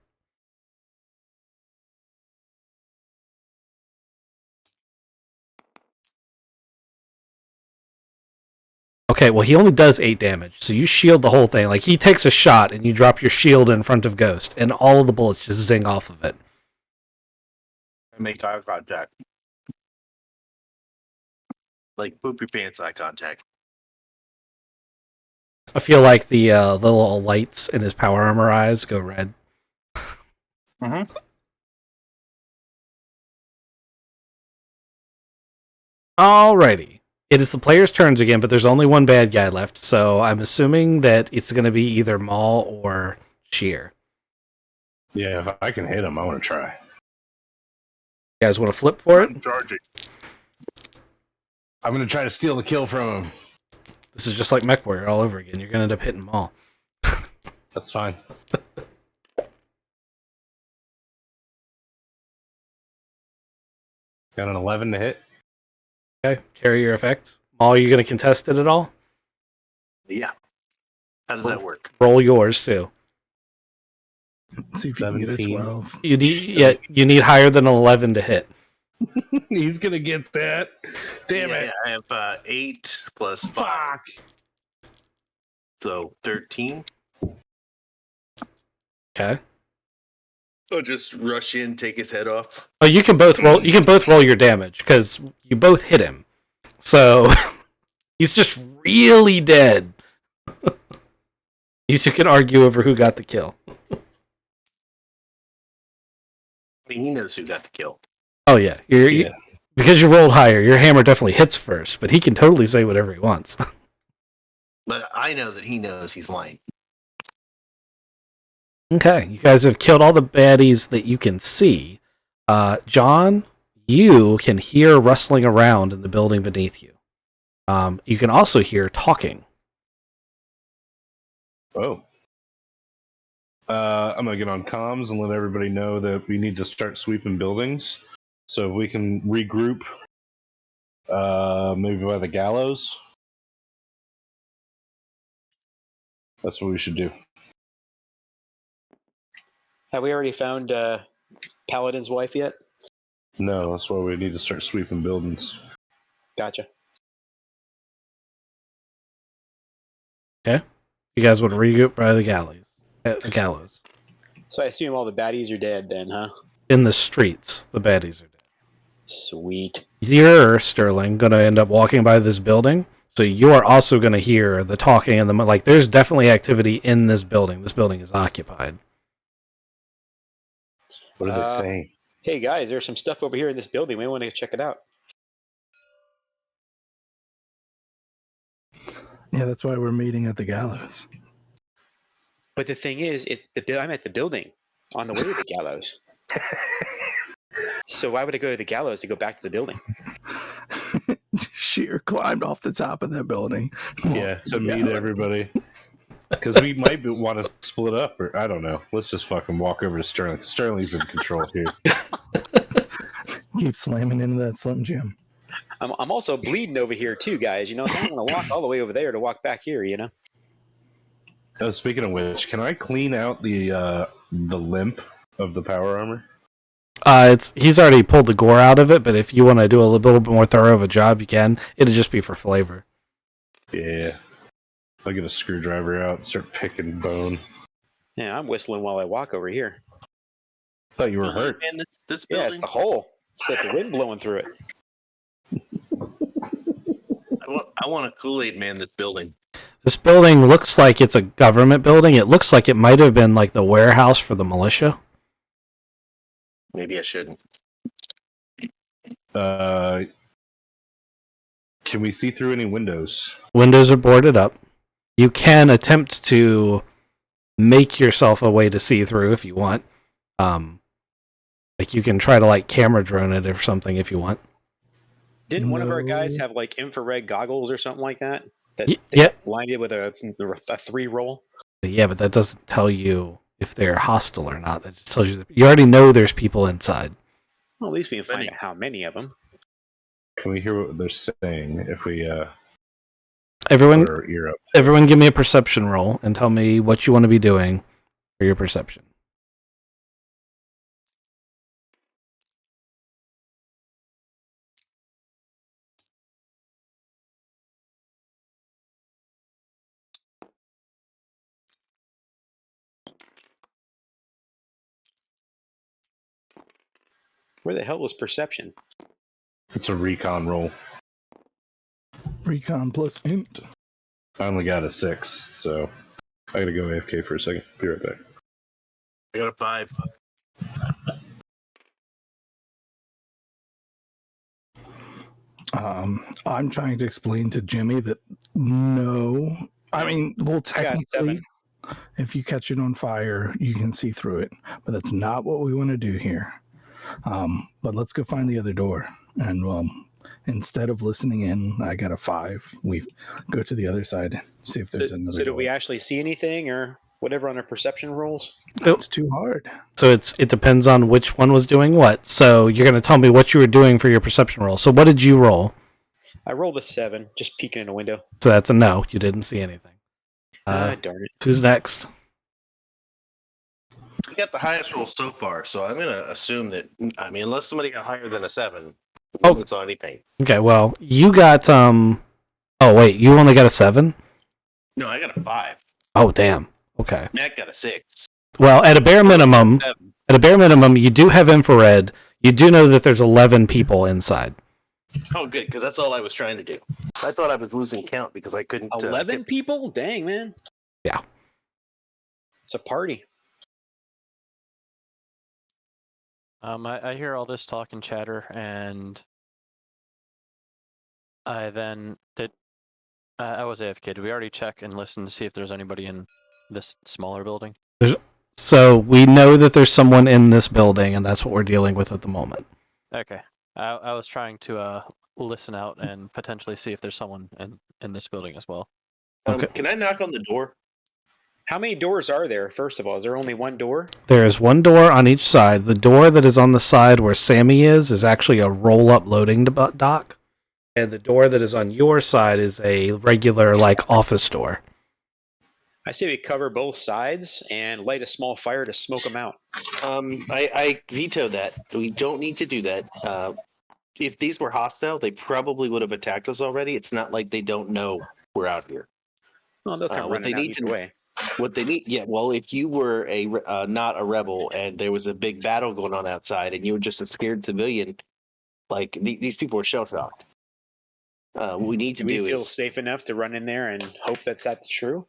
Speaker 3: Okay, well, he only does 8 damage, so you shield the whole thing. Like, he takes a shot, and you drop your shield in front of Ghost, and all of the bullets just zing off of it.
Speaker 7: Make eye contact. Like poop your pants eye contact.
Speaker 3: I feel like the little lights in his power armor eyes go red.
Speaker 7: Mm-hmm.
Speaker 3: Alrighty. It is the player's turns again, but there's only one bad guy left, so I'm assuming that it's going to be either Maul or Shear.
Speaker 1: Yeah, if I can hit him, I want to try.
Speaker 3: You guys want to flip for it?
Speaker 7: Charging.
Speaker 1: I'm going to try to steal the kill from him.
Speaker 3: This is just like MechWarrior all over again. You're going to end up hitting Maul.
Speaker 1: That's fine. Got an 11 to hit.
Speaker 3: Okay, carry your effect. Maul, are you going to contest it at all?
Speaker 7: Yeah. How does that work?
Speaker 3: Roll yours, too.
Speaker 6: Let's see if you can get a
Speaker 1: 17.
Speaker 6: 12.
Speaker 3: You need higher than 11 to hit.
Speaker 1: He's going to get that. Damn it.
Speaker 7: I have 8 plus 5.
Speaker 1: Fuck.
Speaker 7: So 13.
Speaker 3: Okay.
Speaker 7: Oh, just rush in, take his head off.
Speaker 3: Oh, you can both roll. You can both roll your damage because you both hit him. So he's just really dead. You two can argue over who got the kill.
Speaker 7: I mean, he knows who got the kill.
Speaker 3: Oh yeah, because you rolled higher. Your hammer definitely hits first, but he can totally say whatever he wants.
Speaker 7: But I know that he knows he's lying.
Speaker 3: Okay, you guys have killed all the baddies that you can see. John, you can hear rustling around in the building beneath you. You can also hear talking.
Speaker 1: Oh. I'm going to get on comms and let everybody know that we need to start sweeping buildings. So if we can regroup, maybe by the gallows. That's what we should do.
Speaker 5: Have we already found Paladin's wife yet?
Speaker 1: No, that's why we need to start sweeping buildings.
Speaker 5: Gotcha.
Speaker 3: Okay, you guys want to regroup by the gallows?
Speaker 5: So I assume all the baddies are dead then, huh?
Speaker 3: In the streets, the baddies are dead.
Speaker 5: Sweet.
Speaker 3: You're, Sterling, going to end up walking by this building, so you are also going to hear the talking and the like. There's definitely activity in this building. This building is occupied.
Speaker 1: What are they saying?
Speaker 5: Hey guys, there's some stuff over here in this building. We want to check it out.
Speaker 6: Yeah, that's why we're meeting at the gallows.
Speaker 5: But the thing is, I'm at the building on the way to the gallows. So why would I go to the gallows to go back to the building?
Speaker 6: Sheer climbed off the top of that building.
Speaker 1: Yeah, to meet everybody. Because we might want to split up, or I don't know. Let's just fucking walk over to Sterling. Sterling's in control here.
Speaker 6: Keep slamming into that Slim Jim.
Speaker 5: I'm also bleeding over here too, guys. You know, so I'm going to walk all the way over there to walk back here. You know.
Speaker 1: Oh, speaking of which, can I clean out the limp of the power armor?
Speaker 3: He's already pulled the gore out of it, but if you want to do a little bit more thorough of a job, you can. It'll just be for flavor.
Speaker 1: Yeah. I'll get a screwdriver out and start picking bone.
Speaker 5: Yeah, I'm whistling while I walk over here.
Speaker 1: Thought you were hurt.
Speaker 2: And this
Speaker 5: Yeah,
Speaker 2: building,
Speaker 5: it's the hole. It's like the wind blowing through it.
Speaker 2: I want a Kool-Aid man this building.
Speaker 3: This building looks like it's a government building. It looks like it might have been like the warehouse for the militia.
Speaker 2: Maybe I shouldn't.
Speaker 1: Can we see through any windows?
Speaker 3: Windows are boarded up. You can attempt to make yourself a way to see through if you want. Like you can try to like camera drone it or something if you want.
Speaker 5: Didn't one of our guys
Speaker 6: No.
Speaker 5: have like infrared goggles or something like that? That
Speaker 3: Y-
Speaker 5: they
Speaker 3: yeah.
Speaker 5: got blinded with a 3-roll?
Speaker 3: Yeah, but that doesn't tell you if they're hostile or not. That just tells you that you already know there's people inside.
Speaker 5: Well, at least we can find
Speaker 2: Many.
Speaker 5: out how many of them.
Speaker 1: Can we hear what they're saying if we
Speaker 3: Everyone,
Speaker 1: put our ear up?
Speaker 3: everyone, give me a perception roll and tell me what you want to be doing for your perception.
Speaker 5: Where the hell was perception?
Speaker 1: It's a recon roll.
Speaker 6: Recon plus int.
Speaker 1: I only got a 6, so I gotta go AFK for a second. Be right back.
Speaker 2: I got a 5.
Speaker 6: I'm trying to explain to Jimmy that no. I mean, well, technically,
Speaker 5: 7.
Speaker 6: if you catch it on fire, you can see through it, but that's not what we want to do here. But let's go find the other door. And instead of listening in, I got a 5. We go to the other side, see if there's another
Speaker 5: So do
Speaker 6: door.
Speaker 5: we actually see anything or whatever on our perception rolls?
Speaker 6: It's too hard.
Speaker 3: So it depends on which one was doing what. So you're going to tell me what you were doing for your perception roll. So what did you roll?
Speaker 5: I rolled a 7, just peeking in a window.
Speaker 3: So that's a no. You didn't see anything.
Speaker 5: Darn it.
Speaker 3: Who's next?
Speaker 2: We got the highest roll so far, so I'm gonna assume that. I mean, unless somebody got higher than a 7,
Speaker 3: Oh.
Speaker 2: it's on any paint.
Speaker 3: Okay, well, you got Oh wait, you only got a 7?
Speaker 2: No, I got a 5.
Speaker 3: Oh damn. Okay.
Speaker 2: Matt got a 6.
Speaker 3: Well, at a bare minimum,
Speaker 2: 7.
Speaker 3: you do have infrared. You do know that there's 11 people inside.
Speaker 2: Oh, good, because that's all I was trying to do. I thought I was losing count because I couldn't.
Speaker 5: 11 people? Dang, man.
Speaker 3: Yeah.
Speaker 5: It's a party.
Speaker 4: I hear all this talk and chatter, and I then did. I was AFK. Did we already check and listen to see if there's anybody in this smaller building?
Speaker 3: So we know that there's someone in this building, and that's what we're dealing with at the moment.
Speaker 4: Okay. I was trying to listen out and potentially see if there's someone in this building as well.
Speaker 3: Okay.
Speaker 2: Can I knock on the door?
Speaker 5: How many doors are there, first of all? Is there only one door?
Speaker 3: There is one door on each side. The door that is on the side where Sammy is actually a roll-up loading dock. And the door that is on your side is a regular, like, office door.
Speaker 5: I say we cover both sides and light a small fire to smoke them out.
Speaker 2: I veto that. We don't need to do that. If these were hostile, they probably would have attacked us already. It's not like they don't know we're out here.
Speaker 5: Well, they'll come
Speaker 2: what
Speaker 5: running
Speaker 2: they
Speaker 5: out
Speaker 2: need
Speaker 5: either
Speaker 2: to-
Speaker 5: way.
Speaker 2: What they need, yeah. Well, if you were not a rebel and there was a big battle going on outside, and you were just a scared civilian, like these people are shell shocked. What we need to
Speaker 5: Do we
Speaker 2: do
Speaker 5: feel
Speaker 2: is,
Speaker 5: safe enough to run in there and hope that that's true?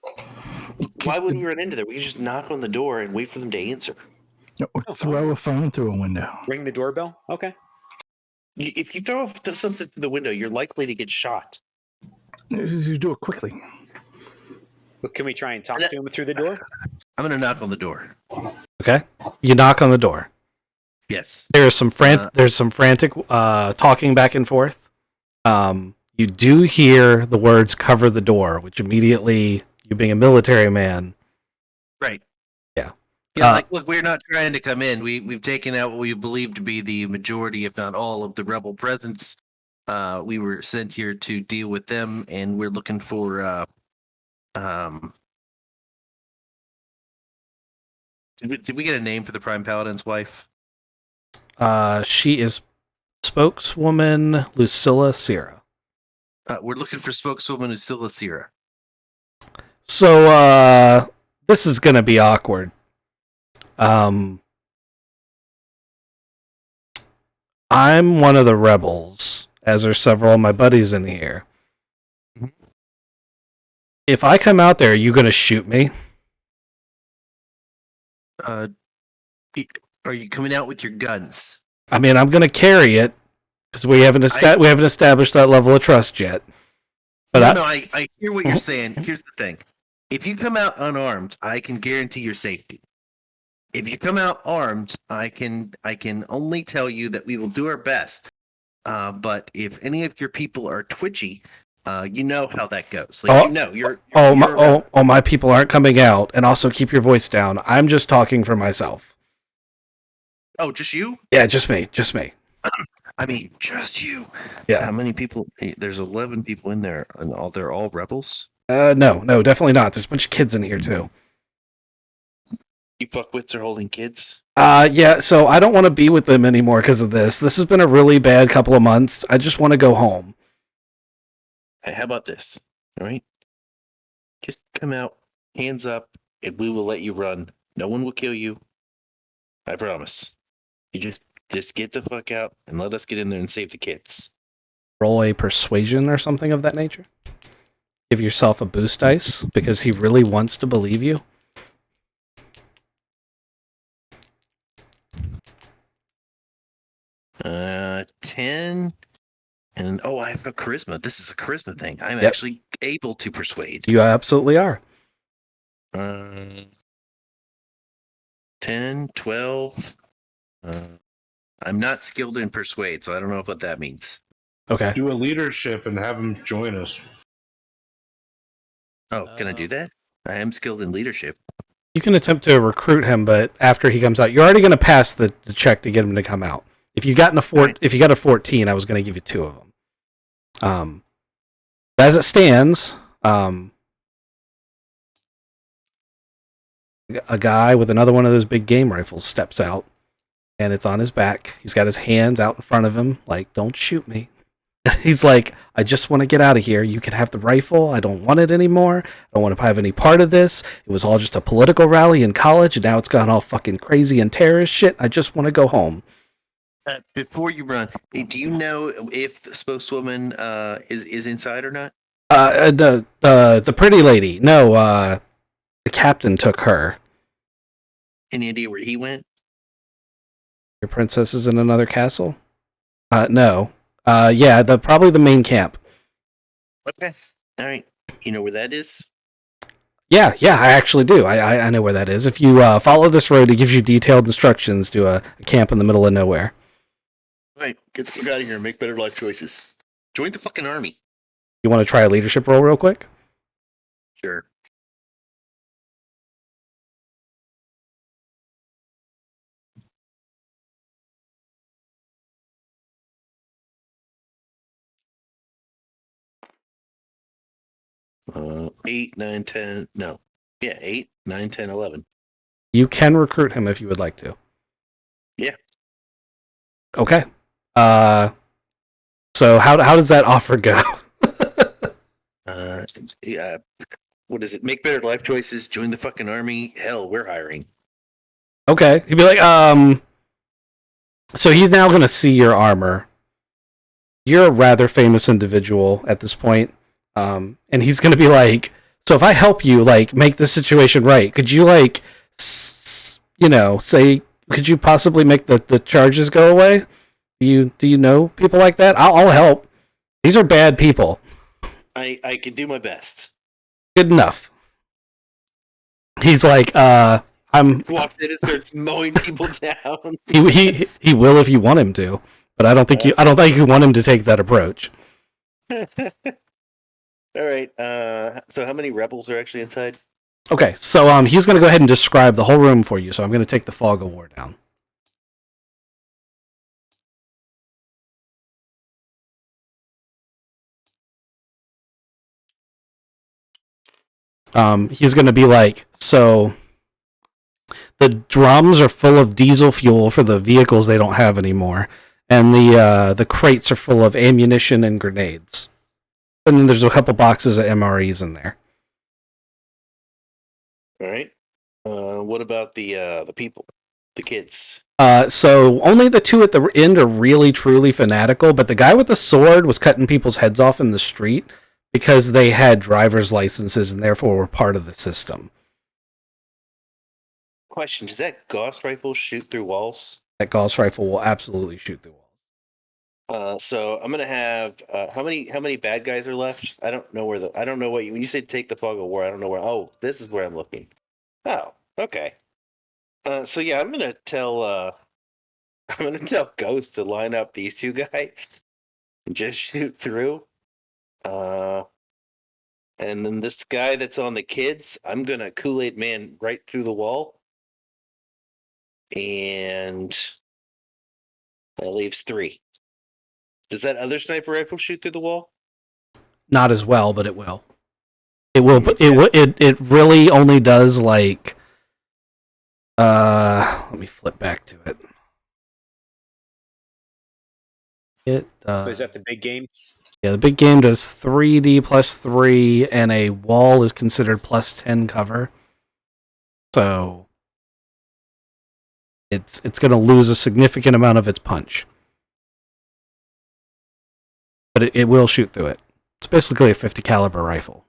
Speaker 2: why would we run into there? We can just knock on the door and wait for them to answer.
Speaker 6: Or throw a phone through a window.
Speaker 5: Ring the doorbell? Okay.
Speaker 2: If you throw something through the window, you're likely to get shot.
Speaker 6: You do it quickly.
Speaker 5: But can we try and talk to him through the door?
Speaker 7: I'm gonna knock on the door.
Speaker 3: Okay. You knock on the door.
Speaker 7: Yes.
Speaker 3: There's some frantic talking back and forth. You do hear the words "cover the door," which immediately, you being a military man,
Speaker 7: Right.
Speaker 3: Yeah.
Speaker 7: Yeah, like, look, we're not trying to come in. We've taken out what we believe to be the majority, if not all, of the rebel presence. We were sent here to deal with them, and we're looking for. Did we get a name for the Prime Paladin's wife?
Speaker 3: she is spokeswoman Lucilla Sierra.
Speaker 7: We're looking for spokeswoman Usilla Sierra.
Speaker 3: So, this is gonna be awkward. I'm one of the rebels, as are several of my buddies in here.
Speaker 7: Mhm.
Speaker 3: If I come out there, are you gonna shoot me?
Speaker 7: Are you coming out with your guns?
Speaker 3: I mean, I'm gonna carry it because we haven't established that level of trust yet. But
Speaker 7: I hear what you're saying. Here's the thing: if you come out unarmed, I can guarantee your safety. If you come out armed, I can only tell you that we will do our best. But if any of your people are twitchy, you know how that goes. Like,
Speaker 3: my people aren't coming out, and also keep your voice down. I'm just talking for myself.
Speaker 7: Oh, just you?
Speaker 3: Yeah, just me.
Speaker 7: I mean, just you.
Speaker 3: Yeah.
Speaker 7: How many people? There's 11 people in there, and they're all rebels.
Speaker 3: No, definitely not. There's a bunch of kids in here too.
Speaker 2: You fuckwits are holding kids.
Speaker 3: Yeah. So I don't want to be with them anymore because of this. This has been a really bad couple of months. I just want to go home.
Speaker 2: Hey, how about this? All right, just come out, hands up, and we will let you run. No one will kill you. I promise. You just get the fuck out and let us get in there and save the kids.
Speaker 3: Roll a persuasion or something of that nature. Give yourself a boost dice because he really wants to believe you.
Speaker 7: 10, and I have a charisma. This is a charisma thing. I'm actually able to persuade.
Speaker 3: You absolutely are.
Speaker 7: 10, 12. I'm not skilled in persuade, so I don't know what that means.
Speaker 3: Okay.
Speaker 1: Do a leadership and have him join us.
Speaker 7: Oh, can I do that? I am skilled in leadership.
Speaker 3: You can attempt to recruit him, but after he comes out, you're already going to pass the check to get him to come out. If you got a 14, I was going to give you 2 of them. As it stands, a guy with another one of those big game rifles steps out, and it's on his back. He's got his hands out in front of him, like, don't shoot me. He's like, I just want to get out of here. You can have the rifle. I don't want it anymore. I don't want to have any part of this. It was all just a political rally in college, and now it's gone all fucking crazy and terrorist shit. I just want to go home.
Speaker 7: Before you run, do you know if the spokeswoman is inside or not?
Speaker 3: The pretty lady. No, the captain took her.
Speaker 7: Any idea where he went?
Speaker 3: Your princess is in another castle? No. Yeah, probably the main camp.
Speaker 7: Okay. All right. You know where that is?
Speaker 3: Yeah, I actually do. I know where that is. If you follow this road, it gives you detailed instructions to a camp in the middle of nowhere.
Speaker 7: All right. Get the fuck out of here and make better life choices. Join the fucking army.
Speaker 3: You want to try a leadership roll real quick?
Speaker 7: Sure. Uh, 8, 9, 10. No. Yeah, 8, 9, 10, 11.
Speaker 3: You can recruit him if you would like to.
Speaker 7: Yeah.
Speaker 3: Okay. So how does that offer go?
Speaker 7: Yeah. what is it? Make better life choices. Join the fucking army. Hell, we're hiring.
Speaker 3: Okay. He'd be like, so he's now going to see your armor. You're a rather famous individual at this point. And he's going to be like, so if I help you, like, make this situation right, could you, like, say, could you possibly make the charges go away? Do you know people like that? I'll help. These are bad people.
Speaker 7: I can do my best.
Speaker 3: Good enough. He's like, I'm.
Speaker 7: Walks in and starts mowing people down.
Speaker 3: He will if you want him to, but I don't think you want him to take that approach.
Speaker 7: All right. So how many rebels are actually inside?
Speaker 3: Okay, so he's going to go ahead and describe the whole room for you. So I'm going to take the fog of war down. He's going to be like, so the drums are full of diesel fuel for the vehicles they don't have anymore, and the crates are full of ammunition and grenades. And then there's a couple boxes of MREs in there.
Speaker 7: All right. What about the people, the kids?
Speaker 3: So only the two at the end are really truly fanatical, but the guy with the sword was cutting people's heads off in the street because they had driver's licenses and therefore were part of the system.
Speaker 7: Question: does that Gauss rifle shoot through walls?
Speaker 3: That Gauss rifle will absolutely shoot through walls.
Speaker 7: So I'm gonna have how many bad guys are left? I don't know I don't know what when you say take the fog of war. I don't know where. Oh, this is where I'm looking. Oh, okay. So yeah, I'm gonna tell Ghost to line up these two guys and just shoot through. And then this guy that's on the kids, I'm gonna Kool-Aid Man right through the wall. And that leaves 3. Does that other sniper rifle shoot through the wall?
Speaker 3: Not as well, but it will. It will. It really only does like. Let me flip back to it.
Speaker 5: Is that the big game?
Speaker 3: Yeah, the big game does 3D plus 3, and a wall is considered plus 10 cover. So it's going to lose a significant amount of its punch. But it will shoot through it. It's basically a 50 caliber rifle.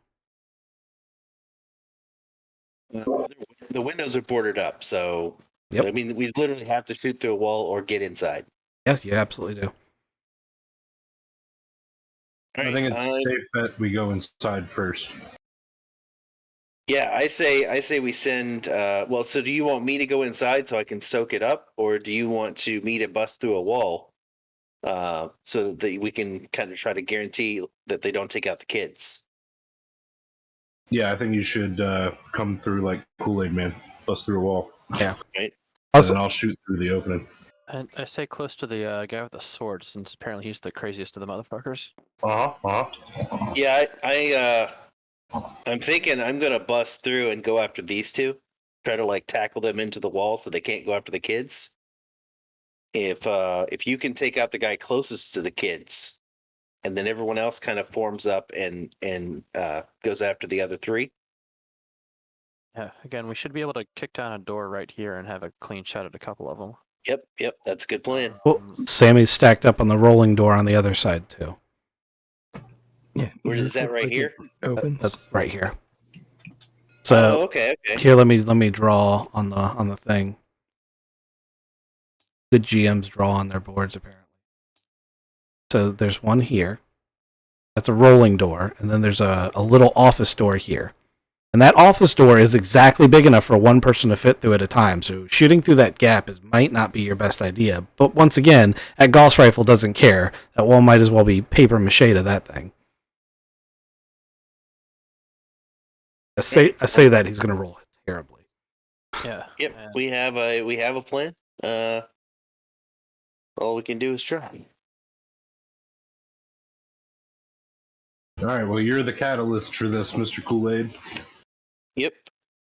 Speaker 7: The windows are boarded up, so
Speaker 3: Yep.
Speaker 7: I mean we literally have to shoot through a wall or get inside.
Speaker 3: Yeah, you absolutely do.
Speaker 1: I think it's safe that we go inside first.
Speaker 7: Yeah, I say we send. Well, so do you want me to go inside so I can soak it up, or do you want me to bust through a wall, so that we can kind of try to guarantee that they don't take out the kids?
Speaker 1: Yeah, I think you should come through like Kool-Aid Man, bust through a wall.
Speaker 3: Yeah.
Speaker 7: Right.
Speaker 1: And then I'll shoot through the opening.
Speaker 4: And I say close to the guy with the sword, since apparently he's the craziest of the motherfuckers.
Speaker 7: Yeah, I'm thinking I'm gonna bust through and go after these two, try to like tackle them into the wall so they can't go after the kids. If you can take out the guy closest to the kids, and then everyone else kind of forms up and goes after the other 3.
Speaker 4: Yeah, again, we should be able to kick down a door right here and have a clean shot at a couple of them.
Speaker 7: Yep, that's a good plan.
Speaker 3: Well, Sammy's stacked up on the rolling door on the other side too.
Speaker 6: Yeah.
Speaker 7: Where is that right here?
Speaker 6: Opens.
Speaker 3: That's right here. So
Speaker 7: Okay.
Speaker 3: here, let me draw on the thing. Good GMs draw on their boards apparently. So there's one here. That's a rolling door, and then there's a little office door here. And that office door is exactly big enough for one person to fit through at a time, so shooting through that gap might not be your best idea. But once again, that Gauss rifle doesn't care. That wall might as well be paper mache to that thing. I say that he's going to roll terribly.
Speaker 4: Yeah.
Speaker 7: Yep,
Speaker 4: and-
Speaker 7: we have a plan. All we can do is try.
Speaker 1: All right, well, you're the catalyst for this, Mr. Kool-Aid.
Speaker 7: Yep.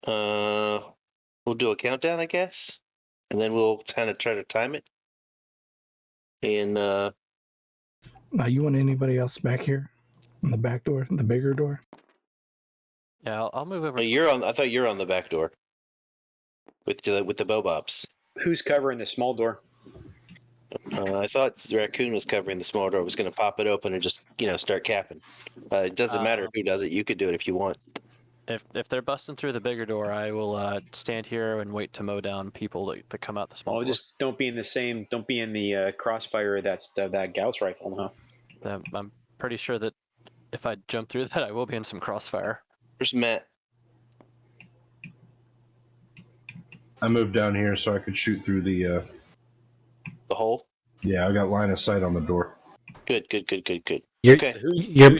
Speaker 7: We'll do a countdown, I guess, and then we'll kind of try to time it. And
Speaker 6: Now, you want anybody else back here on the back door, the bigger door?
Speaker 4: Yeah, I'll move over.
Speaker 2: Oh, you're on. I thought you're on the back door with the bobs.
Speaker 5: Who's covering the small door?
Speaker 2: I thought the raccoon was covering the small door. Was going to pop it open and just start capping. It doesn't matter who does it. You could do it if you want.
Speaker 4: If they're busting through the bigger door, I will stand here and wait to mow down people that come out the small door.
Speaker 5: Just don't be in the crossfire of that Gauss rifle, huh?
Speaker 4: I'm pretty sure that if I jump through that, I will be in some crossfire.
Speaker 2: Where's Matt?
Speaker 1: I moved down here so I could shoot through the.
Speaker 2: The hole.
Speaker 1: Yeah, I got line of sight on the door.
Speaker 2: Good.
Speaker 3: You're,
Speaker 2: Okay.
Speaker 5: So
Speaker 3: you're,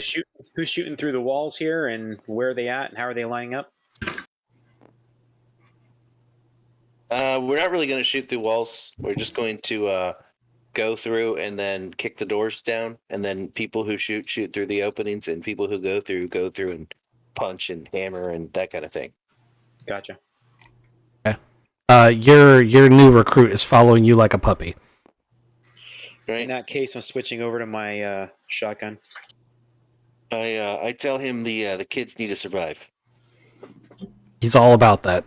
Speaker 5: who's shooting through the walls here, and where are they at, and how are they lining up?
Speaker 2: We're not really going to shoot through walls. We're just going to go through and then kick the doors down, and then people who shoot through the openings, and people who go through and punch and hammer and that kind of thing.
Speaker 5: Gotcha.
Speaker 3: your new recruit is following you like a puppy.
Speaker 2: Right.
Speaker 5: In that case, I'm switching over to my shotgun.
Speaker 2: I tell him the kids need to survive.
Speaker 3: He's all about that.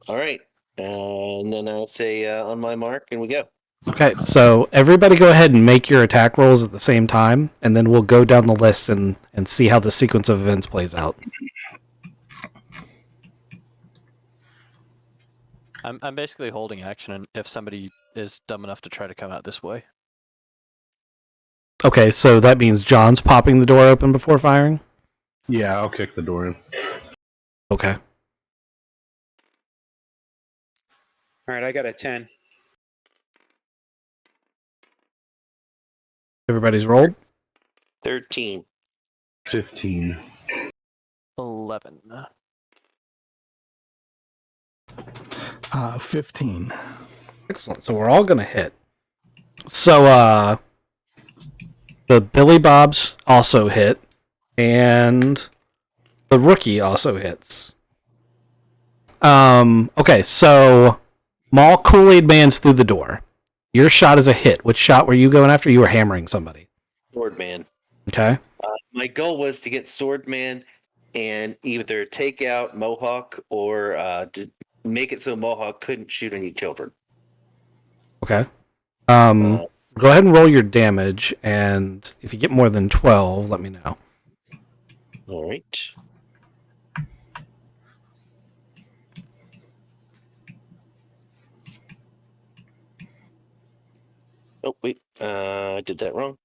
Speaker 2: All right. And then I'll say on my mark, and we go.
Speaker 3: Okay, so everybody go ahead and make your attack rolls at the same time, and then we'll go down the list and see how the sequence of events plays out.
Speaker 4: I'm basically holding action, and if somebody is dumb enough to try to come out this way.
Speaker 3: Okay, so that means John's popping the door open before firing?
Speaker 1: Yeah, I'll kick the door in.
Speaker 3: Okay.
Speaker 5: All right, I got a 10.
Speaker 3: Everybody's rolled?
Speaker 2: 13.
Speaker 1: 15.
Speaker 4: 11.
Speaker 6: 15.
Speaker 3: Excellent. So we're all going to hit. So, the Billy Bobs also hit, and the rookie also hits. Okay, so Mall Kool-Aid Man's through the door. Your shot is a hit. Which shot were you going after? You were hammering somebody.
Speaker 2: Swordman.
Speaker 3: Okay.
Speaker 2: My goal was to get Swordman and either take out Mohawk or to make it so Mohawk couldn't shoot any children.
Speaker 3: Okay. Go ahead and roll your damage, and if you get more than 12, let me know.
Speaker 2: All right. Oh, wait. I did that wrong.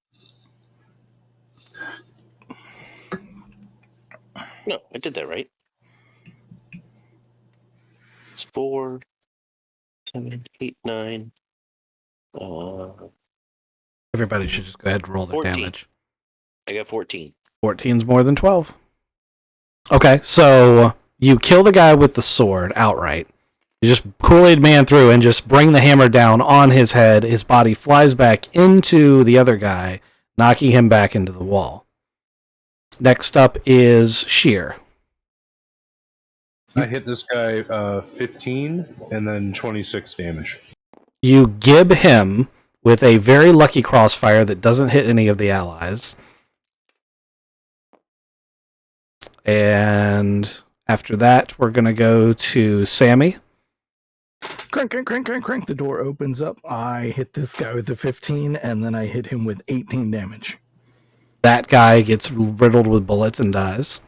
Speaker 2: No, I did that right. It's 4, 7, 8, 9.
Speaker 3: Everybody should just go ahead and roll their
Speaker 2: 14.
Speaker 3: damage.
Speaker 2: I got 14.
Speaker 3: 14's more than 12. Okay, so you kill the guy with the sword outright. You just Kool-Aid Man through and just bring the hammer down on his head. His body flies back into the other guy, knocking him back into the wall. Next up is Sheer.
Speaker 1: I hit this guy 15 and then 26 damage.
Speaker 3: You gib him with a very lucky crossfire that doesn't hit any of the allies. And after that, we're going to go to Sammy.
Speaker 6: Crank, crank, crank, crank, crank. The door opens up. I hit this guy with a 15, and then I hit him with 18 damage.
Speaker 3: That guy gets riddled with bullets and dies.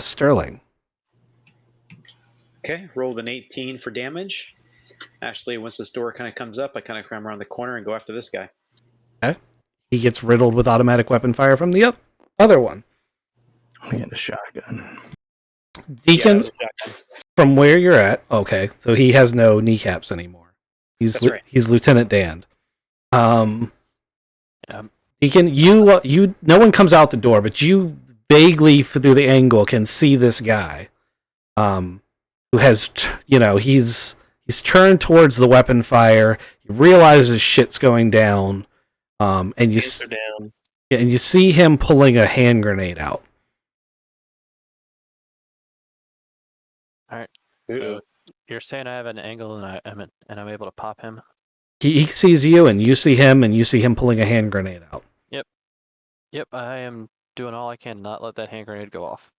Speaker 3: Sterling.
Speaker 5: Okay, rolled an 18 for damage. Actually, once this door kind of comes up, I kind of climb around the corner and go after this guy.
Speaker 3: Okay. He gets riddled with automatic weapon fire from the other one.
Speaker 6: We had a shotgun.
Speaker 3: Deacon,
Speaker 5: Yeah, that was a shotgun.
Speaker 3: from where you're at, okay, so he has no kneecaps anymore.
Speaker 5: That's right.
Speaker 3: He's Lieutenant Dan.
Speaker 4: Yeah.
Speaker 3: Deacon, you no one comes out the door, but you vaguely through the angle can see this guy, who has he's turned towards the weapon fire. He realizes shit's going down, and
Speaker 2: Hands are down.
Speaker 3: you see him pulling a hand grenade out.
Speaker 4: So you're saying I have an angle and I'm able to pop him?
Speaker 3: He sees you, and you see him pulling a hand grenade out.
Speaker 4: Yep, I am doing all I can not let that hand grenade go off.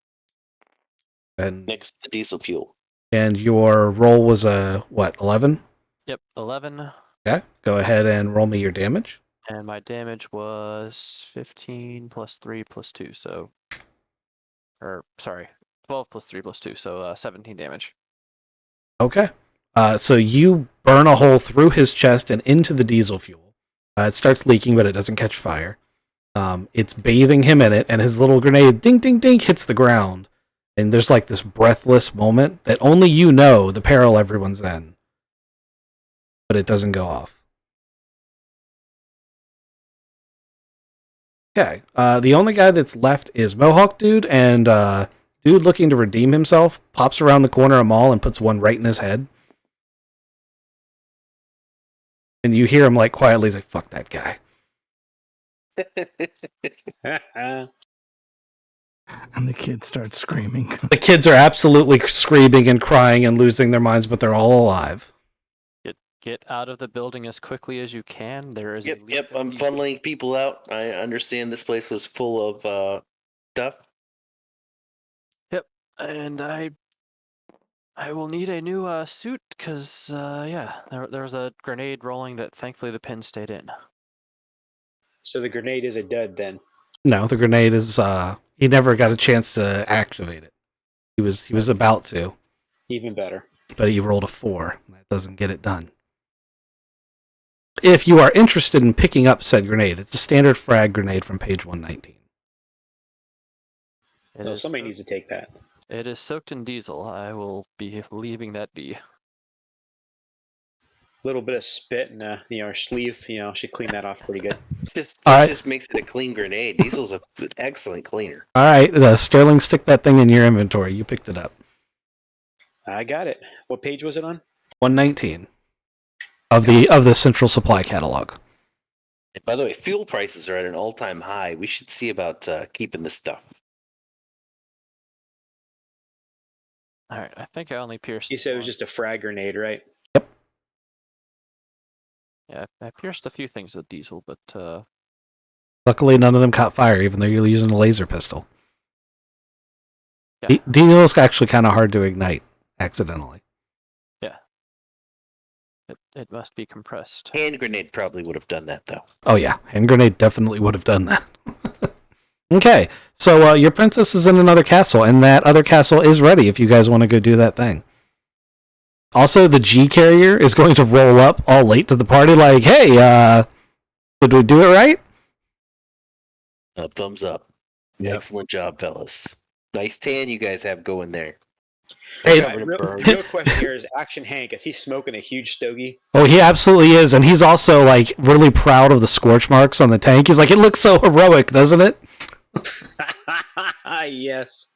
Speaker 3: And
Speaker 2: Next to diesel fuel.
Speaker 3: your roll was a what? 11.
Speaker 4: Yep, 11,
Speaker 3: Okay. Go ahead and roll me your damage.
Speaker 4: and my damage was 15 plus 3 plus 2, so. Or, sorry, 12 plus 3 plus 2, so 17 damage.
Speaker 3: Okay. So you burn a hole through his chest and into the diesel fuel. It starts leaking, but it doesn't catch fire. It's bathing him in it, and his little grenade, ding, ding, ding, hits the ground. And there's like this breathless moment that only you know the peril everyone's in. But it doesn't go off. Okay. The only guy that's left is Mohawk Dude, and Dude looking to redeem himself pops around the corner of Maul and puts one right in his head. And you hear him like quietly say, "Fuck that guy."
Speaker 6: And the kid starts screaming.
Speaker 3: The kids are absolutely screaming and crying and losing their minds, but they're all alive.
Speaker 4: Get out of the building as quickly as you can. There is. a leak
Speaker 2: Yep.
Speaker 4: of
Speaker 2: I'm
Speaker 4: diesel.
Speaker 2: funneling people out. I understand this place was full of stuff.
Speaker 4: And I will need a new suit because there was a grenade rolling that thankfully the pin stayed in.
Speaker 5: So the grenade is a dud then.
Speaker 3: No, the grenade is he never got a chance to activate it. He was about to,
Speaker 5: Even better.
Speaker 3: but he rolled a 4. That doesn't get it done. If you are interested in picking up said grenade, it's a standard frag grenade from page 119.
Speaker 5: No, somebody needs to take that.
Speaker 4: It is soaked in diesel. I will be leaving that be.
Speaker 5: A little bit of spit in our sleeve, should clean that off pretty good.
Speaker 2: This
Speaker 3: All right.
Speaker 2: just makes it a clean grenade. Diesel's an excellent cleaner.
Speaker 3: All right, Sterling, stick that thing in your inventory. You picked it up.
Speaker 5: I got it. What page was it on?
Speaker 3: 119 of the Central Supply catalog.
Speaker 2: By the way, fuel prices are at an all-time high. We should see about keeping this stuff.
Speaker 4: All right, I think I only pierced.
Speaker 5: You said it was
Speaker 4: one.
Speaker 5: just a frag grenade, right?
Speaker 4: Yeah, I pierced a few things with diesel, but
Speaker 3: Luckily, none of them caught fire, even though you're using a laser pistol.
Speaker 4: yeah,
Speaker 3: Diesel is actually kind of hard to ignite accidentally.
Speaker 4: it must be compressed.
Speaker 2: Hand grenade probably would have done that, though.
Speaker 3: Oh yeah, hand grenade definitely would have done that. Okay, so your princess is in another castle, and that other castle is ready if you guys want to go do that thing. Also, the G carrier is going to roll up all late to the party like, hey, did we do it right?
Speaker 2: Thumbs up.
Speaker 1: Yep.
Speaker 2: Excellent job, fellas. Nice tan you guys have going there.
Speaker 3: Hey,
Speaker 5: Yeah, real question here is Action Hank. Is he smoking a huge stogie?
Speaker 3: oh, he absolutely is, and he's also like really proud of the scorch marks on the tank. He's like, it looks so heroic, doesn't it?
Speaker 5: Yes.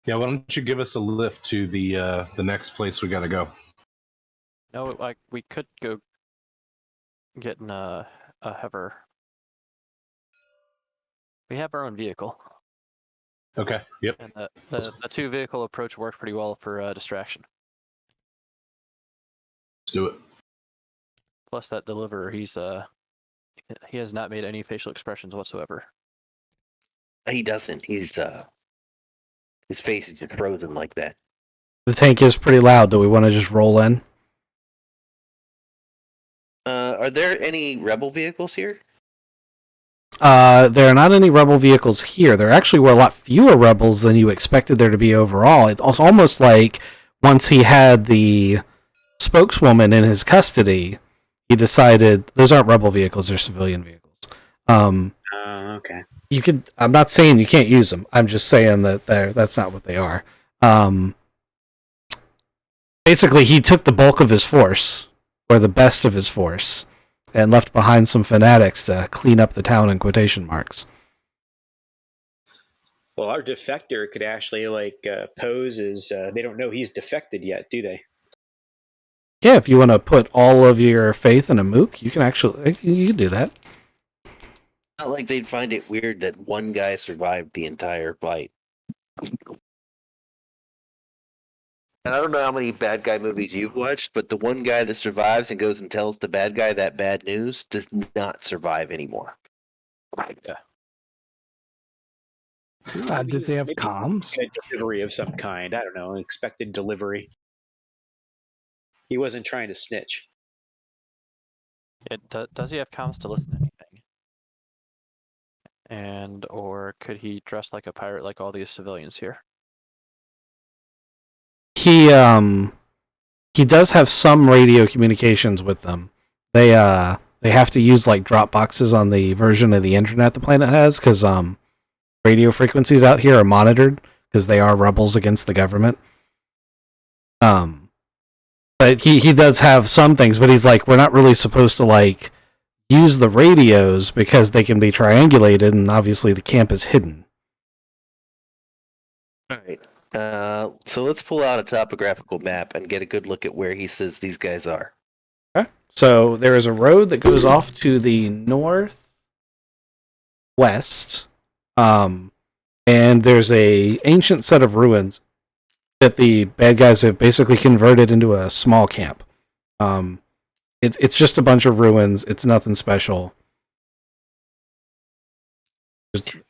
Speaker 1: Yeah, why don't you give us a lift to the next place we gotta go?
Speaker 4: No, like we could go get in a hover. We have our own vehicle,
Speaker 1: Okay. Yep.
Speaker 4: and the 2-vehicle approach worked pretty well for distraction.
Speaker 1: Let's do it.
Speaker 4: Plus, that deliverer, he has not made any facial expressions whatsoever.
Speaker 2: He doesn't. His face is just frozen like that.
Speaker 3: The tank is pretty loud. Do we want to just roll in?
Speaker 2: Are there any rebel vehicles here?
Speaker 3: There are not any rebel vehicles here. There actually were a lot fewer rebels than you expected there to be overall. It's almost like once he had the spokeswoman in his custody, he decided those aren't rebel vehicles; they're civilian vehicles.
Speaker 5: Okay.
Speaker 3: You could. I'm not saying you can't use them. I'm just saying that that's not what they are. Basically, he took the bulk of his force, or the best of his force, and left behind some fanatics to clean up the town in quotation marks.
Speaker 5: Well, our defector could actually pose as they don't know he's defected yet, do they?
Speaker 3: Yeah, if you want to put all of your faith in a mook, you can do that.
Speaker 2: Not like they'd find it weird that one guy survived the entire fight. And I don't know how many bad guy movies you've watched, but the one guy that survives and goes and tells the bad guy that bad news does not survive anymore.
Speaker 4: Yeah.
Speaker 6: Does he have
Speaker 5: Maybe
Speaker 6: comms?
Speaker 5: a delivery of some kind. I don't know, an expected delivery. He wasn't trying to snitch.
Speaker 4: Does he have comms to listen to anything? And or could he dress like a pirate like all these civilians here?
Speaker 3: He does have some radio communications with them. They have to use like drop boxes on the version of the internet the planet has, because radio frequencies out here are monitored because they are rebels against the government. But he does have some things, but he's like, we're not really supposed to like use the radios because they can be triangulated, and obviously the camp is hidden.
Speaker 2: All right. So let's pull out a topographical map and get a good look at where he says these guys are.
Speaker 3: Okay. So there is a road that goes off to the northwest, and there's a ancient set of ruins that the bad guys have basically converted into a small camp. It's just a bunch of ruins. It's nothing special.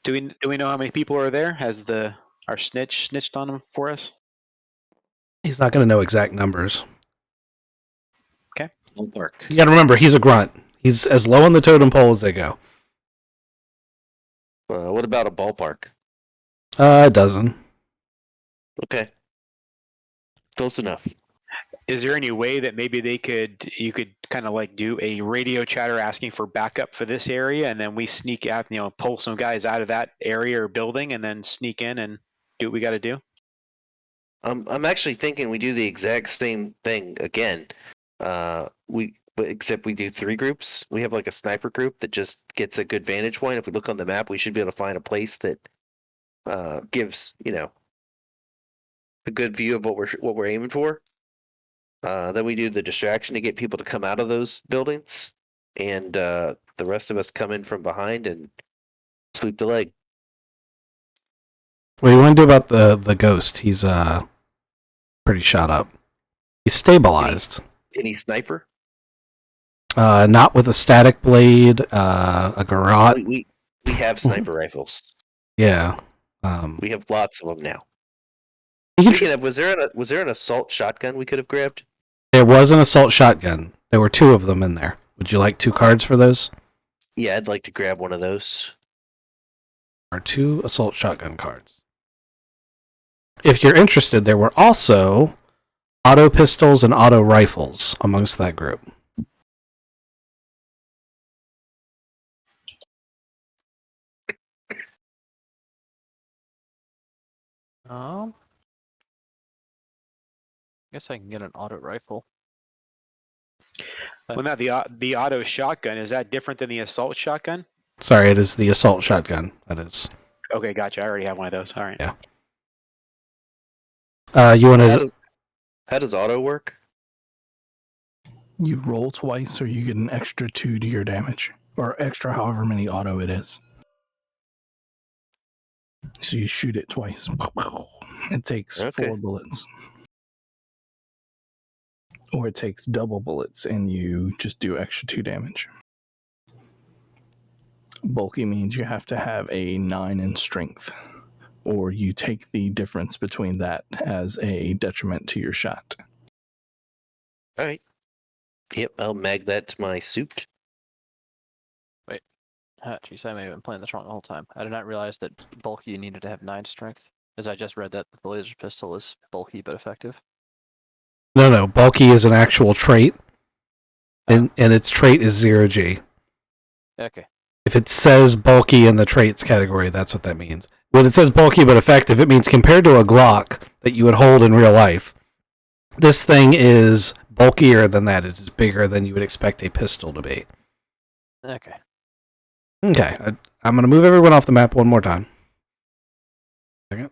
Speaker 5: Do we know how many people are there? Has our snitched on him for us?
Speaker 3: He's not going to know exact numbers.
Speaker 2: Ballpark.
Speaker 3: You got to remember, he's a grunt. He's as low on the totem pole as they go.
Speaker 2: What about a ballpark?
Speaker 3: A dozen.
Speaker 2: Okay. Close enough.
Speaker 5: Is there any way that maybe you could kind of like do a radio chatter asking for backup for this area, and then we sneak out, pull some guys out of that area or building, and then sneak in and do what we got to do?
Speaker 2: I'm actually thinking we do the exact same thing again. Except we do 3 groups. We have like a sniper group that just gets a good vantage point. If we look on the map, we should be able to find a place that gives a good view of what we're aiming for. Then we do the distraction to get people to come out of those buildings, and the rest of us come in from behind and sweep the leg.
Speaker 3: What do you want to do about the ghost? He's pretty shot up. He's stabilized.
Speaker 2: Any sniper?
Speaker 3: Not with a static blade, a garrote.
Speaker 2: We have sniper rifles.
Speaker 3: Yeah.
Speaker 2: We have lots of them now.
Speaker 3: You can
Speaker 2: Speaking of, was there an assault shotgun we could have grabbed?
Speaker 3: There was an assault shotgun. There were 2 of them in there. Would you like 2 cards for those?
Speaker 2: Yeah, I'd like to grab one of those.
Speaker 3: There are 2 assault shotgun cards. If you're interested, there were also auto pistols and auto rifles amongst that group.
Speaker 4: I guess I can get an auto rifle.
Speaker 5: Well, now the auto shotgun, is that different than the assault shotgun?
Speaker 3: Sorry, it is the assault shotgun. That is.
Speaker 5: Okay, gotcha. I already have one of those. All right.
Speaker 3: Yeah. You want to?
Speaker 2: How does auto work?
Speaker 6: You roll twice, or you get an extra 2 to your damage, or extra however many auto it is. So you shoot it twice. It takes 4 bullets. Or it takes double bullets, and you just do extra 2 damage. Bulky means you have to have a 9 in strength, or you take the difference between that as a detriment to your shot.
Speaker 2: All right. Yep, I'll mag that to my suit.
Speaker 4: Geez, I may have been playing this wrong the whole time. I did not realize that bulky needed to have 9 strength, as I just read that the laser pistol is bulky but effective.
Speaker 3: No. Bulky is an actual trait, and its trait is 0G.
Speaker 4: Okay.
Speaker 3: If it says bulky in the traits category, that's what that means. When it says bulky but effective, it means compared to a Glock that you would hold in real life, this thing is bulkier than that. It is bigger than you would expect a pistol to be.
Speaker 4: Okay.
Speaker 3: Okay, I'm going to move everyone off the map one more time. Second.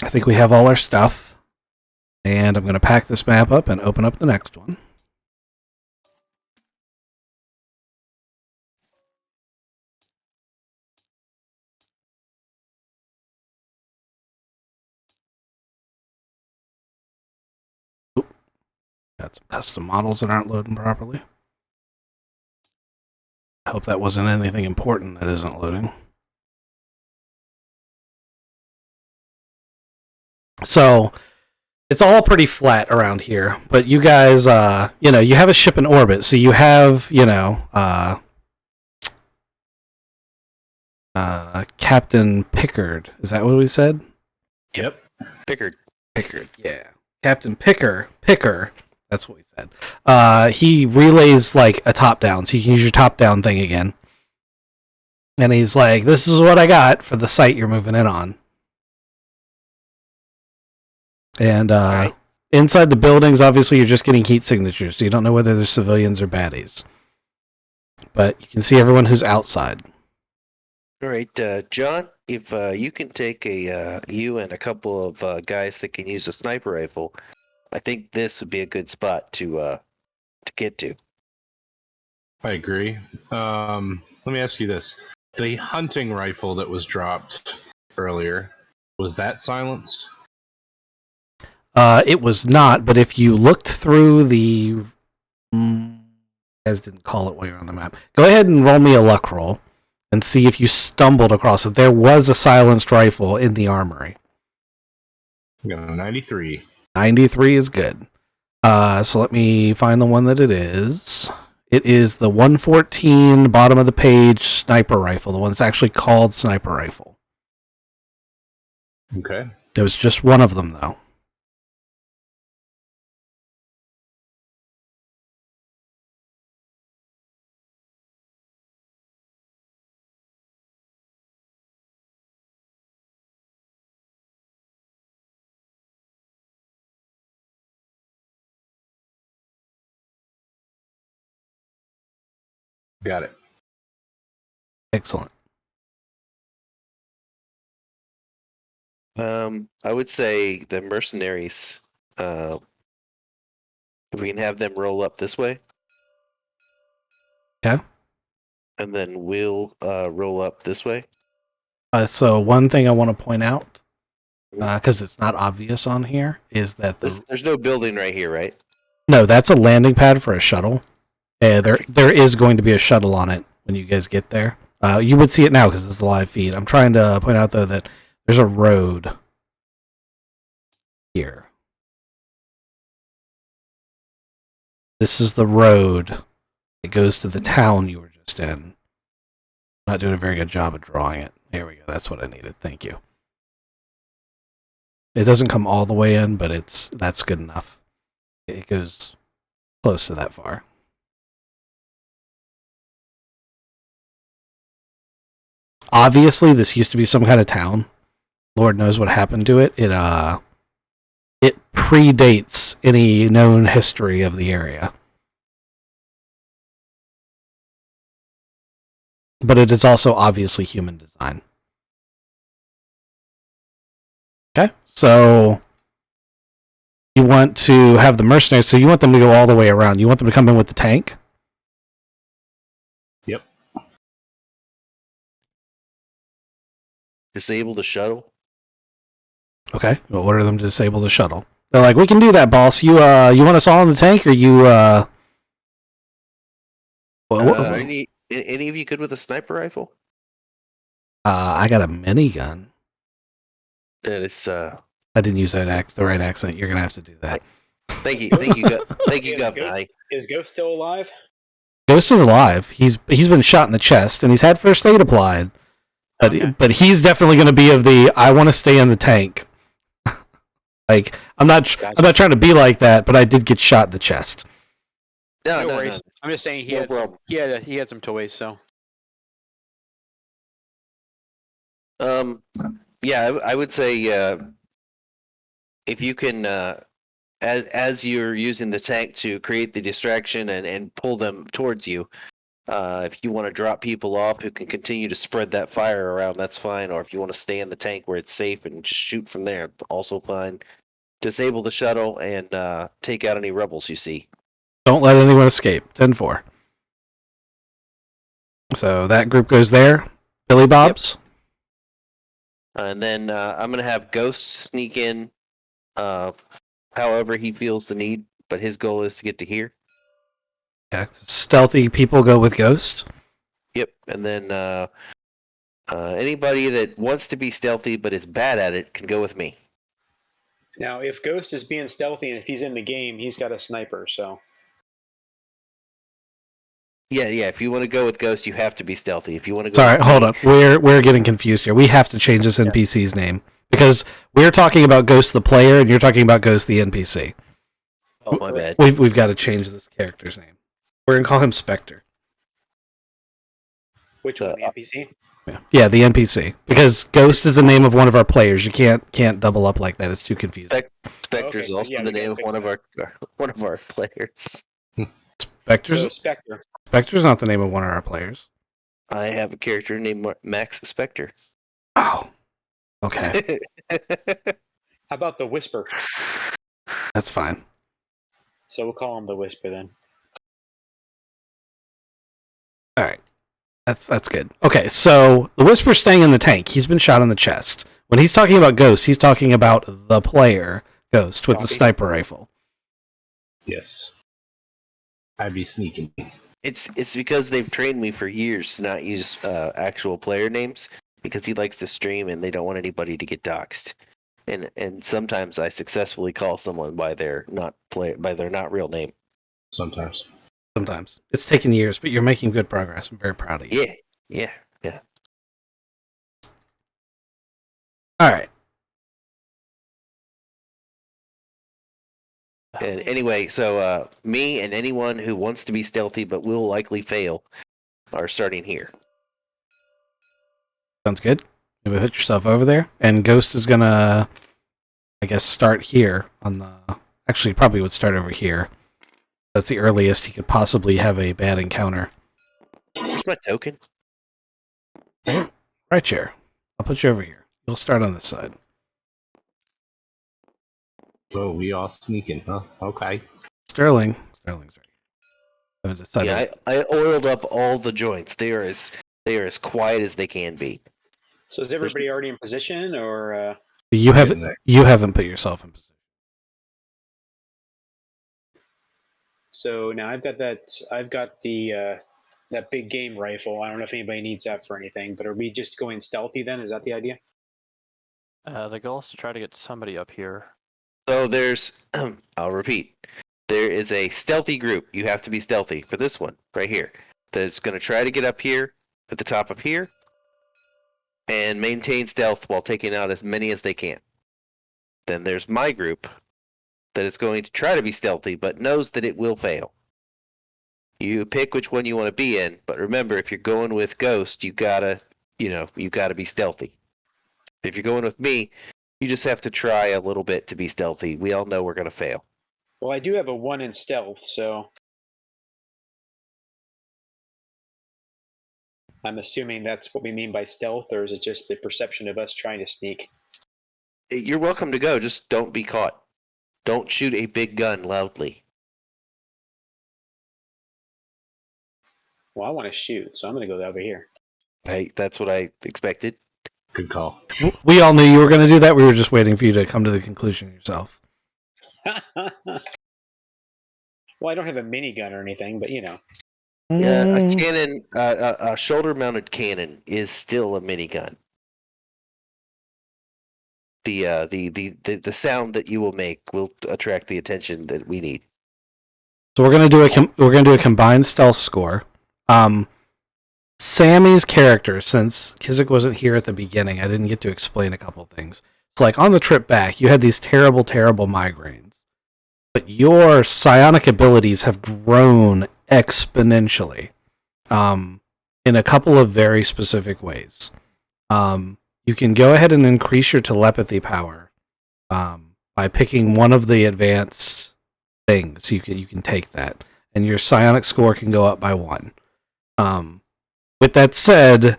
Speaker 3: I think we have all our stuff. And I'm going to pack this map up and open up the next one. Oop. Got some custom models that aren't loading properly. I hope that wasn't anything important that isn't loading. So it's all pretty flat around here, but you guys, you have a ship in orbit, so you have, Captain Pickard. Is that what we said?
Speaker 1: Yep.
Speaker 2: Pickard.
Speaker 3: Yeah. Captain Picker. That's what we said. He relays like a top down, so you can use your top down thing again. And he's like, this is what I got for the site you're moving in on. And
Speaker 2: Right.
Speaker 3: inside the buildings, obviously, you're just getting heat signatures, so you don't know whether they're civilians or baddies. But you can see everyone who's outside.
Speaker 2: All right, John, if you can take you and a couple of guys that can use a sniper rifle, I think this would be a good spot to get to.
Speaker 1: I agree. Let me ask you this: the hunting rifle that was dropped earlier, was that silenced?
Speaker 3: It was not, but if you looked through the... you guys didn't call it while you're on the map. Go ahead and roll me a luck roll and see if you stumbled across it. There was a silenced rifle in the armory.
Speaker 1: I got a 93.
Speaker 3: 93 is good. So let me find the one that it is. It is the 114 bottom of the page sniper rifle, the one that's actually called sniper rifle.
Speaker 1: Okay.
Speaker 3: There was just one of them, though.
Speaker 1: Got it.
Speaker 3: Excellent.
Speaker 2: I would say the mercenaries. If we can have them roll up this way.
Speaker 3: Okay.
Speaker 2: And then we'll roll up this way.
Speaker 3: So one thing I want to point out, because it's not obvious on here, is that
Speaker 2: There's no building right here, right?
Speaker 3: no, that's a landing pad for a shuttle. There is going to be a shuttle on it when you guys get there. You would see it now because it's a live feed. I'm trying to point out though that there's a road here. This is the road that goes to the town you were just in. I'm not doing a very good job of drawing it. There we go. That's what I needed. Thank you. It doesn't come all the way in, but that's good enough. It goes close to that far. Obviously, this used to be some kind of town. Lord knows what happened to it. It predates any known history of the area. But it is also obviously human design. Okay, so you want to have the mercenaries, so you want them to go all the way around. You want them to come in with the tank?
Speaker 1: Yep.
Speaker 2: Disable the shuttle.
Speaker 3: Okay, we'll order them to disable the shuttle. They're like, we can do that, boss. You want us all in the tank, or you
Speaker 2: Any of you good with a sniper rifle?
Speaker 3: I got a minigun.
Speaker 2: And it's
Speaker 3: I didn't use the right accent. You're gonna have to do that.
Speaker 2: thank you, thank you, Governor.
Speaker 5: Is Ghost still alive?
Speaker 3: Ghost is alive. He's been shot in the chest and he's had first aid applied. But
Speaker 5: Okay.
Speaker 3: but he's definitely going to be of the I want to stay in the tank. Like I'm not trying to be like that, but I did get shot in the chest.
Speaker 2: No
Speaker 5: worries. I'm just saying
Speaker 2: No problem.
Speaker 5: he had some toys, so
Speaker 2: Yeah, I would say if you can, as you're using the tank to create the distraction and pull them towards you, if you want to drop people off who can continue to spread that fire around, that's fine. Or if you want to stay in the tank where it's safe and just shoot from there, also fine. Disable the shuttle and take out any rebels you see.
Speaker 3: Don't let anyone escape. 10-4. So that group goes there. Billy Bob's.
Speaker 2: And then I'm going to have Ghost sneak in however he feels the need, but his goal is to get to here.
Speaker 3: Okay. Stealthy people go with Ghost.
Speaker 2: Yep. And then anybody that wants to be stealthy but is bad at it can go with me.
Speaker 5: Now, if Ghost is being stealthy and if he's in the game, he's got a sniper. So
Speaker 2: Yeah. If you want to go with Ghost, you have to be stealthy. If you want to go,
Speaker 3: Sorry,
Speaker 2: with
Speaker 3: hold
Speaker 2: me,
Speaker 3: on. We're getting confused here. We have to change this NPC's name because we're talking about Ghost the player, and you're talking about Ghost the NPC.
Speaker 2: Oh, my bad.
Speaker 3: We've got to change this character's name. We're gonna call him Spectre.
Speaker 5: which one? The NPC?
Speaker 3: Yeah, the NPC. Because Ghost is the name of one of our players. You can't double up like that. It's too confusing.
Speaker 2: Spectre's
Speaker 5: Okay, so
Speaker 2: also
Speaker 5: yeah,
Speaker 2: the
Speaker 5: we gotta
Speaker 2: name of
Speaker 5: fix
Speaker 2: one of our players.
Speaker 3: Spectre's
Speaker 5: So Spectre.
Speaker 3: Spectre's not the name of one of our players.
Speaker 2: I have a character named Max Spectre.
Speaker 3: Oh. Okay.
Speaker 5: How about the Whisper?
Speaker 3: That's fine.
Speaker 5: So we'll call him the Whisper then.
Speaker 3: Alright. That's good. Okay, so the Whisper's staying in the tank. He's been shot in the chest. When he's talking about Ghost, he's talking about the player Ghost with the sniper rifle.
Speaker 1: Yes. I'd be sneaking.
Speaker 2: It's because they've trained me for years to not use actual player names because he likes to stream and they don't want anybody to get doxxed. And sometimes I successfully call someone by their not real name.
Speaker 1: Sometimes.
Speaker 3: Sometimes. It's taken years, but you're making good progress. I'm very proud of you.
Speaker 2: Yeah.
Speaker 3: Alright.
Speaker 2: And anyway, so me and anyone who wants to be stealthy but will likely fail are starting here.
Speaker 3: Sounds good. Maybe put yourself over there. And Ghost is gonna, I guess, start here on the... Actually, probably would start over here. That's the earliest he could possibly have a bad encounter.
Speaker 2: Where's my token?
Speaker 3: Right here. I'll put you over here. You'll start on this side.
Speaker 1: Oh, we all sneaking, huh? Okay.
Speaker 3: Sterling's right. Haven't decided.
Speaker 2: Yeah, I oiled up all the joints. They are as quiet as they can be.
Speaker 5: So is everybody already in position, or?
Speaker 3: You haven't put yourself in position.
Speaker 5: So now I've got the that big game rifle. I don't know if anybody needs that for anything, but are we just going stealthy then? Is that the idea?
Speaker 4: The goal is to try to get somebody up here.
Speaker 2: So there's, I'll repeat, there is a stealthy group. You have to be stealthy for this one right here. That's going to try to get up here at the top of here and maintain stealth while taking out as many as they can. Then there's my group that is going to try to be stealthy but knows that it will fail. You pick which one you want to be in, but remember, if you're going with Ghost, you gotta be stealthy. If you're going with me, you just have to try a little bit to be stealthy. We all know we're going to fail.
Speaker 5: Well, I do have a 1 in stealth, so I'm assuming that's what we mean by stealth, or is it just the perception of us trying to sneak?
Speaker 2: You're welcome to go, just don't be caught. Don't shoot a big gun loudly.
Speaker 5: Well, I want to shoot, so I'm going to go over here.
Speaker 2: Hey, that's what I expected.
Speaker 1: Good call.
Speaker 3: We all knew you were going to do that. We were just waiting for you to come to the conclusion yourself.
Speaker 5: Well, I don't have a minigun or anything, but you know.
Speaker 2: Yeah, a cannon, a shoulder-mounted cannon is still a minigun. The sound that you will make will attract the attention that we need.
Speaker 3: So we're gonna do a combined stealth score. Sammy's character, since Kizik wasn't here at the beginning, I didn't get to explain a couple of things. So, like, on the trip back, you had these terrible migraines, but your psionic abilities have grown exponentially, in a couple of very specific ways. You can go ahead and increase your telepathy power, by picking one of the advanced things. You can take that, and your psionic score can go up by 1. With that said,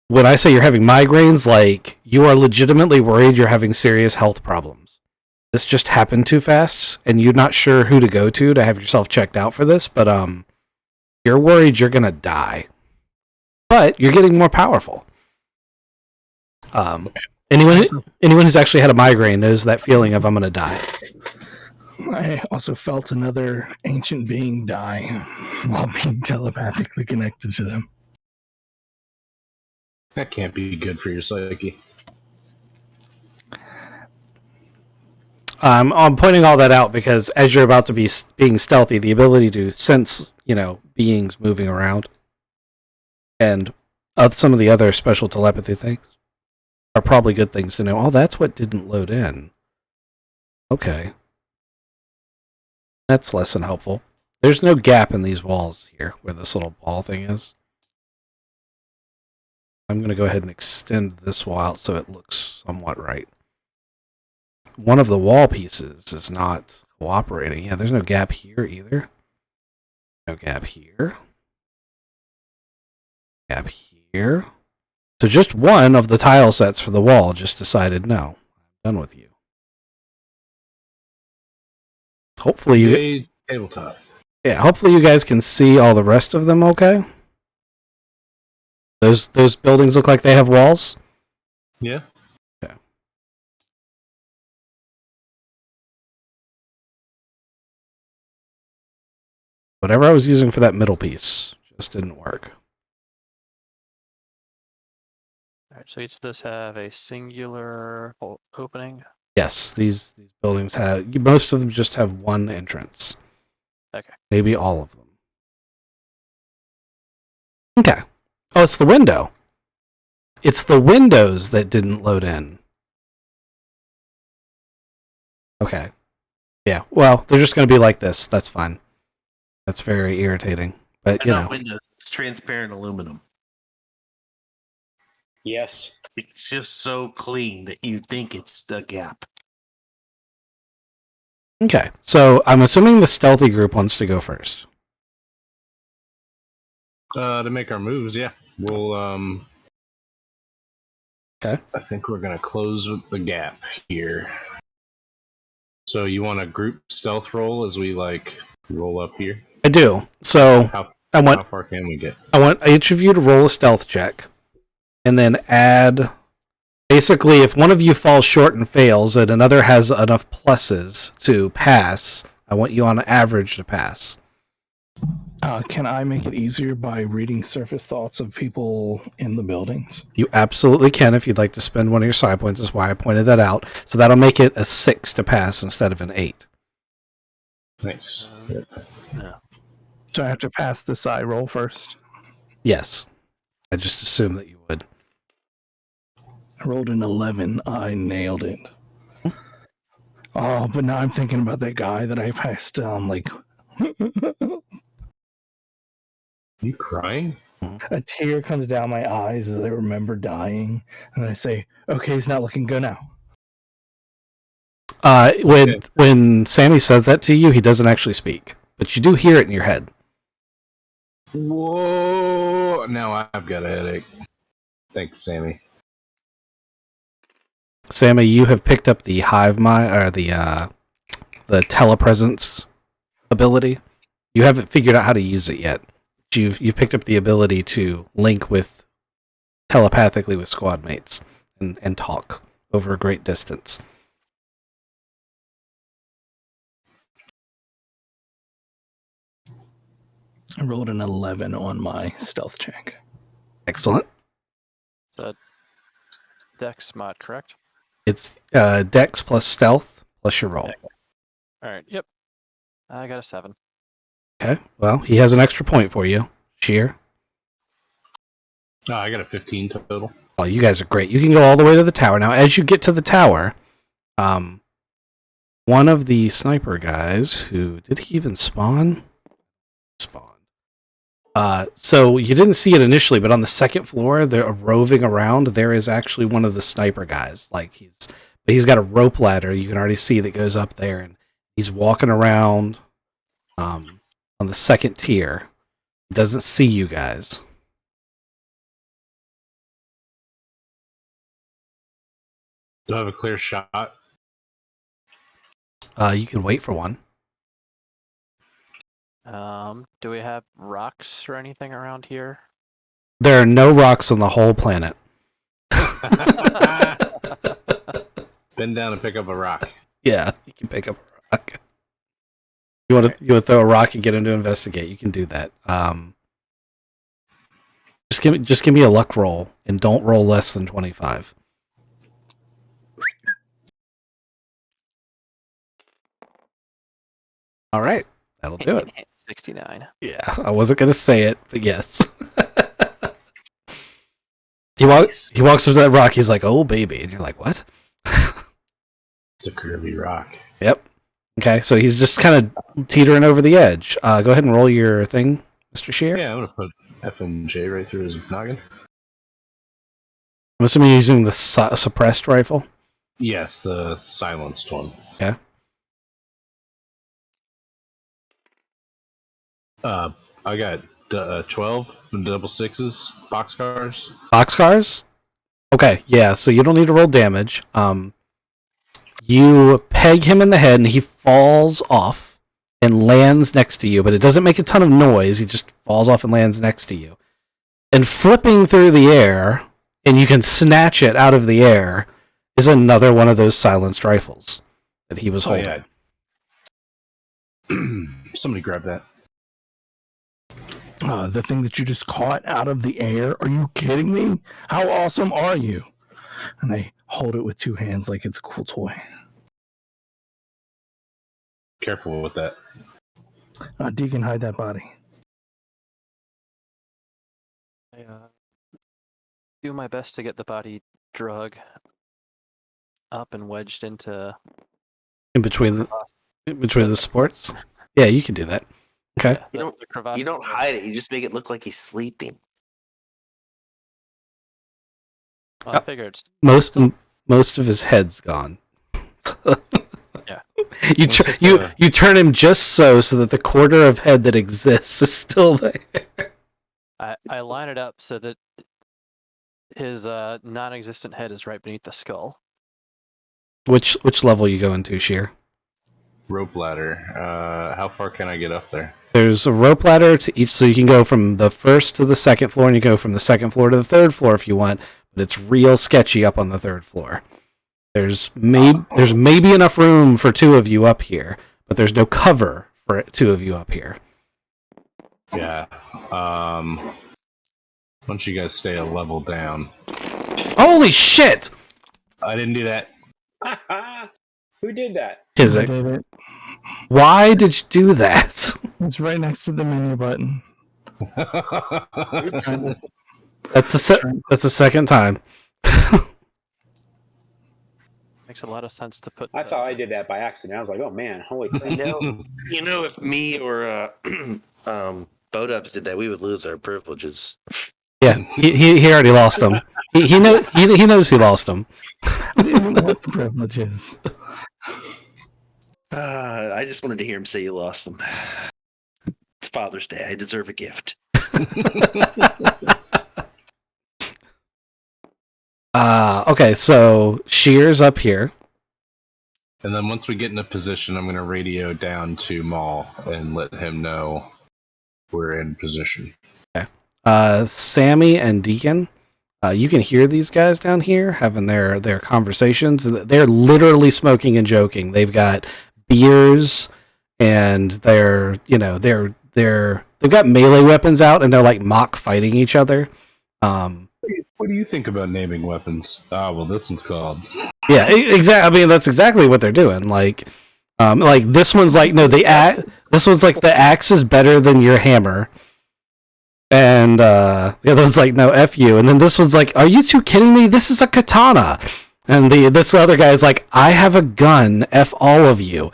Speaker 3: when I say you're having migraines, like, you are legitimately worried you're having serious health problems. This just happened too fast, and you're not sure who to go to have yourself checked out for this, but you're worried you're gonna die. But you're getting more powerful. Anyone who's actually had a migraine knows that feeling of I'm gonna die.
Speaker 6: I also felt another ancient being die while being telepathically connected to them.
Speaker 1: That can't be good for your psyche.
Speaker 3: I'm pointing all that out because as you're about to be being stealthy, the ability to sense, beings moving around, and some of the other special telepathy things are probably good things to know. Oh, that's what didn't load in. Okay. That's less than helpful. There's no gap in these walls here where this little ball thing is. I'm going to go ahead and extend this wall out so it looks somewhat right. One of the wall pieces is not cooperating. Yeah, there's no gap here either. No gap here. Gap here. So just one of the tile sets for the wall just decided, no, I'm done with you. Hopefully you...
Speaker 1: Tabletop.
Speaker 3: Yeah, hopefully you guys can see all the rest of them okay. Those buildings look like they have walls?
Speaker 1: Yeah.
Speaker 3: Okay. Whatever I was using for that middle piece just didn't work.
Speaker 4: Alright, so each of those have a singular opening.
Speaker 3: Yes, these buildings have... Most of them just have one entrance.
Speaker 4: Okay.
Speaker 3: Maybe all of them. Okay. Oh, it's the window. It's the windows that didn't load in. Okay. Yeah, well, they're just going to be like this. That's fine. That's very irritating. But,
Speaker 7: They're not windows. It's transparent aluminum.
Speaker 5: Yes.
Speaker 7: It's just so clean that you think it's a gap.
Speaker 3: Okay, so I'm assuming the stealthy group wants to go first.
Speaker 1: To make our moves, yeah. We'll,
Speaker 3: Okay.
Speaker 1: I think we're going to close with the gap here. So you want a group stealth roll as we, roll up here?
Speaker 3: I do. So
Speaker 1: How
Speaker 3: how
Speaker 1: far can we get?
Speaker 3: I want each of you to roll a stealth check, and then add... Basically, if one of you falls short and fails, and another has enough pluses to pass, I want you on average to pass.
Speaker 6: Can I make it easier by reading surface thoughts of people in the buildings?
Speaker 3: You absolutely can if you'd like to spend one of your side points. That's why I pointed that out. So that'll make it a 6 to pass instead of an 8.
Speaker 1: Nice.
Speaker 6: Do I have to pass the side roll first?
Speaker 3: Yes. I just assumed that you would.
Speaker 6: I rolled an 11. I nailed it. Oh, but now I'm thinking about that guy that I passed.
Speaker 1: You crying?
Speaker 6: A tear comes down my eyes as I remember dying, and I say, "Okay, he's not looking good now."
Speaker 3: When Sammy says that to you, he doesn't actually speak, but you do hear it in your head.
Speaker 1: Whoa! Now I've got a headache. Thanks, Sammy.
Speaker 3: Sammy, you have picked up the hive mind or the telepresence ability. You haven't figured out how to use it yet. You've picked up the ability to link with telepathically with squad mates and talk over a great distance.
Speaker 6: I rolled an 11 on my stealth check.
Speaker 3: Excellent.
Speaker 4: Dex mod, correct?
Speaker 3: It's Dex plus Stealth plus your roll.
Speaker 4: Alright, yep. I got a 7.
Speaker 3: Okay. Well, he has an extra point for you. Sheer.
Speaker 1: Oh, I got a 15 total.
Speaker 3: Oh, you guys are great. You can go all the way to the tower. Now, as you get to the tower, one of the sniper guys did he even spawn? Spawned. So you didn't see it initially, but on the second floor, they're roving around. There is actually one of the sniper guys. He's got a rope ladder. You can already see that goes up there, and he's walking around on the second tier. He doesn't see you guys.
Speaker 1: Do I have a clear shot?
Speaker 3: You can wait for one.
Speaker 4: Do we have rocks or anything around here?
Speaker 3: There are no rocks on the whole planet.
Speaker 1: Bend down and pick up a rock.
Speaker 3: Yeah, you can pick up a rock. You want to throw a rock and get him to investigate? You can do that. Just give me a luck roll and don't roll less than 25. All right, that'll do it.
Speaker 4: 69.
Speaker 3: Yeah, I wasn't gonna say it, but yes.
Speaker 1: Nice.
Speaker 3: He walks up to that rock. He's like, "Oh, baby," and you're like, "What?"
Speaker 1: It's a curvy rock.
Speaker 3: Yep. Okay, so he's just kind of teetering over the edge. Go ahead and roll your thing, Mr. Shear.
Speaker 1: Yeah, I'm gonna put F and J right through his noggin.
Speaker 3: I'm assuming you're using the suppressed rifle.
Speaker 1: Yes, the silenced one.
Speaker 3: Yeah.
Speaker 1: I got 12 double sixes, boxcars.
Speaker 3: Boxcars? Okay, yeah, so you don't need to roll damage. You peg him in the head and he falls off and lands next to you, but it doesn't make a ton of noise. He just falls off and lands next to you. And flipping through the air, and you can snatch it out of the air, is another one of those silenced rifles that he was holding.
Speaker 1: Oh, yeah. Somebody grab that.
Speaker 6: The thing that you just caught out of the air? Are you kidding me? How awesome are you? And I hold it with two hands like it's a cool toy.
Speaker 1: Careful with that.
Speaker 6: Deacon, hide that body.
Speaker 4: I do my best to get the body drug up and wedged into
Speaker 3: In between the supports? Yeah, you can do that. Okay.
Speaker 2: You don't hide it. You just make it look like he's sleeping.
Speaker 4: Well, I figure it's
Speaker 3: Most of his head's gone.
Speaker 4: Yeah.
Speaker 3: You turn him just so that the quarter of head that exists is still there.
Speaker 4: I line it up so that his non-existent head is right beneath the skull.
Speaker 3: Which level you going to, Sheer?
Speaker 1: Rope ladder. How far can I get up there?
Speaker 3: There's a rope ladder to each, so you can go from the first to the second floor, and you go from the second floor to the third floor if you want. But it's real sketchy up on the third floor. There's maybe enough room for two of you up here, but there's no cover for two of you up here.
Speaker 1: Yeah. Why don't you guys stay a level down?
Speaker 3: Holy shit!
Speaker 1: I didn't do that.
Speaker 5: Who did that?
Speaker 6: I
Speaker 3: Kizik,
Speaker 6: did it.
Speaker 3: why did you do that?
Speaker 6: It's right next to the menu button.
Speaker 3: That's the second time.
Speaker 4: Makes a lot of sense to put.
Speaker 5: I thought I did that by accident. I was like, oh man, holy crap.
Speaker 2: You know, if me or Bodub did that, we would lose our privileges.
Speaker 3: Yeah, he already lost them. He knows he lost them.
Speaker 6: I didn't want the privileges.
Speaker 2: I just wanted to hear him say you lost them. It's Father's Day. I deserve a gift.
Speaker 3: Okay, so Shear's up here.
Speaker 1: And then once we get in a position, I'm going to radio down to Maul and let him know we're in position.
Speaker 3: Sammy and Deacon, you can hear these guys down here having their conversations. They're literally smoking and joking. They've got beers and they've got melee weapons out and they're like mock fighting each other.
Speaker 1: What do you think about naming weapons? Well, this one's called.
Speaker 3: Yeah, exactly. I mean, that's exactly what they're doing. Like this one's like, no, this one's like the axe is better than your hammer. And the other one's like, no, F you. And then this one's like, are you two kidding me? This is a katana. And this other guy's like, I have a gun. F all of you.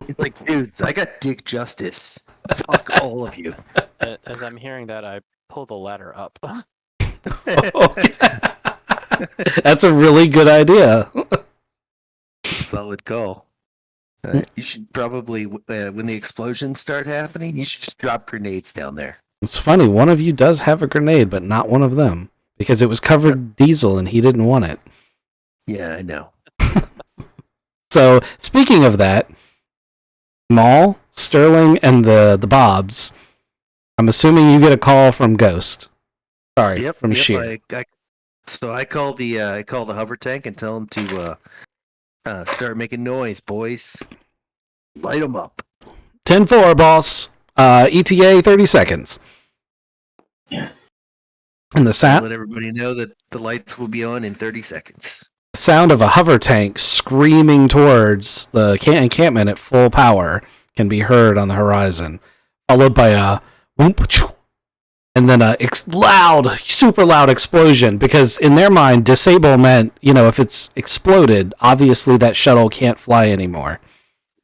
Speaker 7: He's like, dudes, I got Dick Justice. Fuck all of you.
Speaker 4: As I'm hearing that, I pull the ladder up.
Speaker 3: That's a really good idea.
Speaker 7: Solid call. You should probably, when the explosions start happening, you should just drop grenades down there.
Speaker 3: It's funny, one of you does have a grenade, but not one of them. Because it was covered diesel and he didn't want it.
Speaker 7: Yeah, I know.
Speaker 3: So, speaking of that, Maul, Sterling, and the Bobs, I'm assuming you get a call from Ghost. Sorry, from Sheer.
Speaker 7: So I call the hover tank and tell them to start making noise, boys. Light them up.
Speaker 3: 10-4, boss. ETA 30 seconds. And the
Speaker 7: Let everybody know that the lights will be on in 30 seconds.
Speaker 3: sound of a hover tank screaming towards the encampment at full power can be heard on the horizon, followed by a whoop, and then a super loud explosion. Because in their mind, disable meant, if it's exploded, obviously that shuttle can't fly anymore.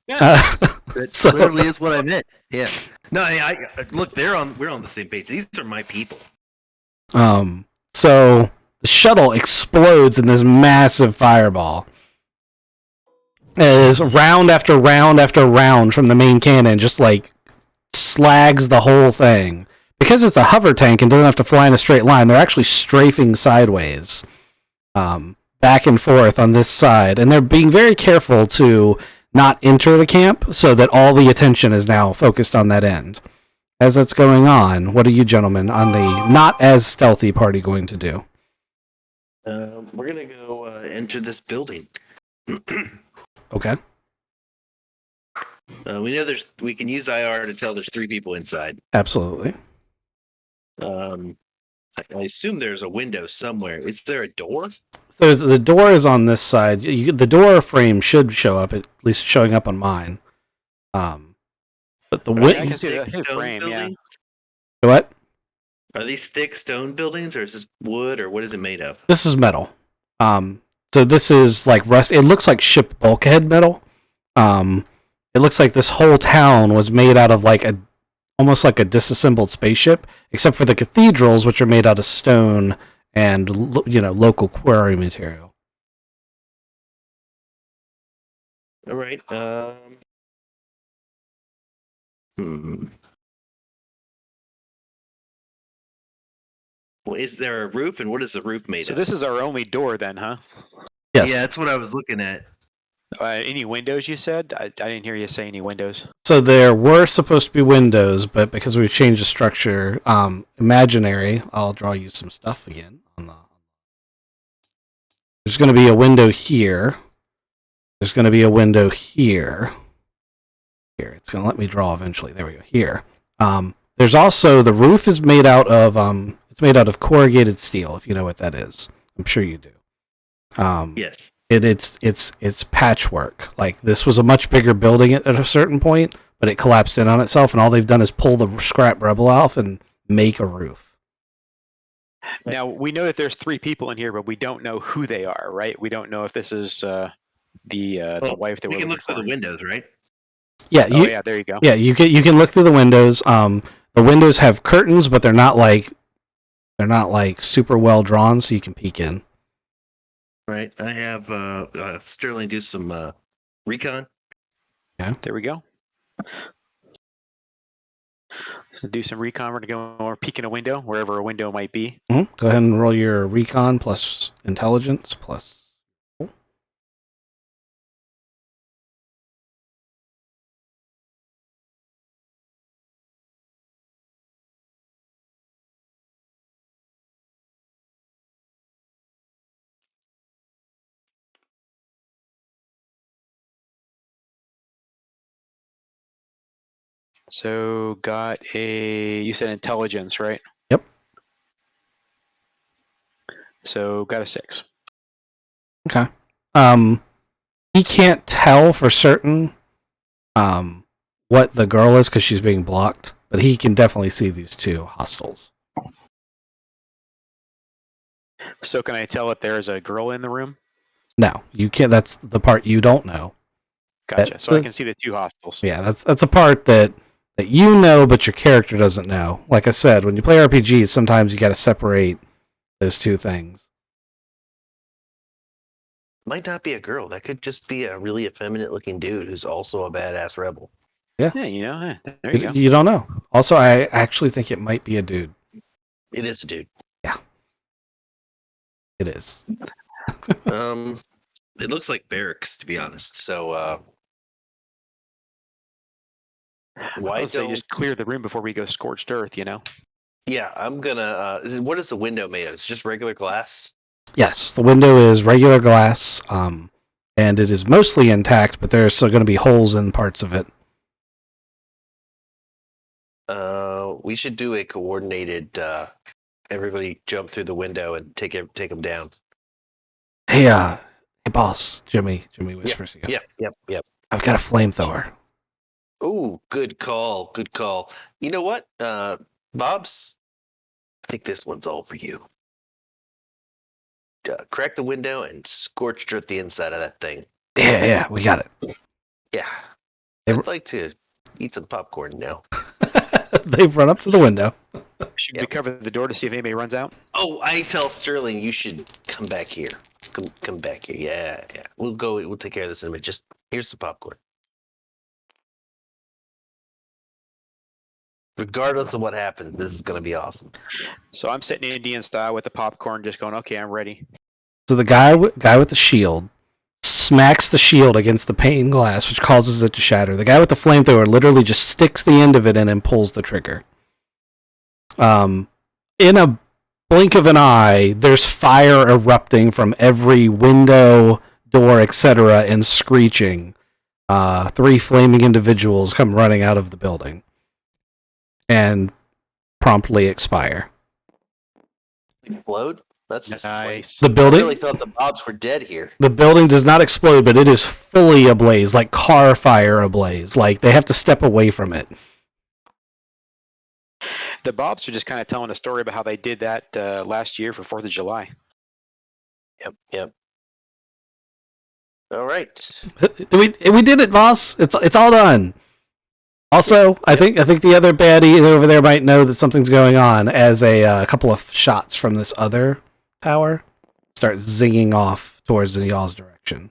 Speaker 7: Yeah. That
Speaker 3: So-
Speaker 7: literally is what I meant. Yeah. No, I look. We're on the same page. These are my people.
Speaker 3: So the shuttle explodes in this massive fireball. As round after round after round from the main cannon just like slags the whole thing. Because it's a hover tank and doesn't have to fly in a straight line, they're actually strafing sideways, back and forth on this side, and they're being very careful to not enter the camp so that all the attention is now focused on that end. As that's going on, what are you gentlemen on the not as stealthy party going to do?
Speaker 2: We're gonna go enter this building.
Speaker 3: Okay.
Speaker 2: We know we can use IR to tell there's 3 people inside.
Speaker 3: Absolutely.
Speaker 2: I assume there's a window somewhere. Is there a door?
Speaker 3: The door is on this side. The door frame should show up, at least showing up on mine. But the
Speaker 2: Are
Speaker 3: width.
Speaker 5: I
Speaker 2: these
Speaker 5: can see
Speaker 2: thick
Speaker 5: that
Speaker 2: stone
Speaker 5: frame, yeah.
Speaker 2: buildings?
Speaker 3: What?
Speaker 2: Are these thick stone buildings, or is this wood, or what is it made of?
Speaker 3: This is metal. So this is like rust. It looks like ship bulkhead metal. It looks like this whole town was made out of almost like a disassembled spaceship, except for the cathedrals, which are made out of stone and local quarry material.
Speaker 2: All right. Well, is there a roof, and what is the roof made
Speaker 5: So
Speaker 2: of?
Speaker 5: this is our only door then, huh?
Speaker 3: Yes.
Speaker 7: Yeah, that's what I was looking at.
Speaker 5: Any windows you said? I didn't hear you say any windows.
Speaker 3: So there were supposed to be windows, but because we've changed the structure, imaginary. I'll draw you some stuff again. There's going to be a window here. There's going to be a window here. Here, it's going to let me draw eventually. There we go. Here. There's also the roof is made out of it's made out of corrugated steel. If you know what that is, I'm sure you do.
Speaker 2: Yes.
Speaker 3: It's patchwork. Like this was a much bigger building at a certain point, but it collapsed in on itself, and all they've done is pull the scrap rubble off and make a roof.
Speaker 5: Now we know that there's 3 people in here, but we don't know who they are, right? We don't know if this is the wife that
Speaker 2: We
Speaker 5: we're
Speaker 2: can
Speaker 5: looking
Speaker 2: look through
Speaker 5: for.
Speaker 2: the windows, right?
Speaker 3: Yeah,
Speaker 5: Oh yeah, there you go.
Speaker 3: yeah, you can look through the windows. The windows have curtains, but they're not like super well drawn, so you can peek in.
Speaker 2: Right. I have Sterling do some recon.
Speaker 5: There we go. So do some recon. We're gonna go or peek in a window, wherever a window might be.
Speaker 3: Mm-hmm. Go ahead and roll your recon plus intelligence plus.
Speaker 5: So got you said intelligence, right?
Speaker 3: Yep.
Speaker 5: So got a 6.
Speaker 3: Okay. He can't tell for certain what the girl is because she's being blocked, but he can definitely see these 2 hostiles.
Speaker 5: So can I tell if there's a girl in the room?
Speaker 3: No, you can't. That's the part you don't know.
Speaker 5: Gotcha. So I can see the 2 hostiles.
Speaker 3: Yeah, that's a part that you know, but your character doesn't know. Like I said, when you play RPGs, sometimes you got to separate those 2 things.
Speaker 2: Might not be a girl. That could just be a really effeminate looking dude who's also a badass rebel.
Speaker 5: Yeah, there you go.
Speaker 3: You don't know. Also, I actually think it might be a dude.
Speaker 2: It is a dude.
Speaker 3: It is.
Speaker 2: It looks like barracks, to be honest. So,
Speaker 5: I
Speaker 2: why
Speaker 5: would say
Speaker 2: don't?
Speaker 5: just clear the room before we go scorched earth,
Speaker 2: Yeah, I'm gonna. What is the window made of? It's just regular glass.
Speaker 3: Yes, the window is regular glass, and it is mostly intact, but there's still going to be holes in parts of it.
Speaker 2: We should do a coordinated. Everybody jump through the window and take them down.
Speaker 3: Hey, boss, Jimmy whispers to you.
Speaker 2: Yep.
Speaker 3: I've got a flamethrower.
Speaker 2: Oh, good call. Good call. You know what? Bob's, I think this one's all for you. Crack the window and scorch dirt the inside of that thing.
Speaker 3: Yeah, we got it.
Speaker 2: Yeah.
Speaker 3: They-
Speaker 2: I'd like to eat some popcorn now.
Speaker 3: They've run up to the window.
Speaker 5: Should we
Speaker 2: Yep.
Speaker 5: cover the door to see if anybody runs out?
Speaker 2: Oh, I tell Sterling you should come back here. Come back here. Yeah. We'll take care of this in a minute. Just here's some popcorn. Regardless of what happens, this is gonna be awesome.
Speaker 5: So I'm sitting Indian style with the popcorn, just going, okay, I'm ready.
Speaker 3: So the guy with the shield smacks the shield against the pane glass, which causes it to shatter. The guy with the flamethrower literally just sticks the end of it in and pulls the trigger. In a blink of an eye, there's fire erupting from every window, door, etc., and screeching. 3 flaming individuals come running out of the building and promptly expire.
Speaker 2: Explode? That's
Speaker 5: Nice.
Speaker 3: The
Speaker 2: I
Speaker 3: building,
Speaker 2: really thought the Bobs were dead here.
Speaker 3: the building does not explode, but it is fully ablaze, like car fire ablaze. Like they have to step away from it.
Speaker 5: The Bobs are just kind of telling a story about how they did that last year for 4th of July.
Speaker 2: Yep. All right.
Speaker 3: We did it, boss. It's all done. Also, I think the other baddie over there might know that something's going on as a couple of shots from this other tower start zinging off towards y'all's direction.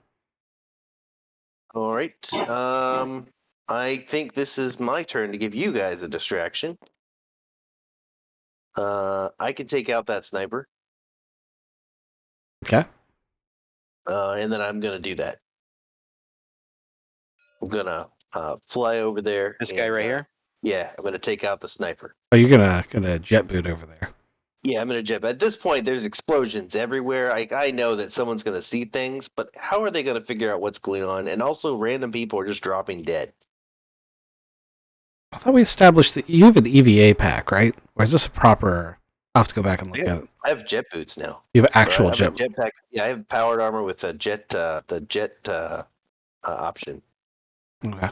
Speaker 2: All right. I think this is my turn to give you guys a distraction. I can take out that sniper.
Speaker 3: Okay.
Speaker 2: And then I'm gonna do that. I'm gonna fly over there.
Speaker 5: This guy
Speaker 2: and,
Speaker 5: right here?
Speaker 2: Yeah, I'm gonna take out the sniper.
Speaker 3: Oh, you're gonna jet boot over there.
Speaker 2: Yeah, I'm gonna jet. At this point, there's explosions everywhere. I know that someone's gonna see things, but how are they gonna figure out what's going on? And also, random people are just dropping dead.
Speaker 3: I thought we established that you have an EVA pack, right? Or is this a proper? I'll have to go back and look
Speaker 2: Yeah.
Speaker 3: at it.
Speaker 2: I have jet boots now.
Speaker 3: You have actual
Speaker 2: I have a
Speaker 3: jet.
Speaker 2: jetpack. Yeah, I have powered armor with the jet option.
Speaker 3: Okay.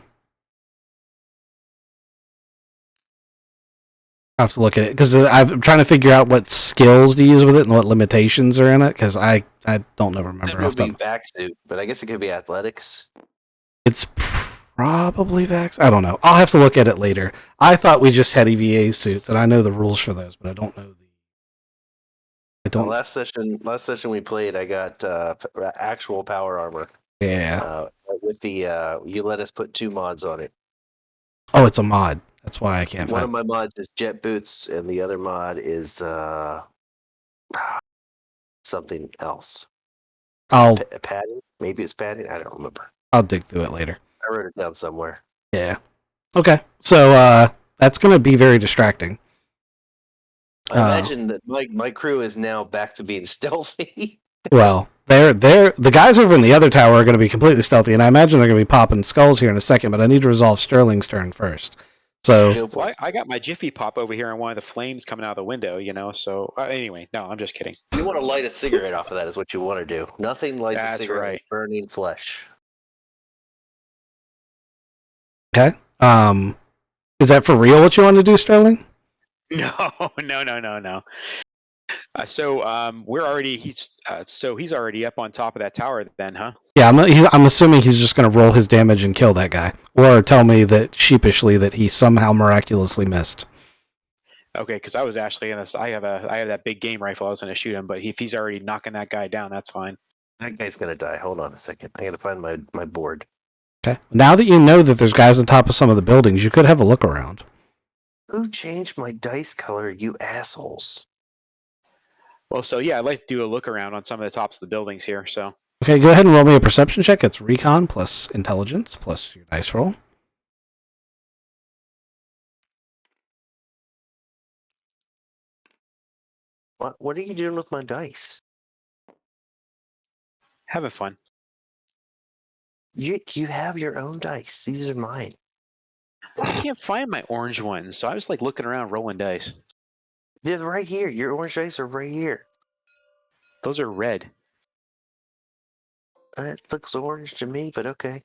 Speaker 3: I have to look at it because I'm trying to figure out what skills to use with it and what limitations are in it because I don't remember.
Speaker 2: It would be vac suit, but I guess it could be athletics.
Speaker 3: It's probably Vax. I don't know. I'll have to look at it later. I thought we just had EVA suits, and I know the rules for those, but I don't know the. I don't.
Speaker 2: Last session we played, I got actual power armor.
Speaker 3: Yeah.
Speaker 2: With the you let us put 2 mods on it.
Speaker 3: Oh, it's a mod. That's why I can't
Speaker 2: One
Speaker 3: find.
Speaker 2: of my mods is jet boots, and the other mod is something else.
Speaker 3: I'll
Speaker 2: Padding? Maybe it's padding. I don't remember.
Speaker 3: I'll dig through it later.
Speaker 2: I wrote it down somewhere.
Speaker 3: Yeah. Okay. So that's gonna be very distracting.
Speaker 2: I imagine that my crew is now back to being stealthy.
Speaker 3: Well, the guys over in the other tower are going to be completely stealthy, and I imagine they're going to be popping skulls here in a second. But I need to resolve Sterling's turn first. So
Speaker 2: Go for
Speaker 5: Well,
Speaker 2: it.
Speaker 5: I got my Jiffy Pop over here and one of the flames coming out of the window, so anyway, no, I'm just kidding.
Speaker 2: You want to light a cigarette off of that is what you want to do. Nothing lights a
Speaker 5: That's
Speaker 2: cigarette
Speaker 5: right.
Speaker 2: like burning flesh.
Speaker 3: okay. Is that for real? What you want to do, Sterling?
Speaker 5: No. We're already he's already up on top of that tower then, huh?
Speaker 3: Yeah, I'm assuming he's just going to roll his damage and kill that guy, or tell me that sheepishly that he somehow miraculously missed.
Speaker 5: Okay, because I was actually gonna. I have that big game rifle. I was gonna shoot him, but if he's already knocking that guy down, that's fine.
Speaker 2: That guy's gonna die. Hold on a second. I gotta find my board.
Speaker 3: Okay. Now that you know that there's guys on top of some of the buildings, you could have a look around.
Speaker 2: Who changed my dice color, you assholes?
Speaker 5: Well, so yeah, I'd like to do a look around on some of the tops of the buildings here. So
Speaker 3: Okay, go ahead and roll me a perception check. It's recon plus intelligence plus your dice roll.
Speaker 2: What are you doing with my dice?
Speaker 5: having fun.
Speaker 2: You have your own dice. These are mine.
Speaker 5: I can't find my orange ones, so I was like looking around, rolling dice.
Speaker 2: They're right here. Your orange dice are right here.
Speaker 5: Those are red.
Speaker 2: It looks orange to me, but okay.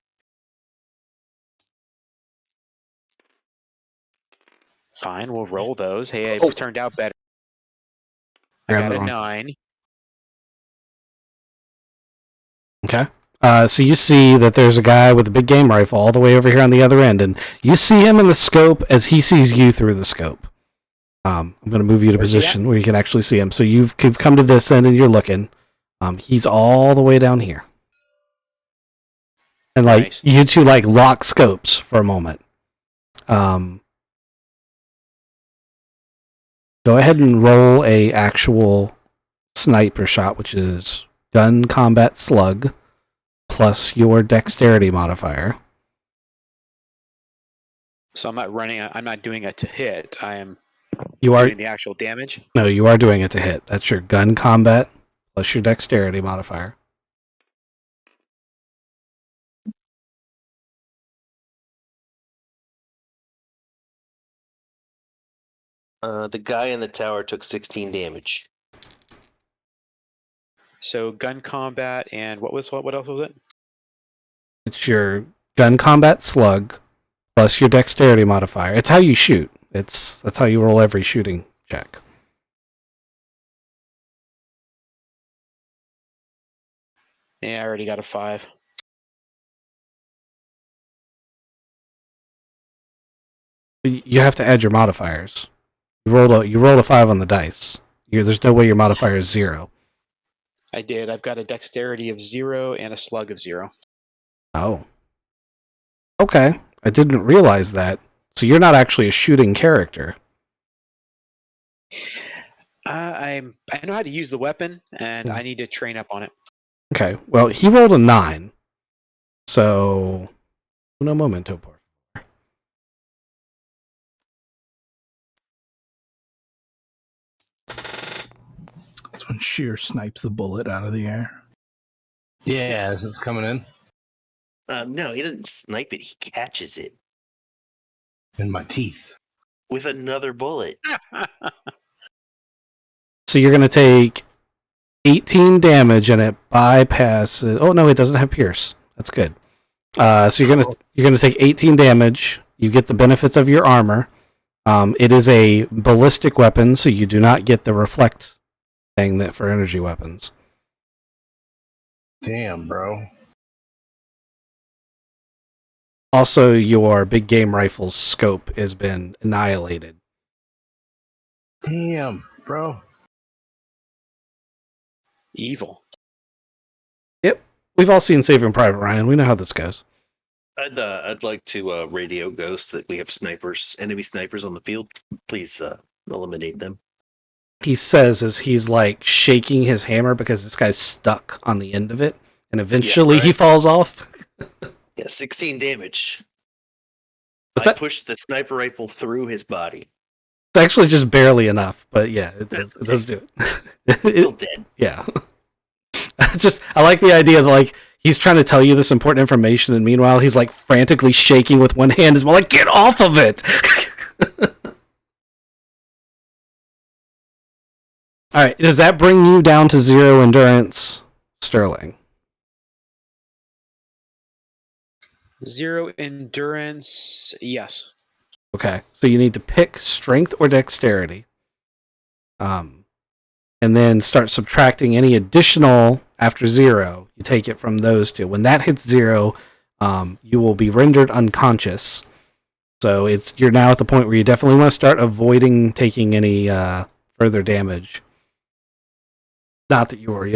Speaker 5: Fine, we'll roll those. Hey, it
Speaker 3: Oh.
Speaker 5: turned out better. I
Speaker 3: Grab
Speaker 5: got
Speaker 3: the
Speaker 5: a
Speaker 3: wrong-
Speaker 5: 9.
Speaker 3: Okay. So you see that there's a guy with a big game rifle all the way over here on the other end, and you see him in the scope as he sees you through the scope. I'm going to move you to a
Speaker 5: Where's he
Speaker 3: position where you can actually see him. So you've come to this end and you're looking. He's all the way down here. And like
Speaker 5: Nice.
Speaker 3: you two like lock scopes for a moment. Go ahead and roll a actual sniper shot, which is gun combat slug plus your dexterity modifier.
Speaker 5: So I'm not doing it to hit. I am
Speaker 3: You are
Speaker 5: doing the actual damage.
Speaker 3: no, you are doing it to hit. That's your gun combat plus your dexterity modifier.
Speaker 2: The guy in the tower took 16 damage.
Speaker 5: So gun combat and what else was it?
Speaker 3: It's your gun combat slug plus your dexterity modifier. It's how you shoot. That's how you roll every shooting check.
Speaker 5: Yeah, I already got a 5.
Speaker 3: You have to add your modifiers. You rolled a 5 on the dice. There's no way your modifier is 0.
Speaker 5: I did. I've got a dexterity of 0 and a slug of 0.
Speaker 3: Oh. Okay. I didn't realize that. So you're not actually a shooting character.
Speaker 5: I know how to use the weapon, and I need to train up on it.
Speaker 3: Okay. Well, he rolled a 9. So uno momento, por favor.
Speaker 6: That's when Sheer snipes the bullet out of the air.
Speaker 1: Yeah, as it's coming in.
Speaker 2: No, he doesn't snipe it. He catches it
Speaker 1: In my teeth.
Speaker 2: with another bullet.
Speaker 3: So you're going to take 18 damage and it bypasses. Oh no, it doesn't have pierce. That's good. So you're gonna take 18 damage. You get the benefits of your armor. It is a ballistic weapon, so you do not get the reflect thing that for energy weapons.
Speaker 1: Damn, bro.
Speaker 3: Also, your big game rifle's scope has been annihilated.
Speaker 1: Damn, bro.
Speaker 5: Evil.
Speaker 3: Yep, we've all seen Saving Private Ryan. We know how this goes.
Speaker 2: I'd like to radio Ghost that we have enemy snipers on the field. Please eliminate them.
Speaker 3: He says as he's like shaking his hammer because this guy's stuck on the end of it, and eventually
Speaker 2: right.
Speaker 3: he falls off.
Speaker 2: Yeah, 16 damage.
Speaker 3: What's
Speaker 2: I
Speaker 3: that?
Speaker 2: pushed the sniper rifle through his body.
Speaker 3: It's actually just barely enough, but yeah, it does do it.
Speaker 2: Still dead.
Speaker 3: Yeah. I like the idea that like he's trying to tell you this important information, and meanwhile he's like frantically shaking with one hand as well, like get off of it. All right, does that bring you down to 0 endurance, Sterling?
Speaker 5: 0 endurance. Yes.
Speaker 3: Okay, so you need to pick strength or dexterity, and then start subtracting any additional after 0. You take it from those two. When that hits 0, you will be rendered unconscious. So you're now at the point where you definitely want to start avoiding taking any further damage. Not that you were,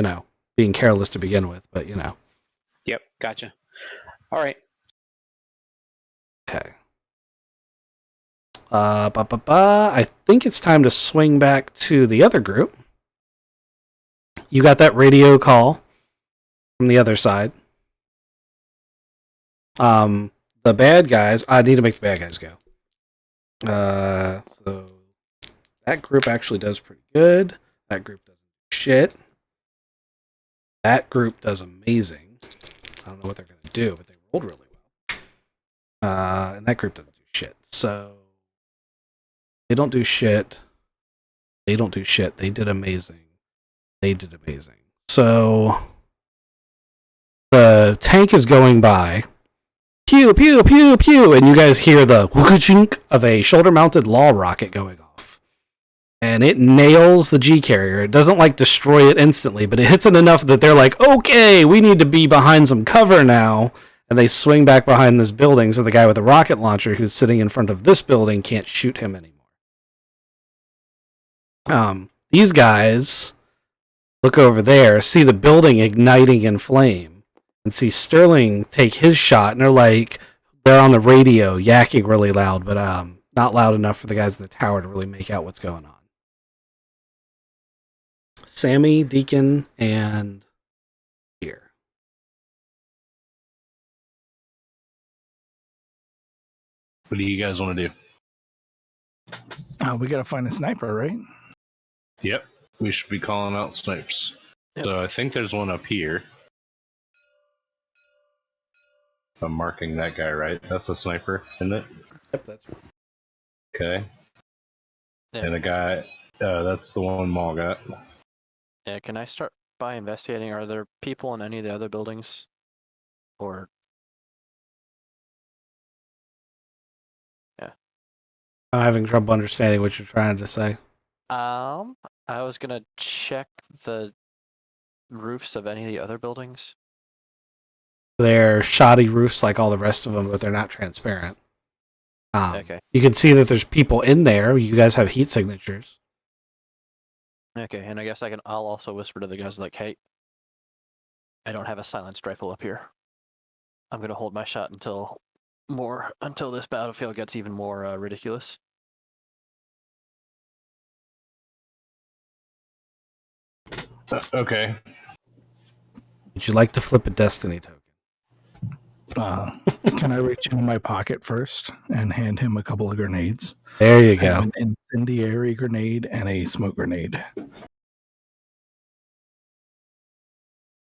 Speaker 3: being careless to begin with, but
Speaker 5: Yep. Gotcha. All right.
Speaker 3: Okay. I think it's time to swing back to the other group. You got that radio call from the other side. The bad guys. I need to make the bad guys go. So that group actually does pretty good. That group does shit. That group does amazing. I don't know what they're gonna do, but they rolled really well. And that group doesn't do shit. So they don't do shit. They don't do shit. They did amazing. They did amazing. So the tank is going by. pew, pew, pew, pew, and you guys hear the whookachink of a shoulder-mounted law rocket going off. And it nails the G carrier. It doesn't like destroy it instantly, but it hits it enough that they're like, okay, we need to be behind some cover now. And they swing back behind this building so the guy with the rocket launcher who's sitting in front of this building can't shoot him anymore. These guys look over there, see the building igniting in flame, and see Sterling take his shot, and they're on the radio yakking really loud, but not loud enough for the guys at the tower to really make out what's going on. Sammy, Deacon, and here.
Speaker 1: What do you guys want to do?
Speaker 6: We gotta find a sniper, right?
Speaker 1: Yep, we should be calling out snipes.
Speaker 4: Yep.
Speaker 1: So I think there's one up here. I'm marking that guy right. That's a sniper, isn't it?
Speaker 3: Yep, that's
Speaker 1: Okay.
Speaker 4: Yeah.
Speaker 1: And a guy, that's the one Maul got.
Speaker 4: Yeah, can I start by investigating? Are there people in any of the other buildings? Or
Speaker 3: I'm having trouble understanding what you're trying to say.
Speaker 4: I was gonna check the roofs of any of the other buildings.
Speaker 3: They're shoddy roofs like all the rest of them, but they're not transparent.
Speaker 4: Okay.
Speaker 3: You can see that there's people in there. You guys have heat signatures.
Speaker 4: Okay, and I guess I'll also whisper to the guys like, hey, I don't have a silenced rifle up here. I'm gonna hold my shot until this battlefield gets even more ridiculous.
Speaker 1: Okay.
Speaker 3: Would you like to flip a destiny token?
Speaker 6: Can I reach into my pocket first and hand him a couple of grenades?
Speaker 3: There you
Speaker 6: I have
Speaker 3: go.
Speaker 6: an incendiary grenade and a smoke grenade.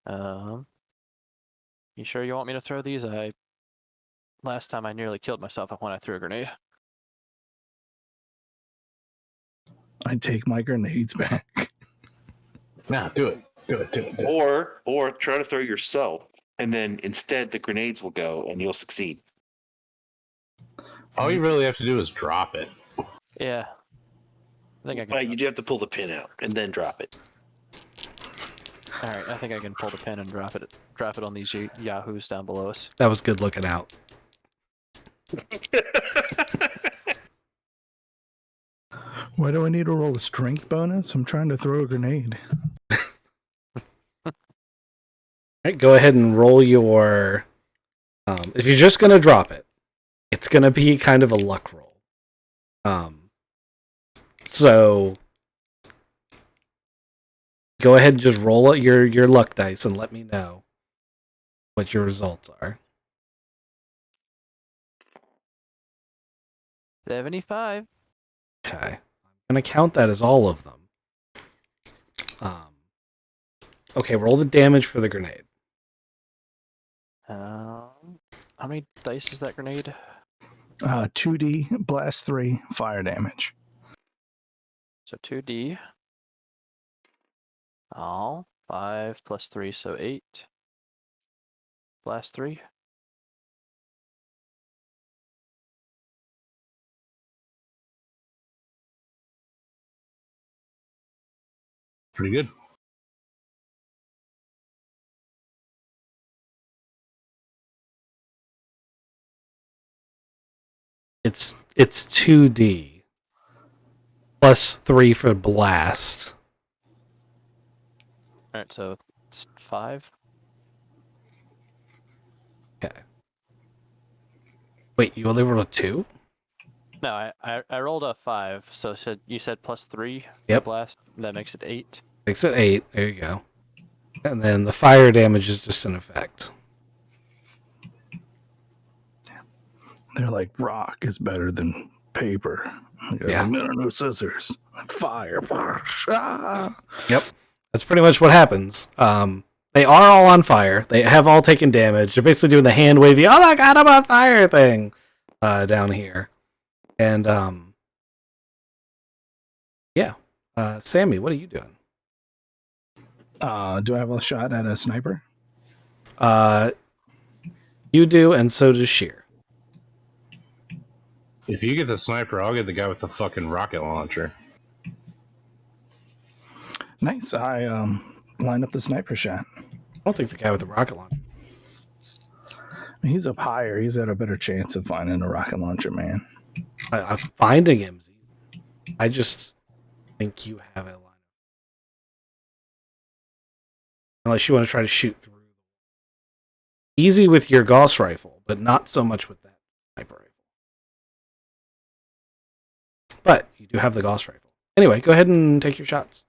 Speaker 4: You sure you want me to throw these? Last time I nearly killed myself when I threw a grenade.
Speaker 6: I take my grenades back.
Speaker 1: Nah, do it. Do it. Do it. Do it.
Speaker 7: Or try to throw yourself, and then instead the grenades will go, and you'll succeed.
Speaker 1: All you really have to do is drop it.
Speaker 4: Yeah. I think I can.
Speaker 7: But you do have to pull the pin out and then drop it.
Speaker 4: All right, I think I can pull the pin and drop it on these yahoos down below us.
Speaker 3: That was good looking out.
Speaker 6: Why do I need to roll a strength bonus? I'm trying to throw a grenade.
Speaker 3: All right, go ahead and roll your. If you're just gonna drop it, it's gonna be kind of a luck roll. So go ahead and just roll your luck dice and let me know what your results are.
Speaker 4: 75.
Speaker 3: Okay, I'm gonna count that as all of them. Okay, roll the damage for the grenade.
Speaker 4: How many dice is that grenade?
Speaker 6: 2D, blast 3, fire damage.
Speaker 4: So 2d. Oh, 5 plus 3, so 8. Blast 3.
Speaker 1: Pretty good.
Speaker 3: It's 2D plus 3 for blast.
Speaker 4: Alright, so it's 5.
Speaker 3: Okay. Wait, you only rolled a 2?
Speaker 4: No, I rolled a 5, so you said plus 3
Speaker 3: Yep.
Speaker 4: for blast. That makes it 8.
Speaker 3: Makes it 8. There you go. And then the fire damage is just an effect.
Speaker 6: They're like, rock is better than paper.
Speaker 3: Yeah.
Speaker 6: No scissors. Fire. Ah.
Speaker 3: Yep. That's pretty much what happens. They are all on fire. They have all taken damage. They're basically doing the hand wavy, oh my god, I'm on fire thing down here. And yeah. Sammy, what are you doing?
Speaker 6: Do I have a shot at a sniper?
Speaker 3: You do, and so does Sheer.
Speaker 1: If you get the sniper, I'll get the guy with the fucking rocket launcher.
Speaker 6: Nice. I line up the sniper shot.
Speaker 3: I don't think the guy with the rocket launcher.
Speaker 6: He's up higher. He's at a better chance of finding a rocket launcher, man.
Speaker 3: I'm finding him. I just think you have a line. Unless you want to try to shoot through. Easy with your Gauss rifle, but not so much with that sniper rifle. But you do have the Gauss rifle. Anyway, go ahead and take your shots.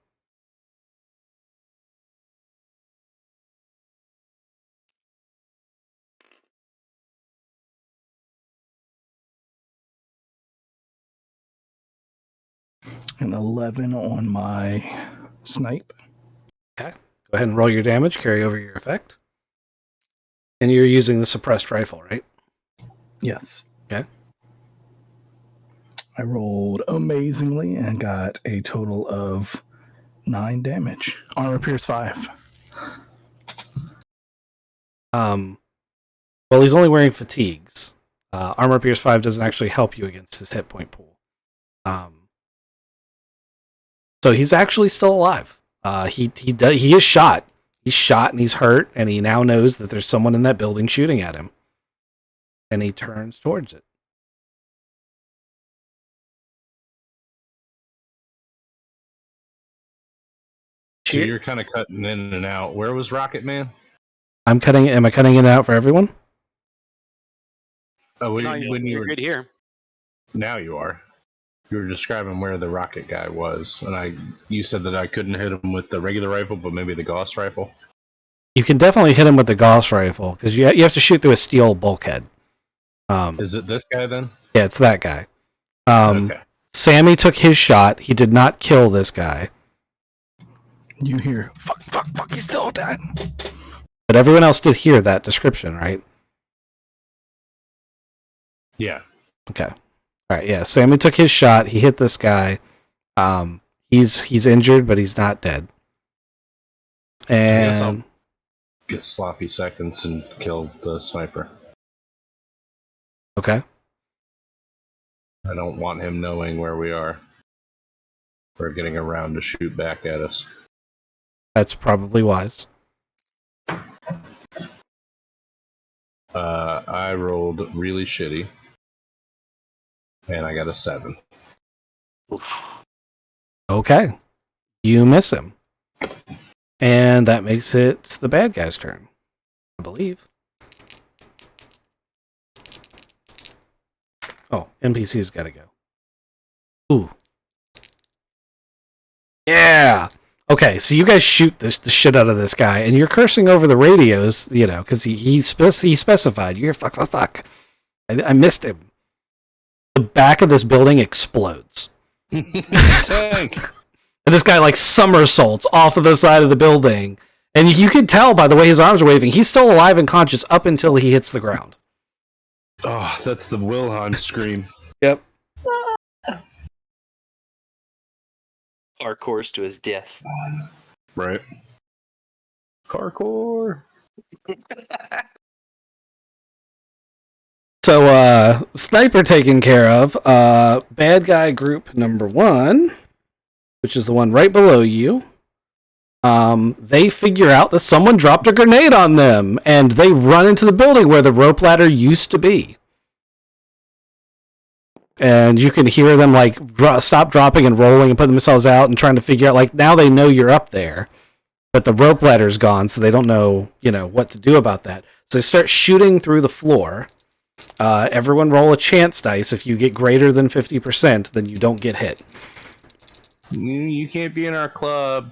Speaker 6: An 11 on my snipe.
Speaker 3: Okay. Go ahead and roll your damage, carry over your effect. And you're using the suppressed rifle, right?
Speaker 6: Yes.
Speaker 3: Okay.
Speaker 6: I rolled amazingly and got a total of 9 damage. Armor pierce 5.
Speaker 3: Well, he's only wearing fatigues. Armor pierce 5 doesn't actually help you against his hit point pool. So he's actually still alive. He is shot. He's shot and he's hurt, and he now knows that there's someone in that building shooting at him. And he turns towards it.
Speaker 1: So you're kind of cutting in and out. Where was Rocket Man?
Speaker 3: Am I cutting it out for everyone?
Speaker 1: Oh,
Speaker 5: No, you're good here.
Speaker 1: Now you are. You were describing where the rocket guy was, and you said that I couldn't hit him with the regular rifle, but maybe the Gauss rifle.
Speaker 3: You can definitely hit him with the Gauss rifle, because you have to shoot through a steel bulkhead.
Speaker 1: Is it this guy then?
Speaker 3: Yeah, it's that guy.
Speaker 1: Okay.
Speaker 3: Sammy took his shot. He did not kill this guy.
Speaker 6: You hear, fuck, he's still dead.
Speaker 3: But everyone else did hear that description, right?
Speaker 1: Yeah.
Speaker 3: Okay. All right, yeah. Sammy took his shot. He hit this guy. He's injured, but he's not dead.
Speaker 1: guess I'll
Speaker 3: And
Speaker 1: get sloppy seconds and kill the sniper.
Speaker 3: okay.
Speaker 1: I don't want him knowing where we are. Or getting around to shoot back at us.
Speaker 3: That's probably wise.
Speaker 1: I rolled really shitty. And I got a 7.
Speaker 3: Okay. You miss him. And that makes it the bad guy's turn, I believe. Oh, NPC's gotta go. Ooh. Yeah! Okay, so you guys shoot the shit out of this guy, and you're cursing over the radios, you know, because he specified, you're fuck. I missed him. The back of this building explodes.
Speaker 1: Tank!
Speaker 3: And this guy, like, somersaults off of the side of the building. And you can tell by the way his arms are waving, he's still alive and conscious up until he hits the ground.
Speaker 1: Oh, that's the Wilhelm scream.
Speaker 3: Yep.
Speaker 2: Parkours to his death.
Speaker 1: Right. Parkour!
Speaker 3: So, sniper taken care of. Bad guy group number 1, which is the one right below you. They figure out that someone dropped a grenade on them, and they run into the building where the rope ladder used to be. And you can hear them, like, stop dropping and rolling and putting themselves out and trying to figure out, like, now they know you're up there. But the rope ladder's gone, so they don't know, what to do about that. So they start shooting through the floor. Everyone roll a chance dice. If you get greater than 50%, then you don't get hit.
Speaker 1: You can't be in our club.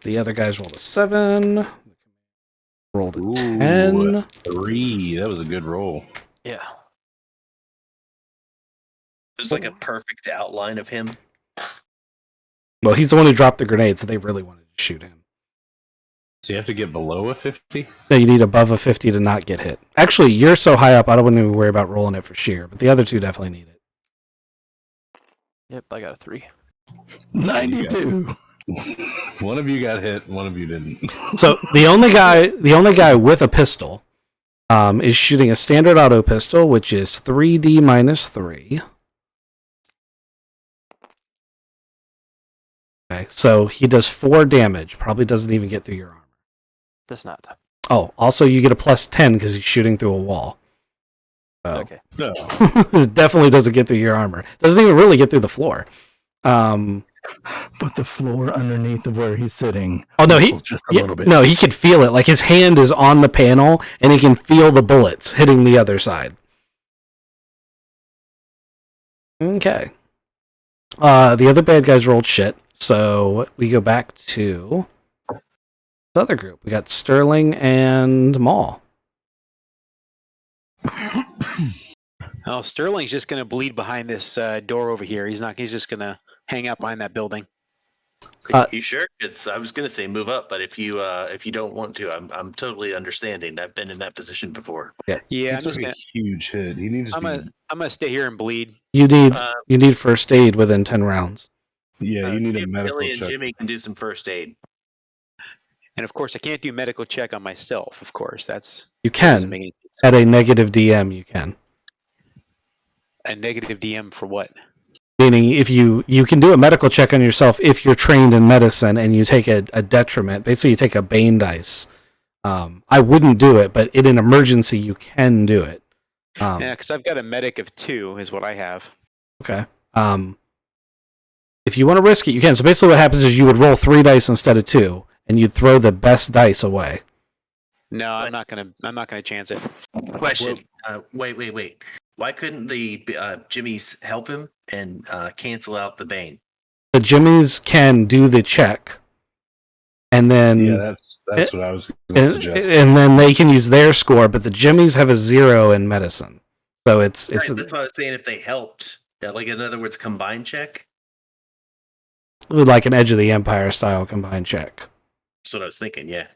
Speaker 3: The other guys rolled a 7. Rolled a
Speaker 1: Ooh,
Speaker 3: 10.
Speaker 1: 3. That was a good roll.
Speaker 4: Yeah.
Speaker 7: There's like a perfect outline of him.
Speaker 3: Well, he's the one who dropped the grenade, so they really wanted to shoot him.
Speaker 1: So you have to get below a 50?
Speaker 3: No, you need above a 50 to not get hit. Actually, you're so high up, I don't want to worry about rolling it for sheer, but the other two definitely need it.
Speaker 4: Yep, I got a 3.
Speaker 6: 92.
Speaker 1: One of you got hit, one of you didn't.
Speaker 3: So the only guy with a pistol is shooting a standard auto pistol, which is 3D minus 3. Okay, so he does 4 damage. Probably doesn't even get through your armor.
Speaker 4: Does not.
Speaker 3: Oh, also you get a plus 10 because he's shooting through a wall. So
Speaker 4: Okay.
Speaker 1: No.
Speaker 3: it definitely doesn't get through your armor. Doesn't even really get through the floor.
Speaker 6: But the floor underneath of where he's sitting.
Speaker 3: Oh no, he
Speaker 6: ruffles just a little bit.
Speaker 3: No, he could feel it. Like his hand is on the panel, and he can feel the bullets hitting the other side. Okay. The other bad guys rolled shit, so we go back to the other group. We got Sterling and Maul.
Speaker 5: Oh, Sterling's just going to bleed behind this door over here. He's not. He's just going to hang out behind that building.
Speaker 2: You sure? I was gonna say move up, but if you don't want to, I'm totally understanding. I've been in that position before.
Speaker 5: Yeah, I'm
Speaker 1: He
Speaker 5: just
Speaker 1: took
Speaker 5: gonna.
Speaker 1: a huge hit. He needs to be.
Speaker 5: I'm gonna stay here and bleed.
Speaker 3: You need first aid within 10 rounds.
Speaker 1: Yeah, you need a
Speaker 2: Billy
Speaker 1: medical
Speaker 2: and
Speaker 1: check.
Speaker 2: Jimmy can do some first aid.
Speaker 5: And of course, I can't do medical check on myself. Of course, doesn't
Speaker 3: You can
Speaker 5: make any sense.
Speaker 3: at a negative DM. You can.
Speaker 5: A negative DM for what?
Speaker 3: Meaning, if you can do a medical check on yourself if you're trained in medicine and you take a detriment. Basically, you take a Bane dice. I wouldn't do it, but in an emergency, you can do it.
Speaker 5: Yeah, because I've got a medic of 2, is what I have.
Speaker 3: Okay. If you want to risk it, you can. So basically, what happens is you would roll 3 dice instead of 2, and you'd throw the best dice away.
Speaker 5: No, I'm not gonna chance it.
Speaker 2: Question. Wait. Why couldn't the Jimmys help him and cancel out the Bane?
Speaker 3: The Jimmies can do the check, and then
Speaker 1: Yeah, that's what I was going to suggest.
Speaker 3: and then they can use their score. But the Jimmies have a 0 in medicine, so it's
Speaker 2: Right, that's what I was saying. If they helped, like in other words, combined check.
Speaker 3: like an Edge of the Empire style combined check.
Speaker 2: That's what I was thinking. Yeah.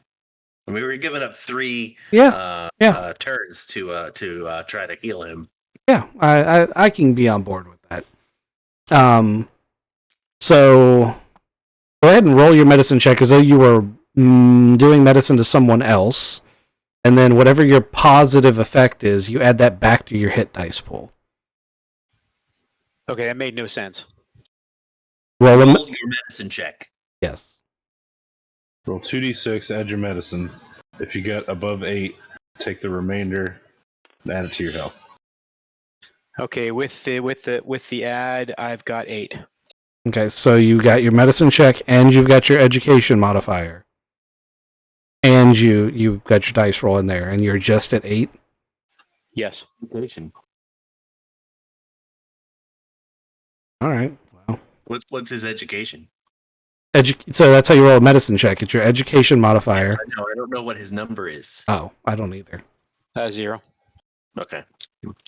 Speaker 2: And we were giving up 3
Speaker 3: Yeah.
Speaker 2: turns to try to heal him.
Speaker 3: Yeah, I can be on board with that. So go ahead and roll your medicine check as though you were doing medicine to someone else, and then whatever your positive effect is, you add that back to your hit dice pool.
Speaker 5: Okay, that made no sense.
Speaker 3: Roll them.
Speaker 2: Roll your medicine check.
Speaker 3: Yes.
Speaker 1: Roll 2d6, add your medicine. If you get above 8, take the remainder, and add it to your health.
Speaker 5: Okay, with the ad, I've got 8.
Speaker 3: Okay, so you got your medicine check, and you've got your education modifier, and you've got your dice roll in there, and you're just at 8.
Speaker 5: Yes.
Speaker 2: Education.
Speaker 3: All right. Well,
Speaker 2: What's his education?
Speaker 3: so that's how you roll a medicine check. It's your education modifier.
Speaker 2: Yes, I know. I don't know what his number is.
Speaker 3: Oh, I don't either.
Speaker 5: 0.
Speaker 2: Okay.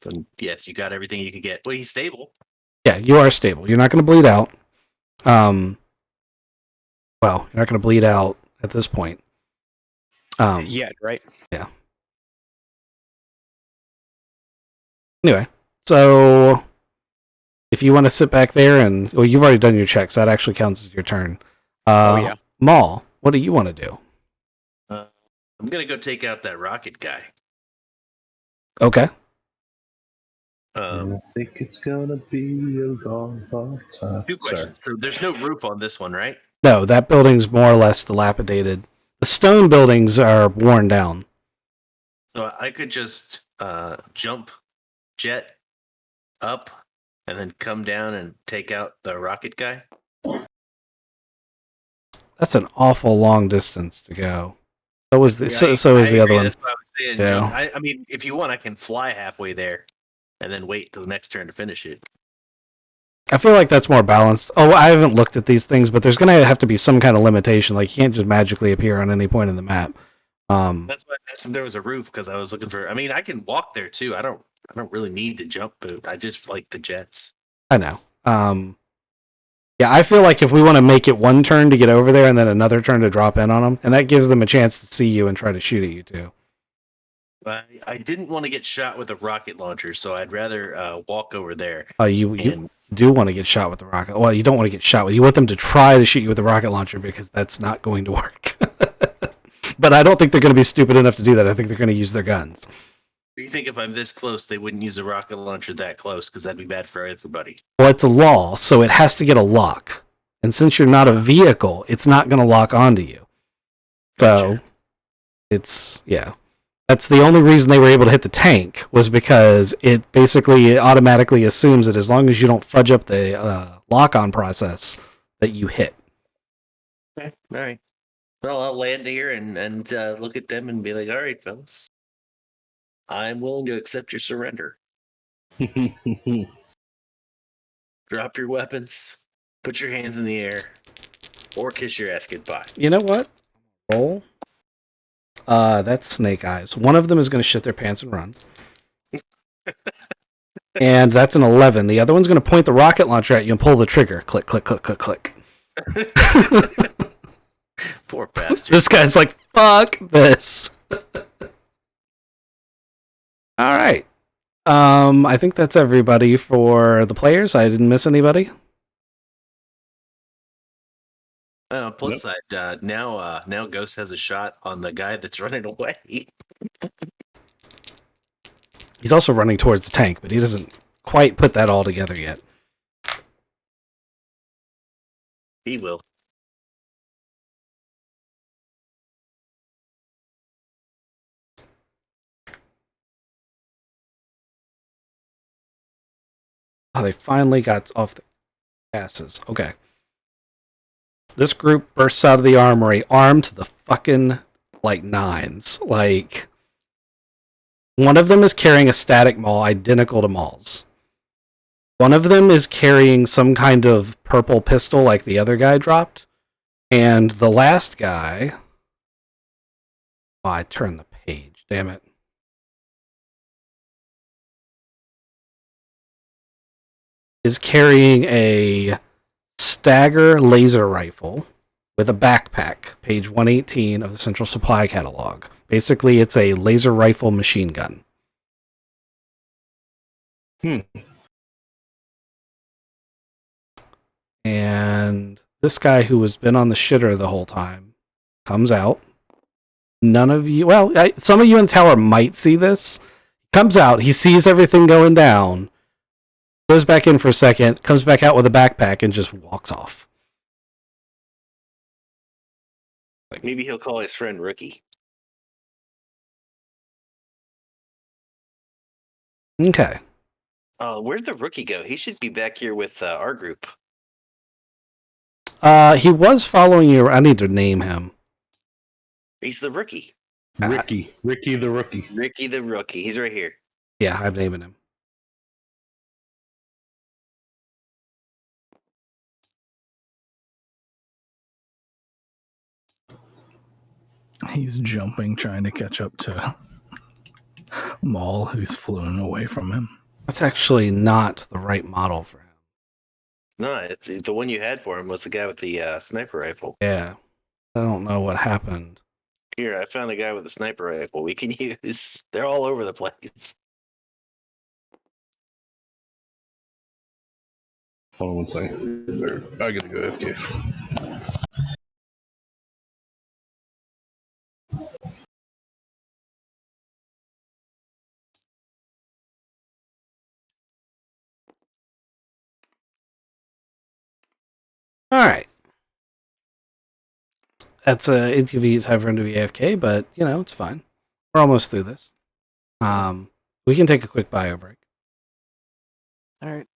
Speaker 2: Then yes, you got everything you could get. Well, he's stable.
Speaker 3: Yeah, you are stable. You're not going to bleed out. Well, you're not going to bleed out at this point.
Speaker 5: Yet, right?
Speaker 3: Anyway, so if you want to sit back there and you've already done your checks. That actually counts as your turn.
Speaker 5: Oh yeah.
Speaker 3: Maul, what do you want to do?
Speaker 2: I'm gonna go take out that rocket guy.
Speaker 3: Okay.
Speaker 1: I think it's gonna be a long, long time.
Speaker 2: 2 questions. So there's no roof on this one, right?
Speaker 3: No, that building's more or less dilapidated. The stone buildings are worn down.
Speaker 2: So I could just jump jet up and then come down and take out the rocket guy.
Speaker 3: That's an awful long distance to go. So was the
Speaker 2: Yeah,
Speaker 3: so is
Speaker 2: I
Speaker 3: the other
Speaker 2: agree.
Speaker 3: one.
Speaker 2: That's what I was saying.
Speaker 3: Yeah.
Speaker 2: Jump. I mean, if you want, I can fly halfway there and then wait till the next turn to finish it.
Speaker 3: I feel like that's more balanced. Oh, I haven't looked at these things, but there's going to have to be some kind of limitation. Like, you can't just magically appear on any point in the map.
Speaker 2: That's why I asked if there was a roof because I was looking for. I mean, I can walk there too. I don't really need to jump boot. I just like the jets.
Speaker 3: I know. Yeah, I feel like if we want to make it one turn to get over there and then another turn to drop in on them, and that gives them a chance to see you and try to shoot at you too.
Speaker 2: I didn't want to get shot with a rocket launcher, so I'd rather walk over there.
Speaker 3: You
Speaker 2: And
Speaker 3: do want to get shot with the rocket. Well, you don't want to get shot with. You want them to try to shoot you with the rocket launcher because that's not going to work. But I don't think they're going to be stupid enough to do that. I think they're going to use their guns.
Speaker 7: You think if I'm this close, they wouldn't use a rocket launcher that close because that'd be bad for everybody.
Speaker 3: Well, it's a law, so it has to get a lock. And since you're not a vehicle, it's not going to lock onto you. So, it's, yeah. That's the only reason they were able to hit the tank, was because it basically automatically assumes that as long as you don't fudge up the lock-on process, that you hit.
Speaker 7: Okay, all right. Well, I'll land here and look at them and be like, all right, fellas. I'm willing to accept your surrender. Drop your weapons, put your hands in the air, or kiss your ass goodbye.
Speaker 3: You know what? Roll. That's Snake Eyes. One of them is going to shit their pants and run. And that's an 11. The other one's going to point the rocket launcher at you and pull the trigger. Click, click, click, click, click.
Speaker 7: Poor bastard.
Speaker 3: This guy's like, fuck this. All right. I think that's everybody for the players. I didn't miss anybody.
Speaker 7: Plus side, now Ghost has a shot on the guy that's running away.
Speaker 3: He's also running towards the tank, but he doesn't quite put that all together yet.
Speaker 7: He will.
Speaker 3: Oh, they finally got off the asses. Okay. This group bursts out of the armory armed to the fucking, like, nines. Like, one of them is carrying a static maul identical to Maul's. One of them is carrying some kind of purple pistol like the other guy dropped. And the last guy... Oh, I turned the page. Damn it. Is carrying a Stagger laser rifle with a backpack, page 118 of the Central Supply Catalog. Basically, it's a laser rifle machine gun. And this guy who has been on the shitter the whole time comes out. None of you, well, some of you in the tower might see this. Comes out, he sees everything going down, goes back in for a second, comes back out with a backpack, and just walks off.
Speaker 7: Maybe he'll call his friend Rookie.
Speaker 3: Okay.
Speaker 7: Where'd the Rookie go? He should be back here with our group.
Speaker 3: He was following you. I need to name him.
Speaker 7: He's the Rookie.
Speaker 1: Ricky the Rookie.
Speaker 7: Ricky the Rookie. He's right here.
Speaker 3: Yeah, I'm naming him.
Speaker 6: He's jumping, trying to catch up to Maul, who's flown away from him.
Speaker 3: That's actually not the right model for him.
Speaker 7: No, it's the one you had for him was the guy with the sniper rifle.
Speaker 3: Yeah. I don't know what happened.
Speaker 7: Here, I found a guy with a sniper rifle we can use. They're all over the place.
Speaker 1: Hold on one second. I gotta go AFK.
Speaker 3: All right. That's a inconvenient time for him to be AFK, but you know it's fine. We're almost through this. We can take a quick bio break.
Speaker 4: All right.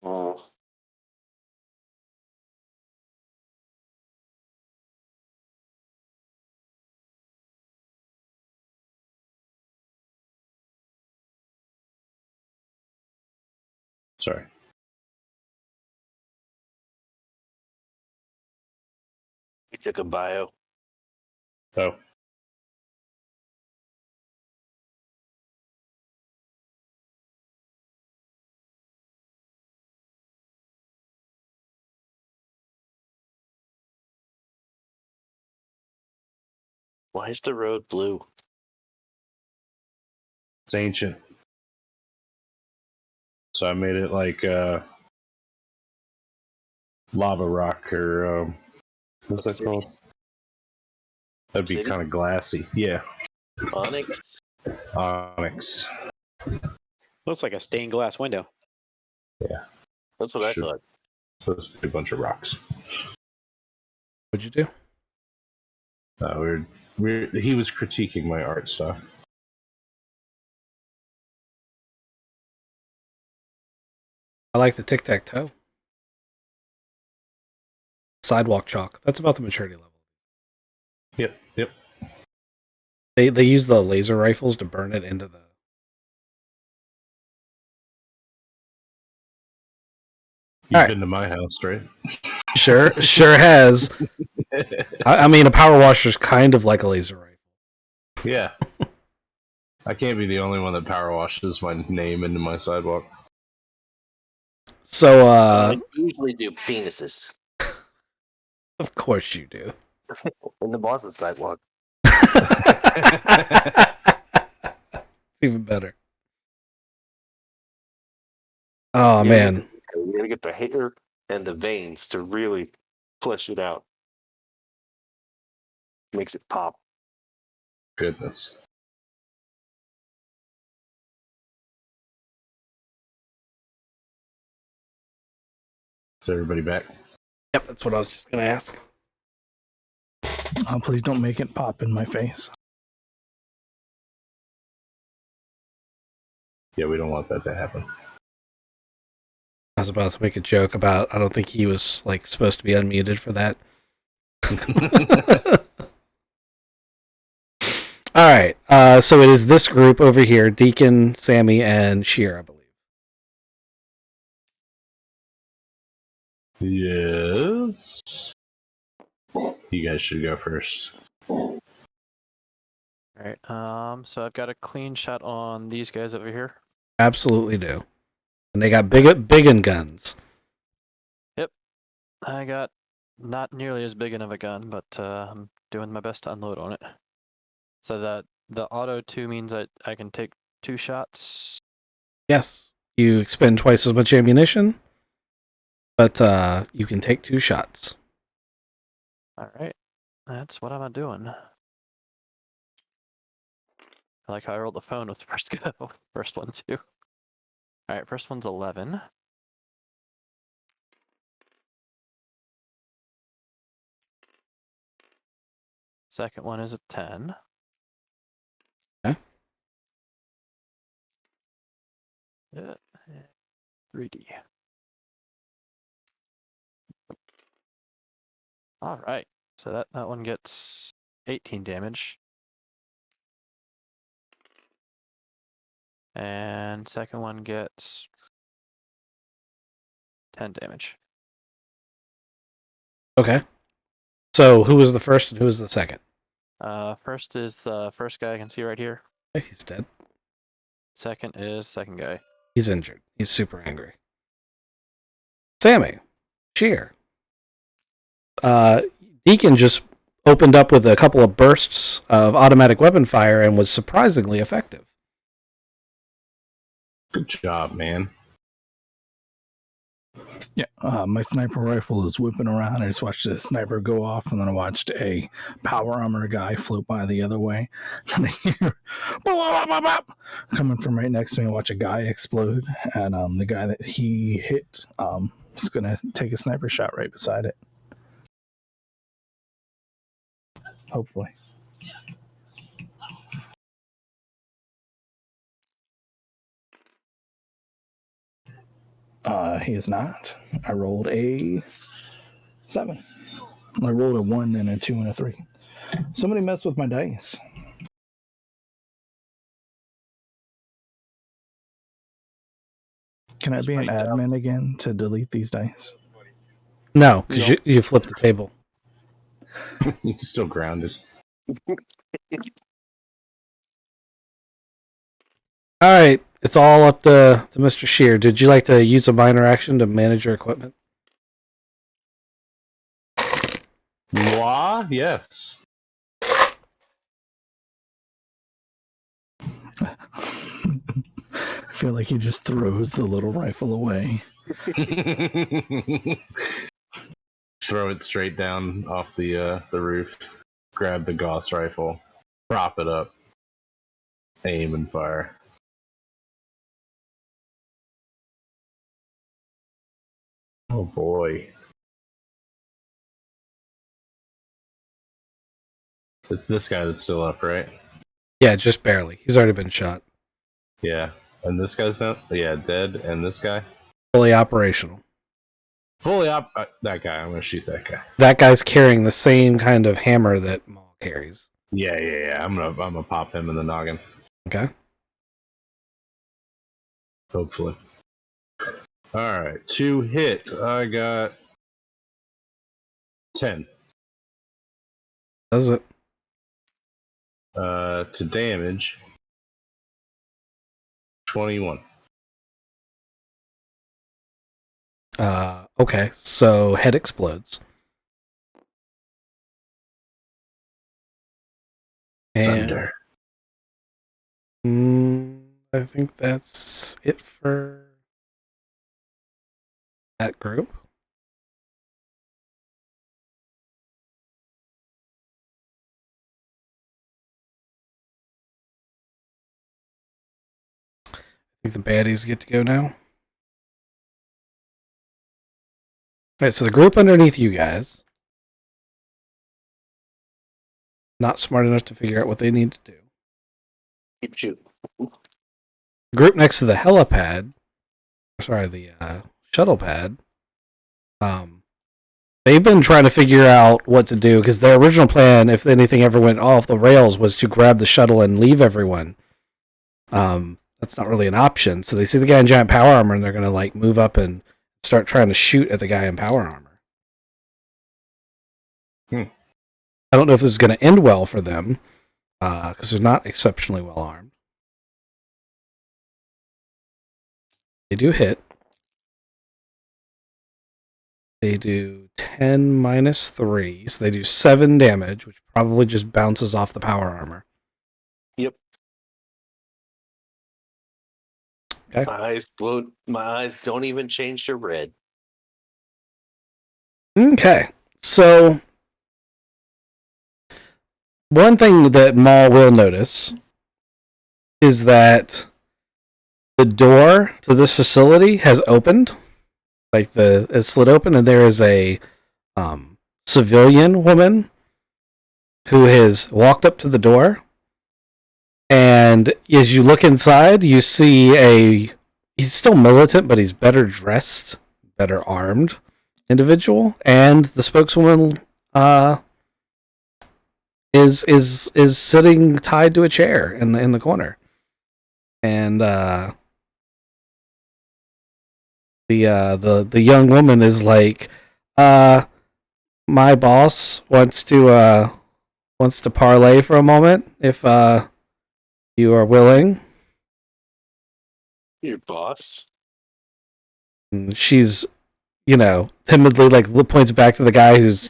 Speaker 2: Oh.
Speaker 1: Sorry.
Speaker 2: He took a bio.
Speaker 1: Oh.
Speaker 2: Why is the road blue?
Speaker 1: It's ancient. So I made it like lava rock or what's that
Speaker 2: Obsidian?
Speaker 1: called? That'd be
Speaker 2: Obsidian?
Speaker 1: kind of glassy. Yeah,
Speaker 2: Onyx?
Speaker 1: onyx.
Speaker 5: Looks like a stained glass window.
Speaker 2: That's what I
Speaker 1: Should-
Speaker 2: thought.
Speaker 1: Supposed to be a bunch of rocks.
Speaker 3: What'd you do?
Speaker 1: He was critiquing my art stuff.
Speaker 3: I like the tic-tac-toe. Sidewalk chalk. That's about the maturity level.
Speaker 1: Yep.
Speaker 3: They use the laser rifles to burn it into the.
Speaker 1: You've
Speaker 3: Alright.
Speaker 1: been to my house, right?
Speaker 3: Sure has. I mean, a power washer's kind of like a laser rifle.
Speaker 1: Yeah. I can't be the only one that power washes my name into my sidewalk.
Speaker 3: So,
Speaker 2: I usually do penises
Speaker 3: of course you do.
Speaker 2: in the Boston sidewalk.
Speaker 3: Even better. Oh,
Speaker 2: You
Speaker 3: man.
Speaker 2: gotta get the hair and the veins to really flesh it out. Makes it pop.
Speaker 1: Goodness. Is everybody back?
Speaker 3: Yep, that's what I was just going to ask.
Speaker 6: Please don't make it pop in my face.
Speaker 1: Yeah, we don't want that to happen.
Speaker 3: I was about to make a joke about I don't think he was like supposed to be unmuted for that. All right. So it is this group over here: Deacon, Sammy, and Sheer, I believe.
Speaker 1: Yes. You guys should go first.
Speaker 4: All right. So I've got a clean shot on these guys over here.
Speaker 3: Absolutely do. And they got big guns.
Speaker 4: I got not nearly as big of a gun, but I'm doing my best to unload on it. So that the auto 2 means that I can take 2 shots.
Speaker 3: Yes, you expend twice as much ammunition, but you can take 2 shots.
Speaker 4: All right, that's what I'm doing. I like how I rolled the phone with the first go. First one too. All right, first one's 11. Second one is a 10.
Speaker 3: Okay.
Speaker 4: Yeah, 3D. All right, so that one gets 18 damage. And second one gets 10 damage.
Speaker 3: Okay. So who was the first and who was the second?
Speaker 4: First is the first guy I can see right here.
Speaker 3: Okay, he's dead.
Speaker 4: Second is second guy.
Speaker 3: He's injured. He's super angry. Sammy, Sheer. Deacon just opened up with a couple of bursts of automatic weapon fire and was surprisingly effective.
Speaker 1: Good job, man.
Speaker 6: Yeah, my sniper rifle is whipping around. I just watched the sniper go off, and then I watched a power armor guy float by the other way. And I hear bop, bop, bop, coming from right next to me. I watch a guy explode, and the guy that he hit is gonna take a sniper shot right beside it. Hopefully. He is not. I rolled a 7. I rolled a 1 and a 2 and a 3. Somebody messed with my dice. Can I be an
Speaker 2: Right up.
Speaker 6: admin again to delete these dice?
Speaker 3: No, because you flipped the table.
Speaker 1: You're still grounded.
Speaker 3: All right, it's all up to Mr. Shear. Did you like to use a minor action to manage your equipment?
Speaker 1: Moi? Yes.
Speaker 6: I feel like he just throws the little rifle away.
Speaker 1: Throw it straight down off the roof. Grab the Gauss rifle. Prop it up. Aim and fire. Oh boy. It's this guy that's still up, right?
Speaker 3: Yeah, just barely. He's already been shot.
Speaker 1: Yeah. And this guy's not? Yeah, dead. And this guy?
Speaker 3: Fully operational.
Speaker 1: Fully up. That guy. I'm going to shoot that guy.
Speaker 3: That guy's carrying the same kind of hammer that Maul carries.
Speaker 1: Yeah. I'm gonna pop him in the noggin.
Speaker 3: Okay.
Speaker 1: Hopefully. Alright. To hit, I got 10.
Speaker 3: Does it?
Speaker 1: To damage, 21.
Speaker 3: Okay, so head explodes.
Speaker 1: Thunder.
Speaker 3: I think that's it for that group. I think the baddies get to go now. Alright, so the group underneath you guys, not smart enough to figure out what they need to do.
Speaker 2: Keep shooting.
Speaker 3: The group next to the helipad, sorry, the shuttle pad, they've been trying to figure out what to do because their original plan, if anything ever went off the rails, was to grab the shuttle and leave everyone. That's not really an option. So they see the guy in giant power armor and they're going to like move up and start trying to shoot at the guy in power armor. I don't know if this is going to end well for them because they're not exceptionally well armed. They do hit. They do 10 minus 3, so they do 7 damage, which probably just bounces off the power armor.
Speaker 2: Yep.
Speaker 3: Okay.
Speaker 2: My eyes don't even change to red.
Speaker 3: Okay, so one thing that Maul will notice is that the door to this facility has opened, like it's slid open, and there is a civilian woman who has walked up to the door. And as you look inside, you see he's still militant, but he's better dressed, better armed individual, and the spokeswoman is sitting tied to a chair in the corner, and the young woman is like, my boss wants to parlay for a moment if you are willing.
Speaker 2: Your boss?
Speaker 3: And she's, timidly like points back to the guy who's,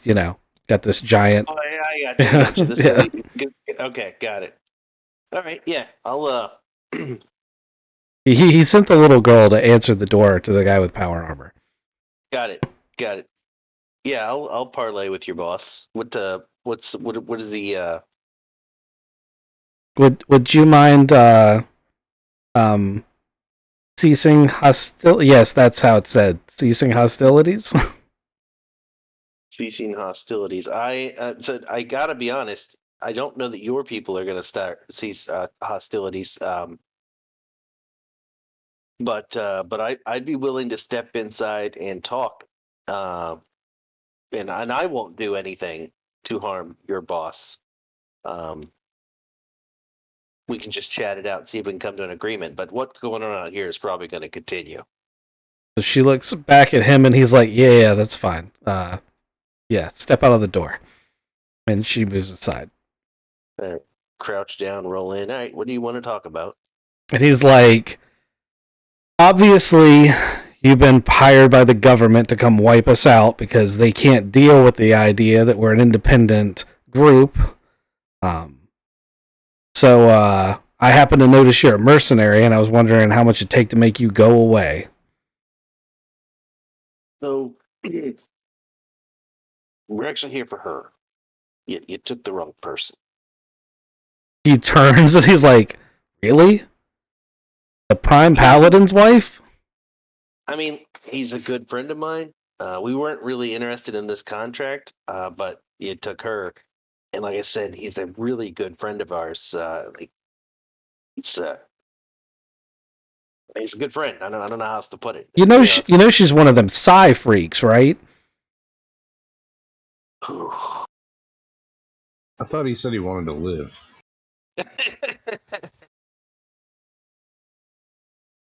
Speaker 3: got this giant.
Speaker 2: Oh, yeah, I got you. Okay, got it. All right, yeah, I'll
Speaker 3: He sent the little girl to answer the door to the guy with power armor.
Speaker 2: Got it. Yeah, I'll parlay with your boss. What is the
Speaker 3: Would you mind ceasing hostility? Yes, that's how it said. Ceasing hostilities.
Speaker 2: ceasing hostilities? I gotta be honest. I don't know that your people are gonna cease hostilities. But I'd be willing to step inside and talk. And I won't do anything to harm your boss. We can just chat it out and see if we can come to an agreement. But what's going on out here is probably going to continue.
Speaker 3: So she looks back at him, and he's like, "Yeah, that's fine. Yeah, step out of the door." And she moves aside.
Speaker 2: Crouch down, roll in. All right, what do you want to talk about?
Speaker 3: And he's like, "Obviously, you've been hired by the government to come wipe us out because they can't deal with the idea that we're an independent group. So I happen to notice you're a mercenary, and I was wondering how much it'd take to make you go away."
Speaker 2: So, we're actually here for her. You took the wrong person.
Speaker 3: He turns and he's like, "Really? The Prime Paladin's wife?"
Speaker 2: I mean, he's a good friend of mine. We weren't really interested in this contract, but you took her. And like I said, he's a really good friend of ours. He's a good friend. I don't know how else to put it.
Speaker 3: You know she's one of them psi freaks, right?
Speaker 1: I thought he said he wanted to live.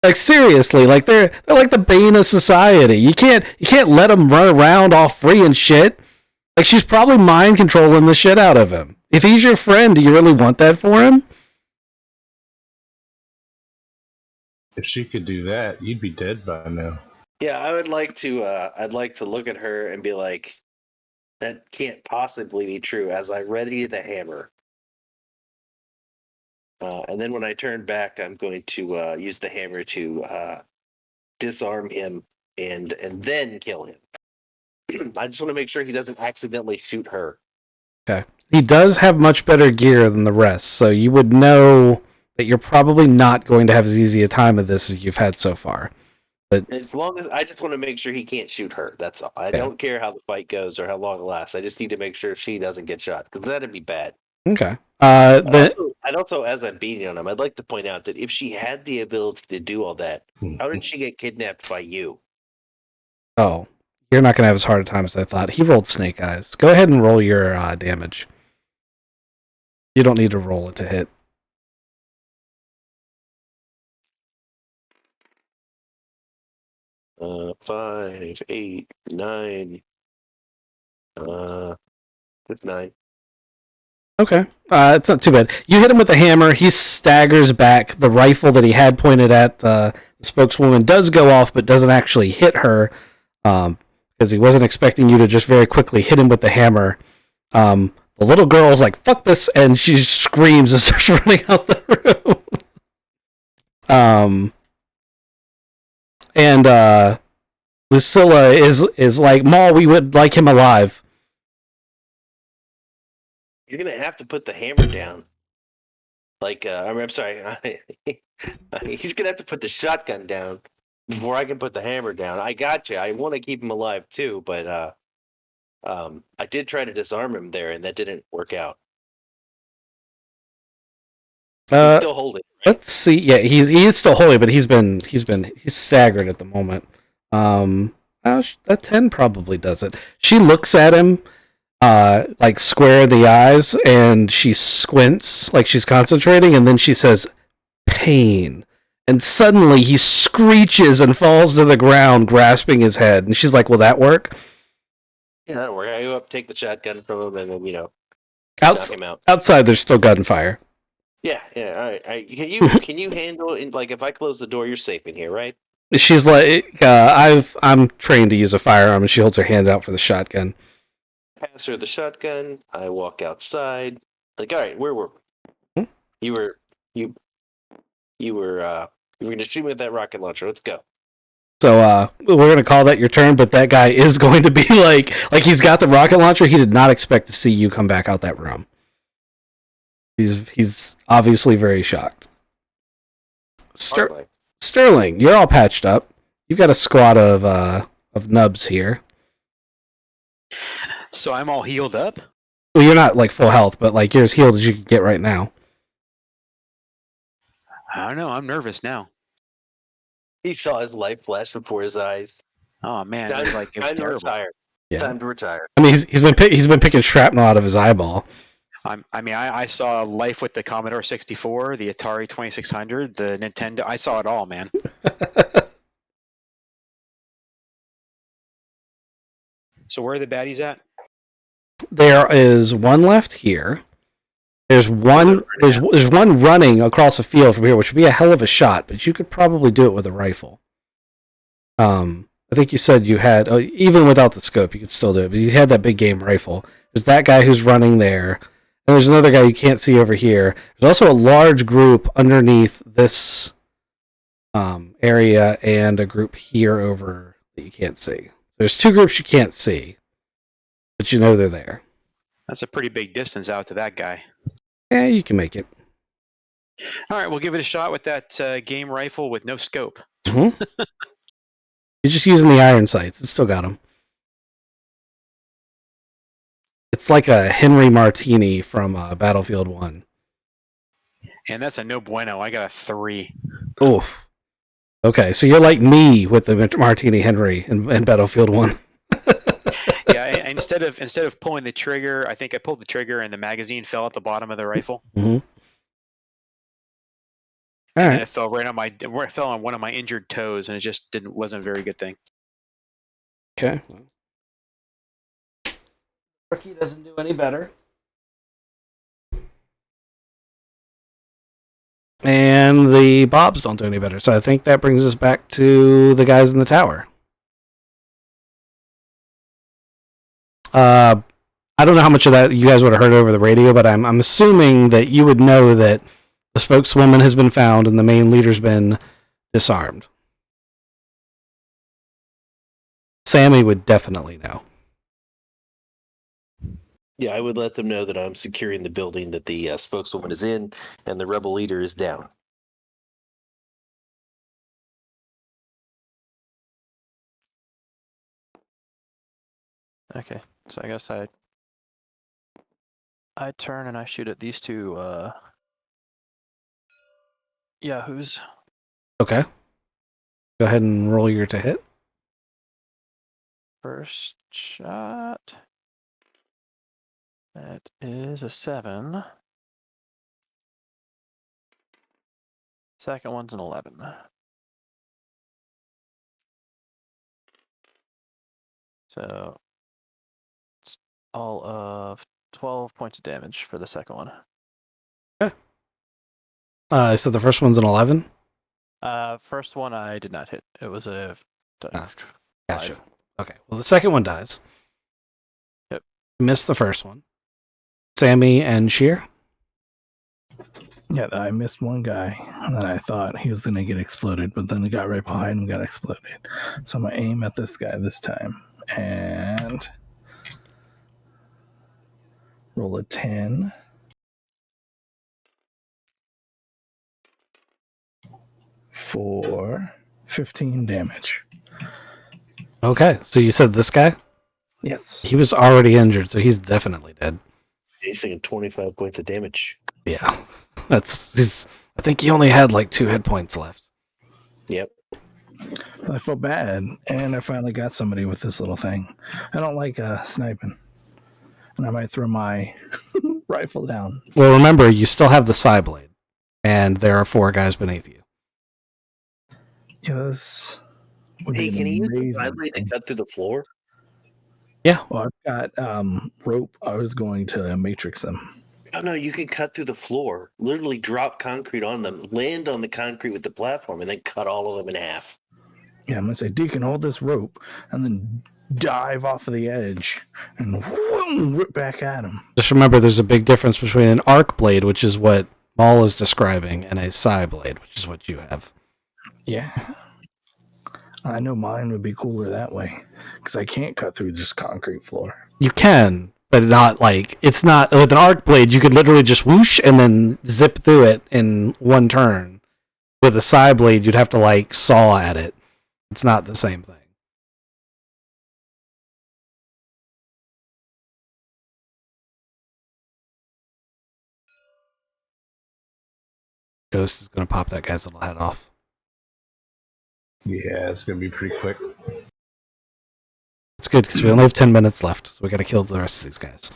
Speaker 3: Like seriously, like they're like the bane of society. You can't let them run around all free and shit. Like she's probably mind controlling the shit out of him. If he's your friend, do you really want that for him?
Speaker 1: If she could do that, you'd be dead by now.
Speaker 2: Yeah, I would like to. I'd like to look at her and be like, "That can't possibly be true." As I ready the hammer, and then when I turn back, I'm going to use the hammer to disarm him and then kill him. I just want to make sure he doesn't accidentally shoot her.
Speaker 3: Okay. He does have much better gear than the rest, so you would know that you're probably not going to have as easy a time of this as you've had so far. But
Speaker 2: As long as I just want to make sure he can't shoot her. That's all. I don't care how the fight goes or how long it lasts. I just need to make sure she doesn't get shot because that'd be bad.
Speaker 3: okay.
Speaker 2: I'd also, as I'm beating on him, I'd like to point out that if she had the ability to do all that, how did she get kidnapped by you?
Speaker 3: Oh, you're not going to have as hard a time as I thought. He rolled snake eyes. Go ahead and roll your damage. You don't need to roll it to hit.
Speaker 2: Uh, 5, 8, 9. It's 9.
Speaker 3: Okay. It's not too bad. You hit him with a hammer. He staggers back. The rifle that he had pointed at the spokeswoman does go off, but doesn't actually hit her because he wasn't expecting you to just very quickly hit him with the hammer. The little girl's like, "Fuck this," and she screams and starts running out the room. And Lucilla is like, "Maul, we would like him alive."
Speaker 2: You're gonna have to put the hammer down. Like, I'm sorry. He's gonna have to put the shotgun down before I can put the hammer down. I got you. I want to keep him alive too, but I did try to disarm him there, and that didn't work out. He's still holding. Right?
Speaker 3: Let's see. Yeah, he is still holding, but he's staggered at the moment. That 10 probably does it. She looks at him, like square in the eyes, and she squints like she's concentrating, and then she says, "Pain." And suddenly he screeches and falls to the ground, grasping his head. And she's like, "Will that work?"
Speaker 2: Yeah, that'll work. I go up, take the shotgun from him, and then knock him out.
Speaker 3: Outside, there's still gunfire.
Speaker 2: Yeah. All right. Can you handle it? Like, if I close the door, you're safe in here, right?
Speaker 3: She's like, I'm trained to use a firearm, and she holds her hand out for the shotgun.
Speaker 2: Pass her the shotgun. I walk outside. Like, all right, where were we? You were gonna shoot me with that rocket launcher. Let's go.
Speaker 3: So we're gonna call that your turn, but that guy is going to be like he's got the rocket launcher. He did not expect to see you come back out that room. He's obviously very shocked. Sterling, you're all patched up. You've got a squad of nubs here.
Speaker 5: So I'm all healed up?
Speaker 3: Well, you're not like full health, but like you're as healed as you can get right now.
Speaker 5: I don't know. I'm nervous now.
Speaker 2: He saw his life flash before his eyes.
Speaker 5: Oh man,
Speaker 2: Time,
Speaker 5: it was
Speaker 2: time to
Speaker 5: terrible.
Speaker 2: retire.
Speaker 3: Yeah.
Speaker 2: Time to retire.
Speaker 3: I mean, he's been picking shrapnel out of his eyeball.
Speaker 5: I saw life with the Commodore 64, the Atari 2600, the Nintendo. I saw it all, man. So where are the baddies at?
Speaker 3: There is one left here. There's one. There's one running across the field from here, which would be a hell of a shot, but you could probably do it with a rifle. I think you said you had, even without the scope, you could still do it, but you had that big game rifle. There's that guy who's running there, and there's another guy you can't see over here. There's also a large group underneath this area and a group here over that you can't see. There's two groups you can't see, but you know they're there.
Speaker 5: That's a pretty big distance out to that guy.
Speaker 3: Yeah, you can make it.
Speaker 5: All right, we'll give it a shot with that game rifle with no scope.
Speaker 3: Mm-hmm. You're just using the iron sights. It's still got them. It's like a Henry Martini from Battlefield 1.
Speaker 5: And that's a no bueno. I got a 3.
Speaker 3: Oh. Okay, so you're like me with the Martini Henry in Battlefield 1.
Speaker 5: Yeah, instead of pulling the trigger, I think I pulled the trigger and the magazine fell at the bottom of the rifle.
Speaker 3: Mm-hmm. All
Speaker 5: And
Speaker 3: right.
Speaker 5: it fell on one of my injured toes, and it just wasn't a very good thing.
Speaker 3: Okay. Rookie doesn't do any better. And the Bobs don't do any better. So I think that brings us back to the guys in the tower. I don't know how much of that you guys would have heard over the radio, but I'm assuming that you would know that the spokeswoman has been found and the main leader's been disarmed. Sammy would definitely know.
Speaker 2: Yeah, I would let them know that I'm securing the building that the spokeswoman is in and the rebel leader is down.
Speaker 4: Okay, so I guess I turn and I shoot at these two yahoos.
Speaker 3: Okay. Go ahead and roll your to hit.
Speaker 4: First shot. That is a 7. Second one's an 11. So it's all of 12 points of damage for the second one.
Speaker 3: So the first one's an 11?
Speaker 4: First one I did not hit. It was a
Speaker 3: Gotcha.
Speaker 4: 5.
Speaker 3: Okay. Well, the second one dies.
Speaker 4: Yep.
Speaker 3: Missed the first one. Sammy and Sheer.
Speaker 6: Yeah, I missed one guy, and then I thought he was going to get exploded, but then the guy right behind him got exploded. So I'm going to aim at this guy this time, and roll a 10. For 15 damage.
Speaker 3: Okay. So you said this guy?
Speaker 6: Yes.
Speaker 3: He was already injured, so he's definitely dead.
Speaker 2: He's taking 25 points of damage.
Speaker 3: Yeah. I think he only had like 2 hit points left.
Speaker 2: Yep.
Speaker 6: I felt bad, and I finally got somebody with this little thing. I don't like sniping, and I might throw my rifle down.
Speaker 3: Well, remember, you still have the Psy Blade, and there are 4 guys beneath you.
Speaker 6: Yeah, this would
Speaker 2: Hey,
Speaker 6: be
Speaker 2: can
Speaker 6: an
Speaker 2: he use the
Speaker 6: amazing
Speaker 2: side blade to
Speaker 6: thing.
Speaker 2: cut through the floor?
Speaker 3: Yeah.
Speaker 6: Well, I've got rope. I was going to matrix them.
Speaker 2: Oh no, you can cut through the floor. Literally drop concrete on them, land on the concrete with the platform, and then cut all of them in half.
Speaker 6: Yeah, I'm going to say, Deacon, hold this rope, and then dive off of the edge and whoom, rip back at him.
Speaker 3: Just remember, there's a big difference between an arc blade, which is what Maul is describing, and a Psy Blade, which is what you have.
Speaker 6: Yeah. I know mine would be cooler that way, because I can't cut through just concrete floor.
Speaker 3: You can, but not like, it's not, with an arc blade, you could literally just whoosh and then zip through it in one turn. With a Psy Blade, you'd have to like saw at it. It's not the same thing. Ghost is going to pop that guy's little head off.
Speaker 1: Yeah, it's gonna be pretty quick.
Speaker 3: It's good because we only have 10 minutes left, so we got to kill the rest of these guys.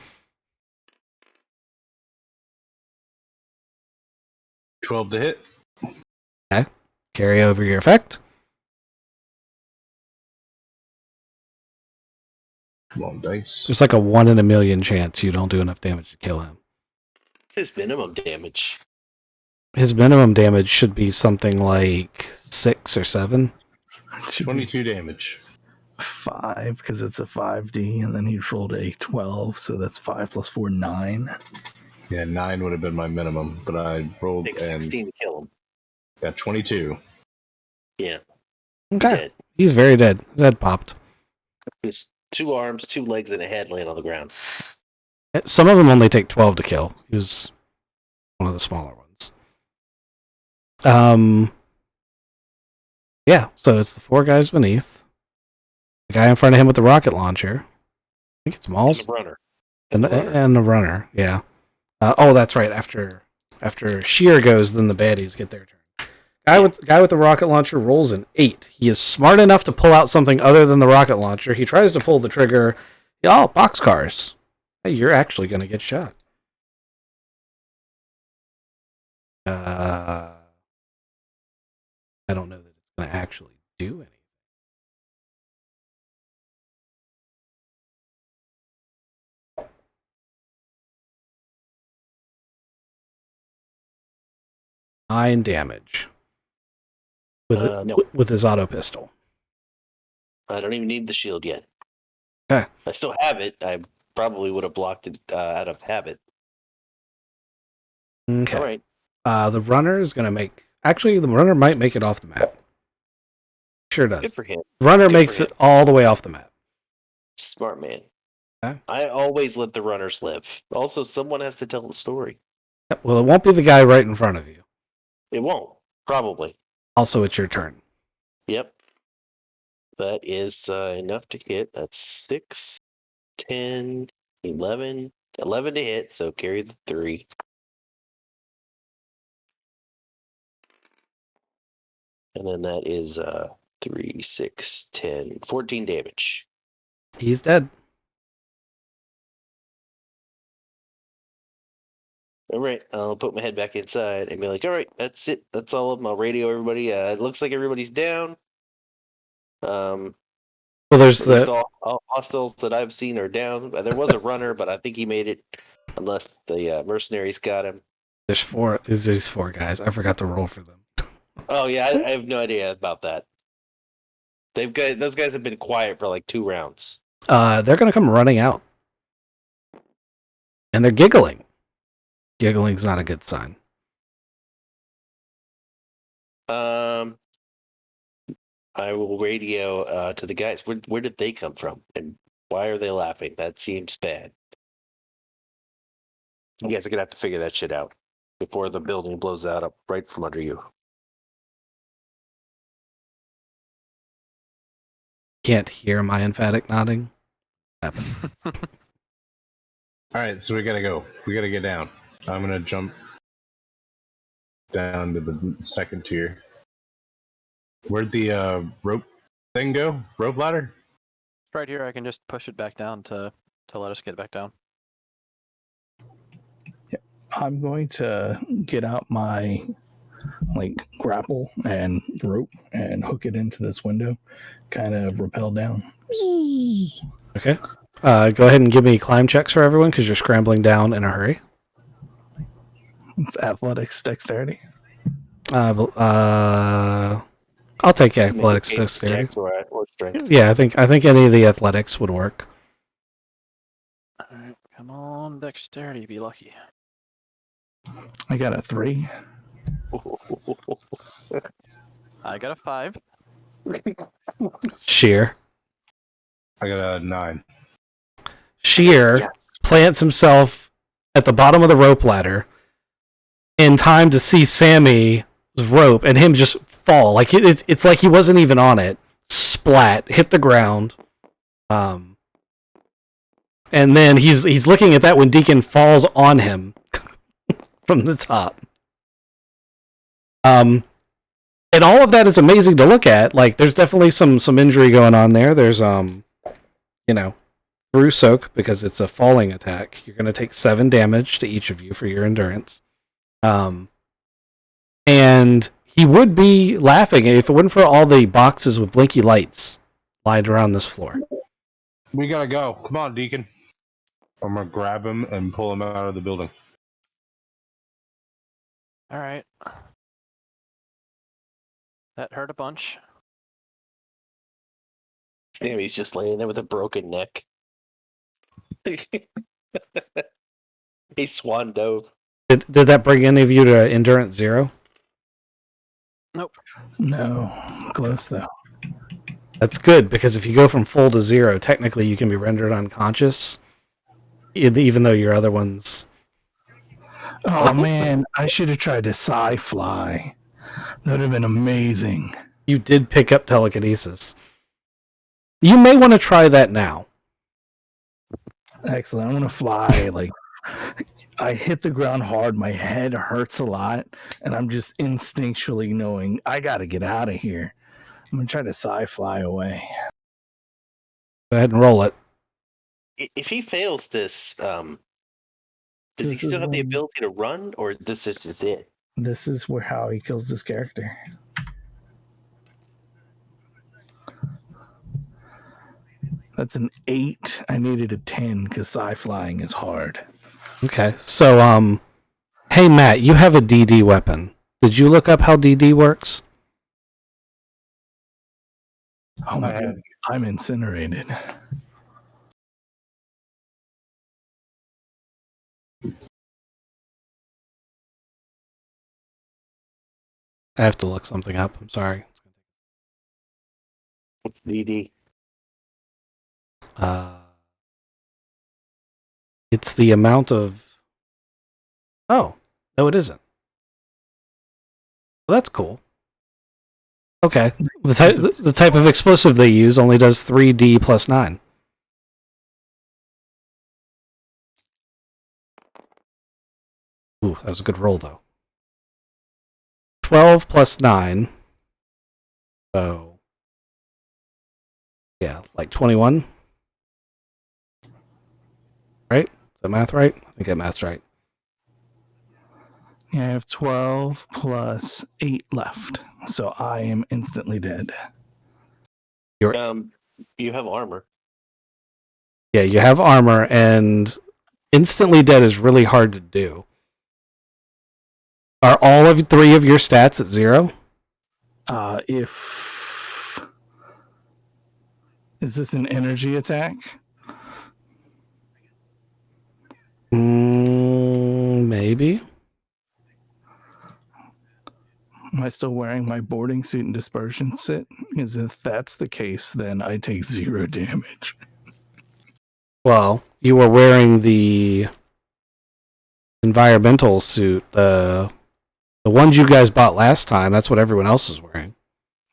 Speaker 1: 12 to hit.
Speaker 3: Okay. Carry over your effect.
Speaker 1: Come on, dice.
Speaker 3: There's like a 1 in a million chance you don't do enough damage to kill him.
Speaker 2: His minimum damage.
Speaker 3: His minimum damage should be something like 6 or 7.
Speaker 6: It should be
Speaker 1: 22 damage.
Speaker 6: 5 because it's a 5D, and then he rolled a 12, so that's 5 plus 4, 9.
Speaker 1: Yeah, 9 would have been my minimum, but I rolled
Speaker 2: Take
Speaker 1: and
Speaker 2: 16 to kill him.
Speaker 1: got 22.
Speaker 2: Yeah.
Speaker 3: Okay.
Speaker 2: Dead.
Speaker 3: He's very dead. His head popped.
Speaker 2: Just 2 arms, 2 legs, and a head laying on the ground.
Speaker 3: Some of them only take 12 to kill. He was one of the smaller ones. Yeah, so it's the 4 guys beneath. The guy in front of him with the rocket launcher. I think it's Mauls.
Speaker 2: And the runner.
Speaker 3: And the runner, yeah. That's right. After Sheer goes, then the baddies get their turn. Guy with the rocket launcher rolls an 8. He is smart enough to pull out something other than the rocket launcher. He tries to pull the trigger. Oh, boxcars. Hey, you're actually going to get shot. I don't know that it's going to actually do anything. Nine damage with his auto pistol.
Speaker 2: I don't even need the shield yet.
Speaker 3: Okay.
Speaker 2: I still have it. I probably would have blocked it out of habit.
Speaker 3: Okay.
Speaker 2: All right.
Speaker 3: The runner is going to make... Actually, the runner might make it off the map. Sure does.
Speaker 2: Good for him.
Speaker 3: Runner
Speaker 2: Good
Speaker 3: makes
Speaker 2: for
Speaker 3: it all the way off the map.
Speaker 2: Smart man.
Speaker 3: Okay.
Speaker 2: I always let the runners live. Also, someone has to tell the story.
Speaker 3: Well, it won't be the guy right in front of you.
Speaker 2: It won't. Probably.
Speaker 3: Also, it's your turn.
Speaker 2: Yep. That is enough to hit. That's 6, 10, 11. 11 to hit, so carry the 3. And then that is 3, 6, 10, 14 damage.
Speaker 3: He's dead.
Speaker 2: All right, I'll put my head back inside and be like, all right, that's it. That's all of them. I'll radio everybody. It looks like everybody's down.
Speaker 3: Well, there's
Speaker 2: At least
Speaker 3: the...
Speaker 2: all hostiles that I've seen are down. There was a runner, but I think he made it, unless the mercenaries got him.
Speaker 3: There's 4. There's these 4 guys. I forgot to roll for them.
Speaker 2: Oh yeah, I have no idea about that. Those guys have been quiet for like 2 rounds.
Speaker 3: They're going to come running out. And they're giggling. Giggling's not a good sign.
Speaker 2: I will radio to the guys. Where did they come from, and why are they laughing? That seems bad. You guys are gonna have to figure that shit out before the building blows out up right from under you.
Speaker 3: Can't hear my emphatic nodding.
Speaker 1: All right, so we gotta go. We gotta get down. I'm gonna jump down to the second tier. Where'd the rope thing go? Rope ladder?
Speaker 4: Right here, I can just push it back down to let us get back down.
Speaker 6: I'm going to get out my grapple and rope and hook it into this window, kind of rappel down.
Speaker 3: Okay. Go ahead and give me climb checks for everyone because you're scrambling down in a hurry.
Speaker 6: It's athletics, dexterity.
Speaker 3: I'll take athletics dexterity.
Speaker 2: Checks or strength.
Speaker 3: Yeah, I think any of the athletics would work.
Speaker 4: Alright, come on, dexterity, be lucky.
Speaker 6: I got a 3.
Speaker 4: I got a 5.
Speaker 3: Sheer.
Speaker 1: I got a 9.
Speaker 3: Sheer
Speaker 2: Yes.
Speaker 3: plants himself at the bottom of the rope ladder in time to see Sammy's rope and him just fall. Like it's like he wasn't even on it. Splat, hit the ground. And then he's looking at that when Deacon falls on him from the top. And all of that is amazing to look at. Like there's definitely some injury going on there. There's through soak because it's a falling attack. You're going to take 7 damage to each of you for your endurance. And he would be laughing if it wasn't for all the boxes with blinky lights lined around this floor.
Speaker 1: We gotta go. Come on, Deacon. I'm gonna grab him and pull him out of the building.
Speaker 4: All right. That hurt a bunch.
Speaker 2: Damn, he's just laying there with a broken neck. He swan dove.
Speaker 3: Did that bring any of you to endurance 0?
Speaker 6: No, close though.
Speaker 3: That's good, because if you go from full to 0, technically you can be rendered unconscious, even though your other ones...
Speaker 6: Oh man, I should have tried to fly. That would have been amazing.
Speaker 3: You did pick up telekinesis. You may want to try that now.
Speaker 6: Excellent. I want to fly. Like, I hit the ground hard. My head hurts a lot, and I'm just instinctually knowing I got to get out of here. I'm gonna try to fly away.
Speaker 3: Go ahead and roll it.
Speaker 2: If he fails this, does he still have the ability to run, or this is just it?
Speaker 6: This is how he kills this character. That's an 8. I needed a 10 because flying is hard.
Speaker 3: Okay, so, hey Matt, you have a DD weapon. Did you look up how DD works?
Speaker 6: Oh my god, I'm incinerated.
Speaker 3: I have to look something up. I'm sorry.
Speaker 2: DD.
Speaker 3: It's the amount of... Oh, no, it isn't. Well, that's cool. Okay. The type of explosive they use only does 3D plus 9. Ooh, that was a good roll, though. 12 plus 9. So... yeah, like 21. Right? Is that math right? I think that math's right.
Speaker 6: Yeah, I have 12 plus 8 left, so I am instantly dead.
Speaker 2: You have armor.
Speaker 3: Yeah, you have armor, and instantly dead is really hard to do. Are all of 3 of your stats at 0?
Speaker 6: Is this an energy attack?
Speaker 3: Maybe.
Speaker 6: Am I still wearing my boarding suit and dispersion suit? Because if that's the case, then I take 0 damage.
Speaker 3: Well, you were wearing the environmental suit, the ones you guys bought last time. That's what everyone else is wearing.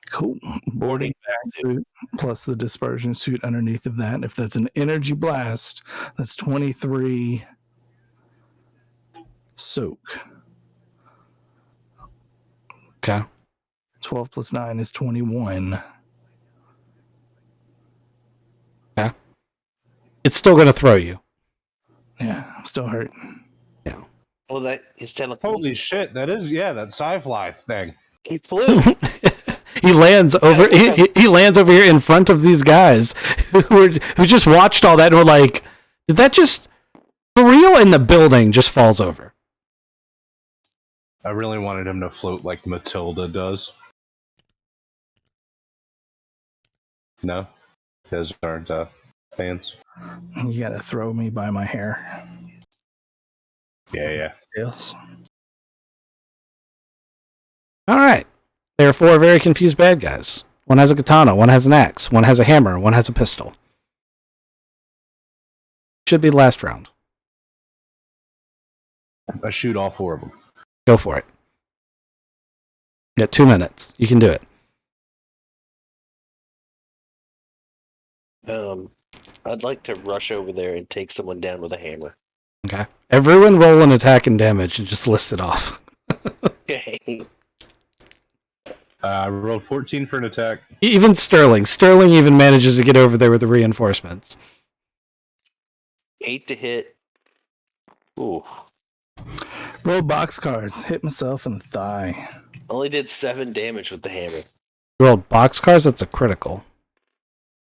Speaker 6: Cool. Boarding back suit plus the dispersion suit underneath of that. If that's an energy blast, that's 23 soak.
Speaker 3: Okay.
Speaker 6: 12 plus 9 is 21.
Speaker 3: Okay. It's still going to throw you.
Speaker 6: Yeah, I'm still hurt.
Speaker 3: Yeah.
Speaker 2: Well, that is telekinesis.
Speaker 1: Holy shit, that is, that sci-fi thing.
Speaker 2: He flew.
Speaker 3: He lands over. He lands over here in front of these guys who just watched all that and were like, "Did that just for real?" And the building just falls over.
Speaker 1: I really wanted him to float like Matilda does. No, you guys aren't fans.
Speaker 6: You gotta throw me by my hair.
Speaker 1: Yeah.
Speaker 6: Yes.
Speaker 3: All right. There are 4 very confused bad guys. One has a katana, one has an axe, one has a hammer, one has a pistol. Should be the last round.
Speaker 1: I shoot all 4 of them.
Speaker 3: Go for it. You got 2 minutes. You can do it.
Speaker 2: I'd like to rush over there and take someone down with a hammer.
Speaker 3: Okay. Everyone roll an attack and damage and just list it off.
Speaker 2: Okay.
Speaker 1: I rolled 14 for an attack.
Speaker 3: Even Sterling. Sterling even manages to get over there with the reinforcements.
Speaker 2: 8 to hit. Ooh.
Speaker 6: Roll boxcars. Hit myself in the thigh.
Speaker 2: Only did 7 damage with the hammer.
Speaker 3: You rolled boxcars, that's a critical.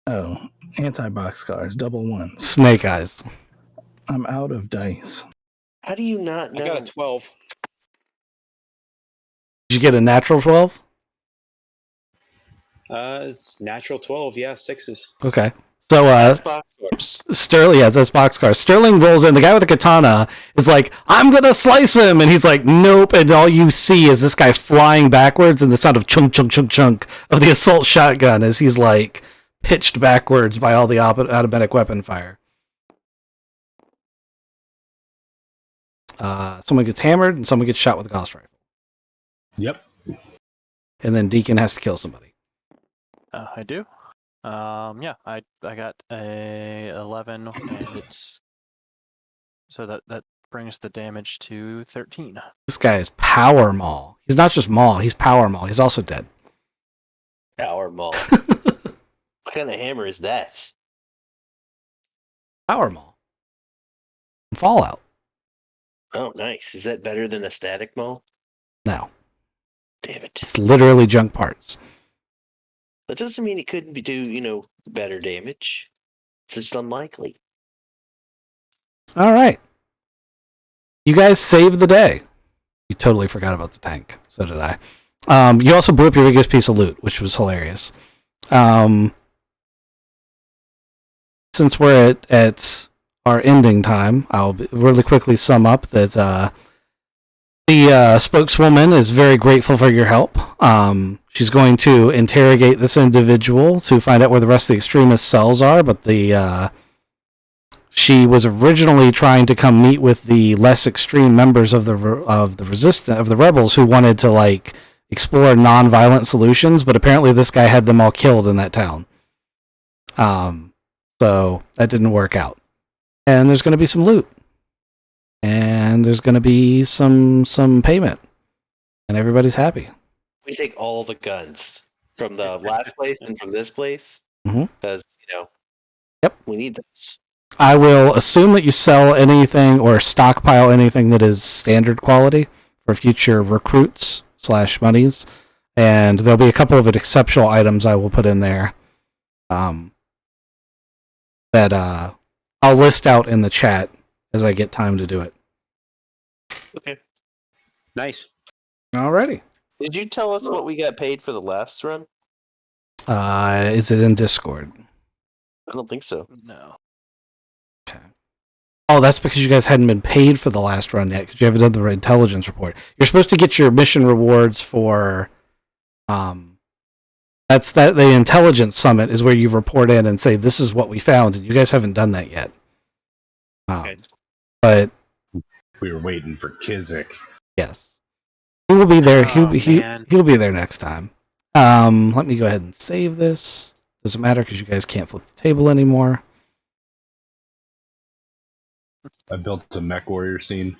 Speaker 6: Oh, Anti-boxcars, double ones.
Speaker 3: Snake eyes.
Speaker 6: I'm out of dice.
Speaker 2: How do you not know?
Speaker 5: I got a 12.
Speaker 3: Did you get a natural 12?
Speaker 5: It's natural 12. Yeah, sixes.
Speaker 3: Okay. So
Speaker 2: That's boxcars.
Speaker 3: Sterling, yeah, that's boxcar. Sterling rolls in. The guy with the katana is like, "I'm gonna slice him," and he's like, "Nope." And all you see is this guy flying backwards, and the sound of chunk, chunk, chunk, chunk of the assault shotgun as he's like pitched backwards by all the automatic weapon fire. Someone gets hammered, and someone gets shot with a Gauss rifle,
Speaker 1: Yep.
Speaker 3: and then Deacon has to kill somebody.
Speaker 4: I do. Yeah, I got a 11, and it's so that brings the damage to 13.
Speaker 3: This guy is Power Maul. He's not just Maul; he's Power Maul. He's also dead.
Speaker 2: Power Maul. What kind of hammer is that?
Speaker 3: Power Maul. Fallout.
Speaker 2: Oh, nice. Is that better than a static maul?
Speaker 3: No,
Speaker 2: Damn it.
Speaker 3: it's literally junk parts.
Speaker 2: That doesn't mean it couldn't do, better damage. It's just unlikely.
Speaker 3: All right. You guys saved the day. You totally forgot about the tank. So did I. You also blew up your biggest piece of loot, which was hilarious. Since we're at our ending time, I'll really quickly sum up that the spokeswoman is very grateful for your help. She's going to interrogate this individual to find out where the rest of the extremist cells are, but she was originally trying to come meet with the less extreme members of the rebels who wanted to explore non-violent solutions, but apparently this guy had them all killed in that town. So that didn't work out. And there's going to be some loot. And there's going to be some payment. And everybody's happy.
Speaker 2: We take all the guns from the last place and from this place.
Speaker 3: Mhm.
Speaker 2: Because,
Speaker 3: Yep.
Speaker 2: we need those.
Speaker 3: I will assume that you sell anything or stockpile anything that is standard quality for future recruits / monies. And there'll be a couple of exceptional items I will put in there that I'll list out in the chat as I get time to do it.
Speaker 2: Okay.
Speaker 5: Nice.
Speaker 3: Alrighty.
Speaker 2: Did you tell us what we got paid for the last run?
Speaker 3: Is it in Discord?
Speaker 2: I don't think so.
Speaker 4: No.
Speaker 3: Okay. Oh, that's because you guys hadn't been paid for the last run yet, because you haven't done the intelligence report. You're supposed to get your mission rewards for the intelligence summit is where you report in and say this is what we found, and you guys haven't done that yet.
Speaker 2: Okay.
Speaker 3: But
Speaker 1: We were waiting for Kizik.
Speaker 3: yes, he will be there.
Speaker 5: Oh, man.
Speaker 3: He'll be there next time. Let me go ahead and save this. Doesn't matter because you guys can't flip the table anymore.
Speaker 1: I built a mech warrior scene.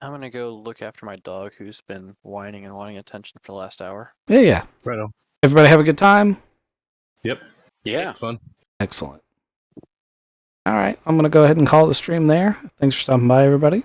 Speaker 4: I'm gonna go look after my dog who's been whining and wanting attention for the last hour.
Speaker 3: Yeah.
Speaker 1: Right on.
Speaker 3: Everybody have a good time?
Speaker 1: Yep.
Speaker 5: Yeah.
Speaker 1: Fun.
Speaker 3: Excellent. All right, I'm going to go ahead and call the stream there. Thanks for stopping by, everybody.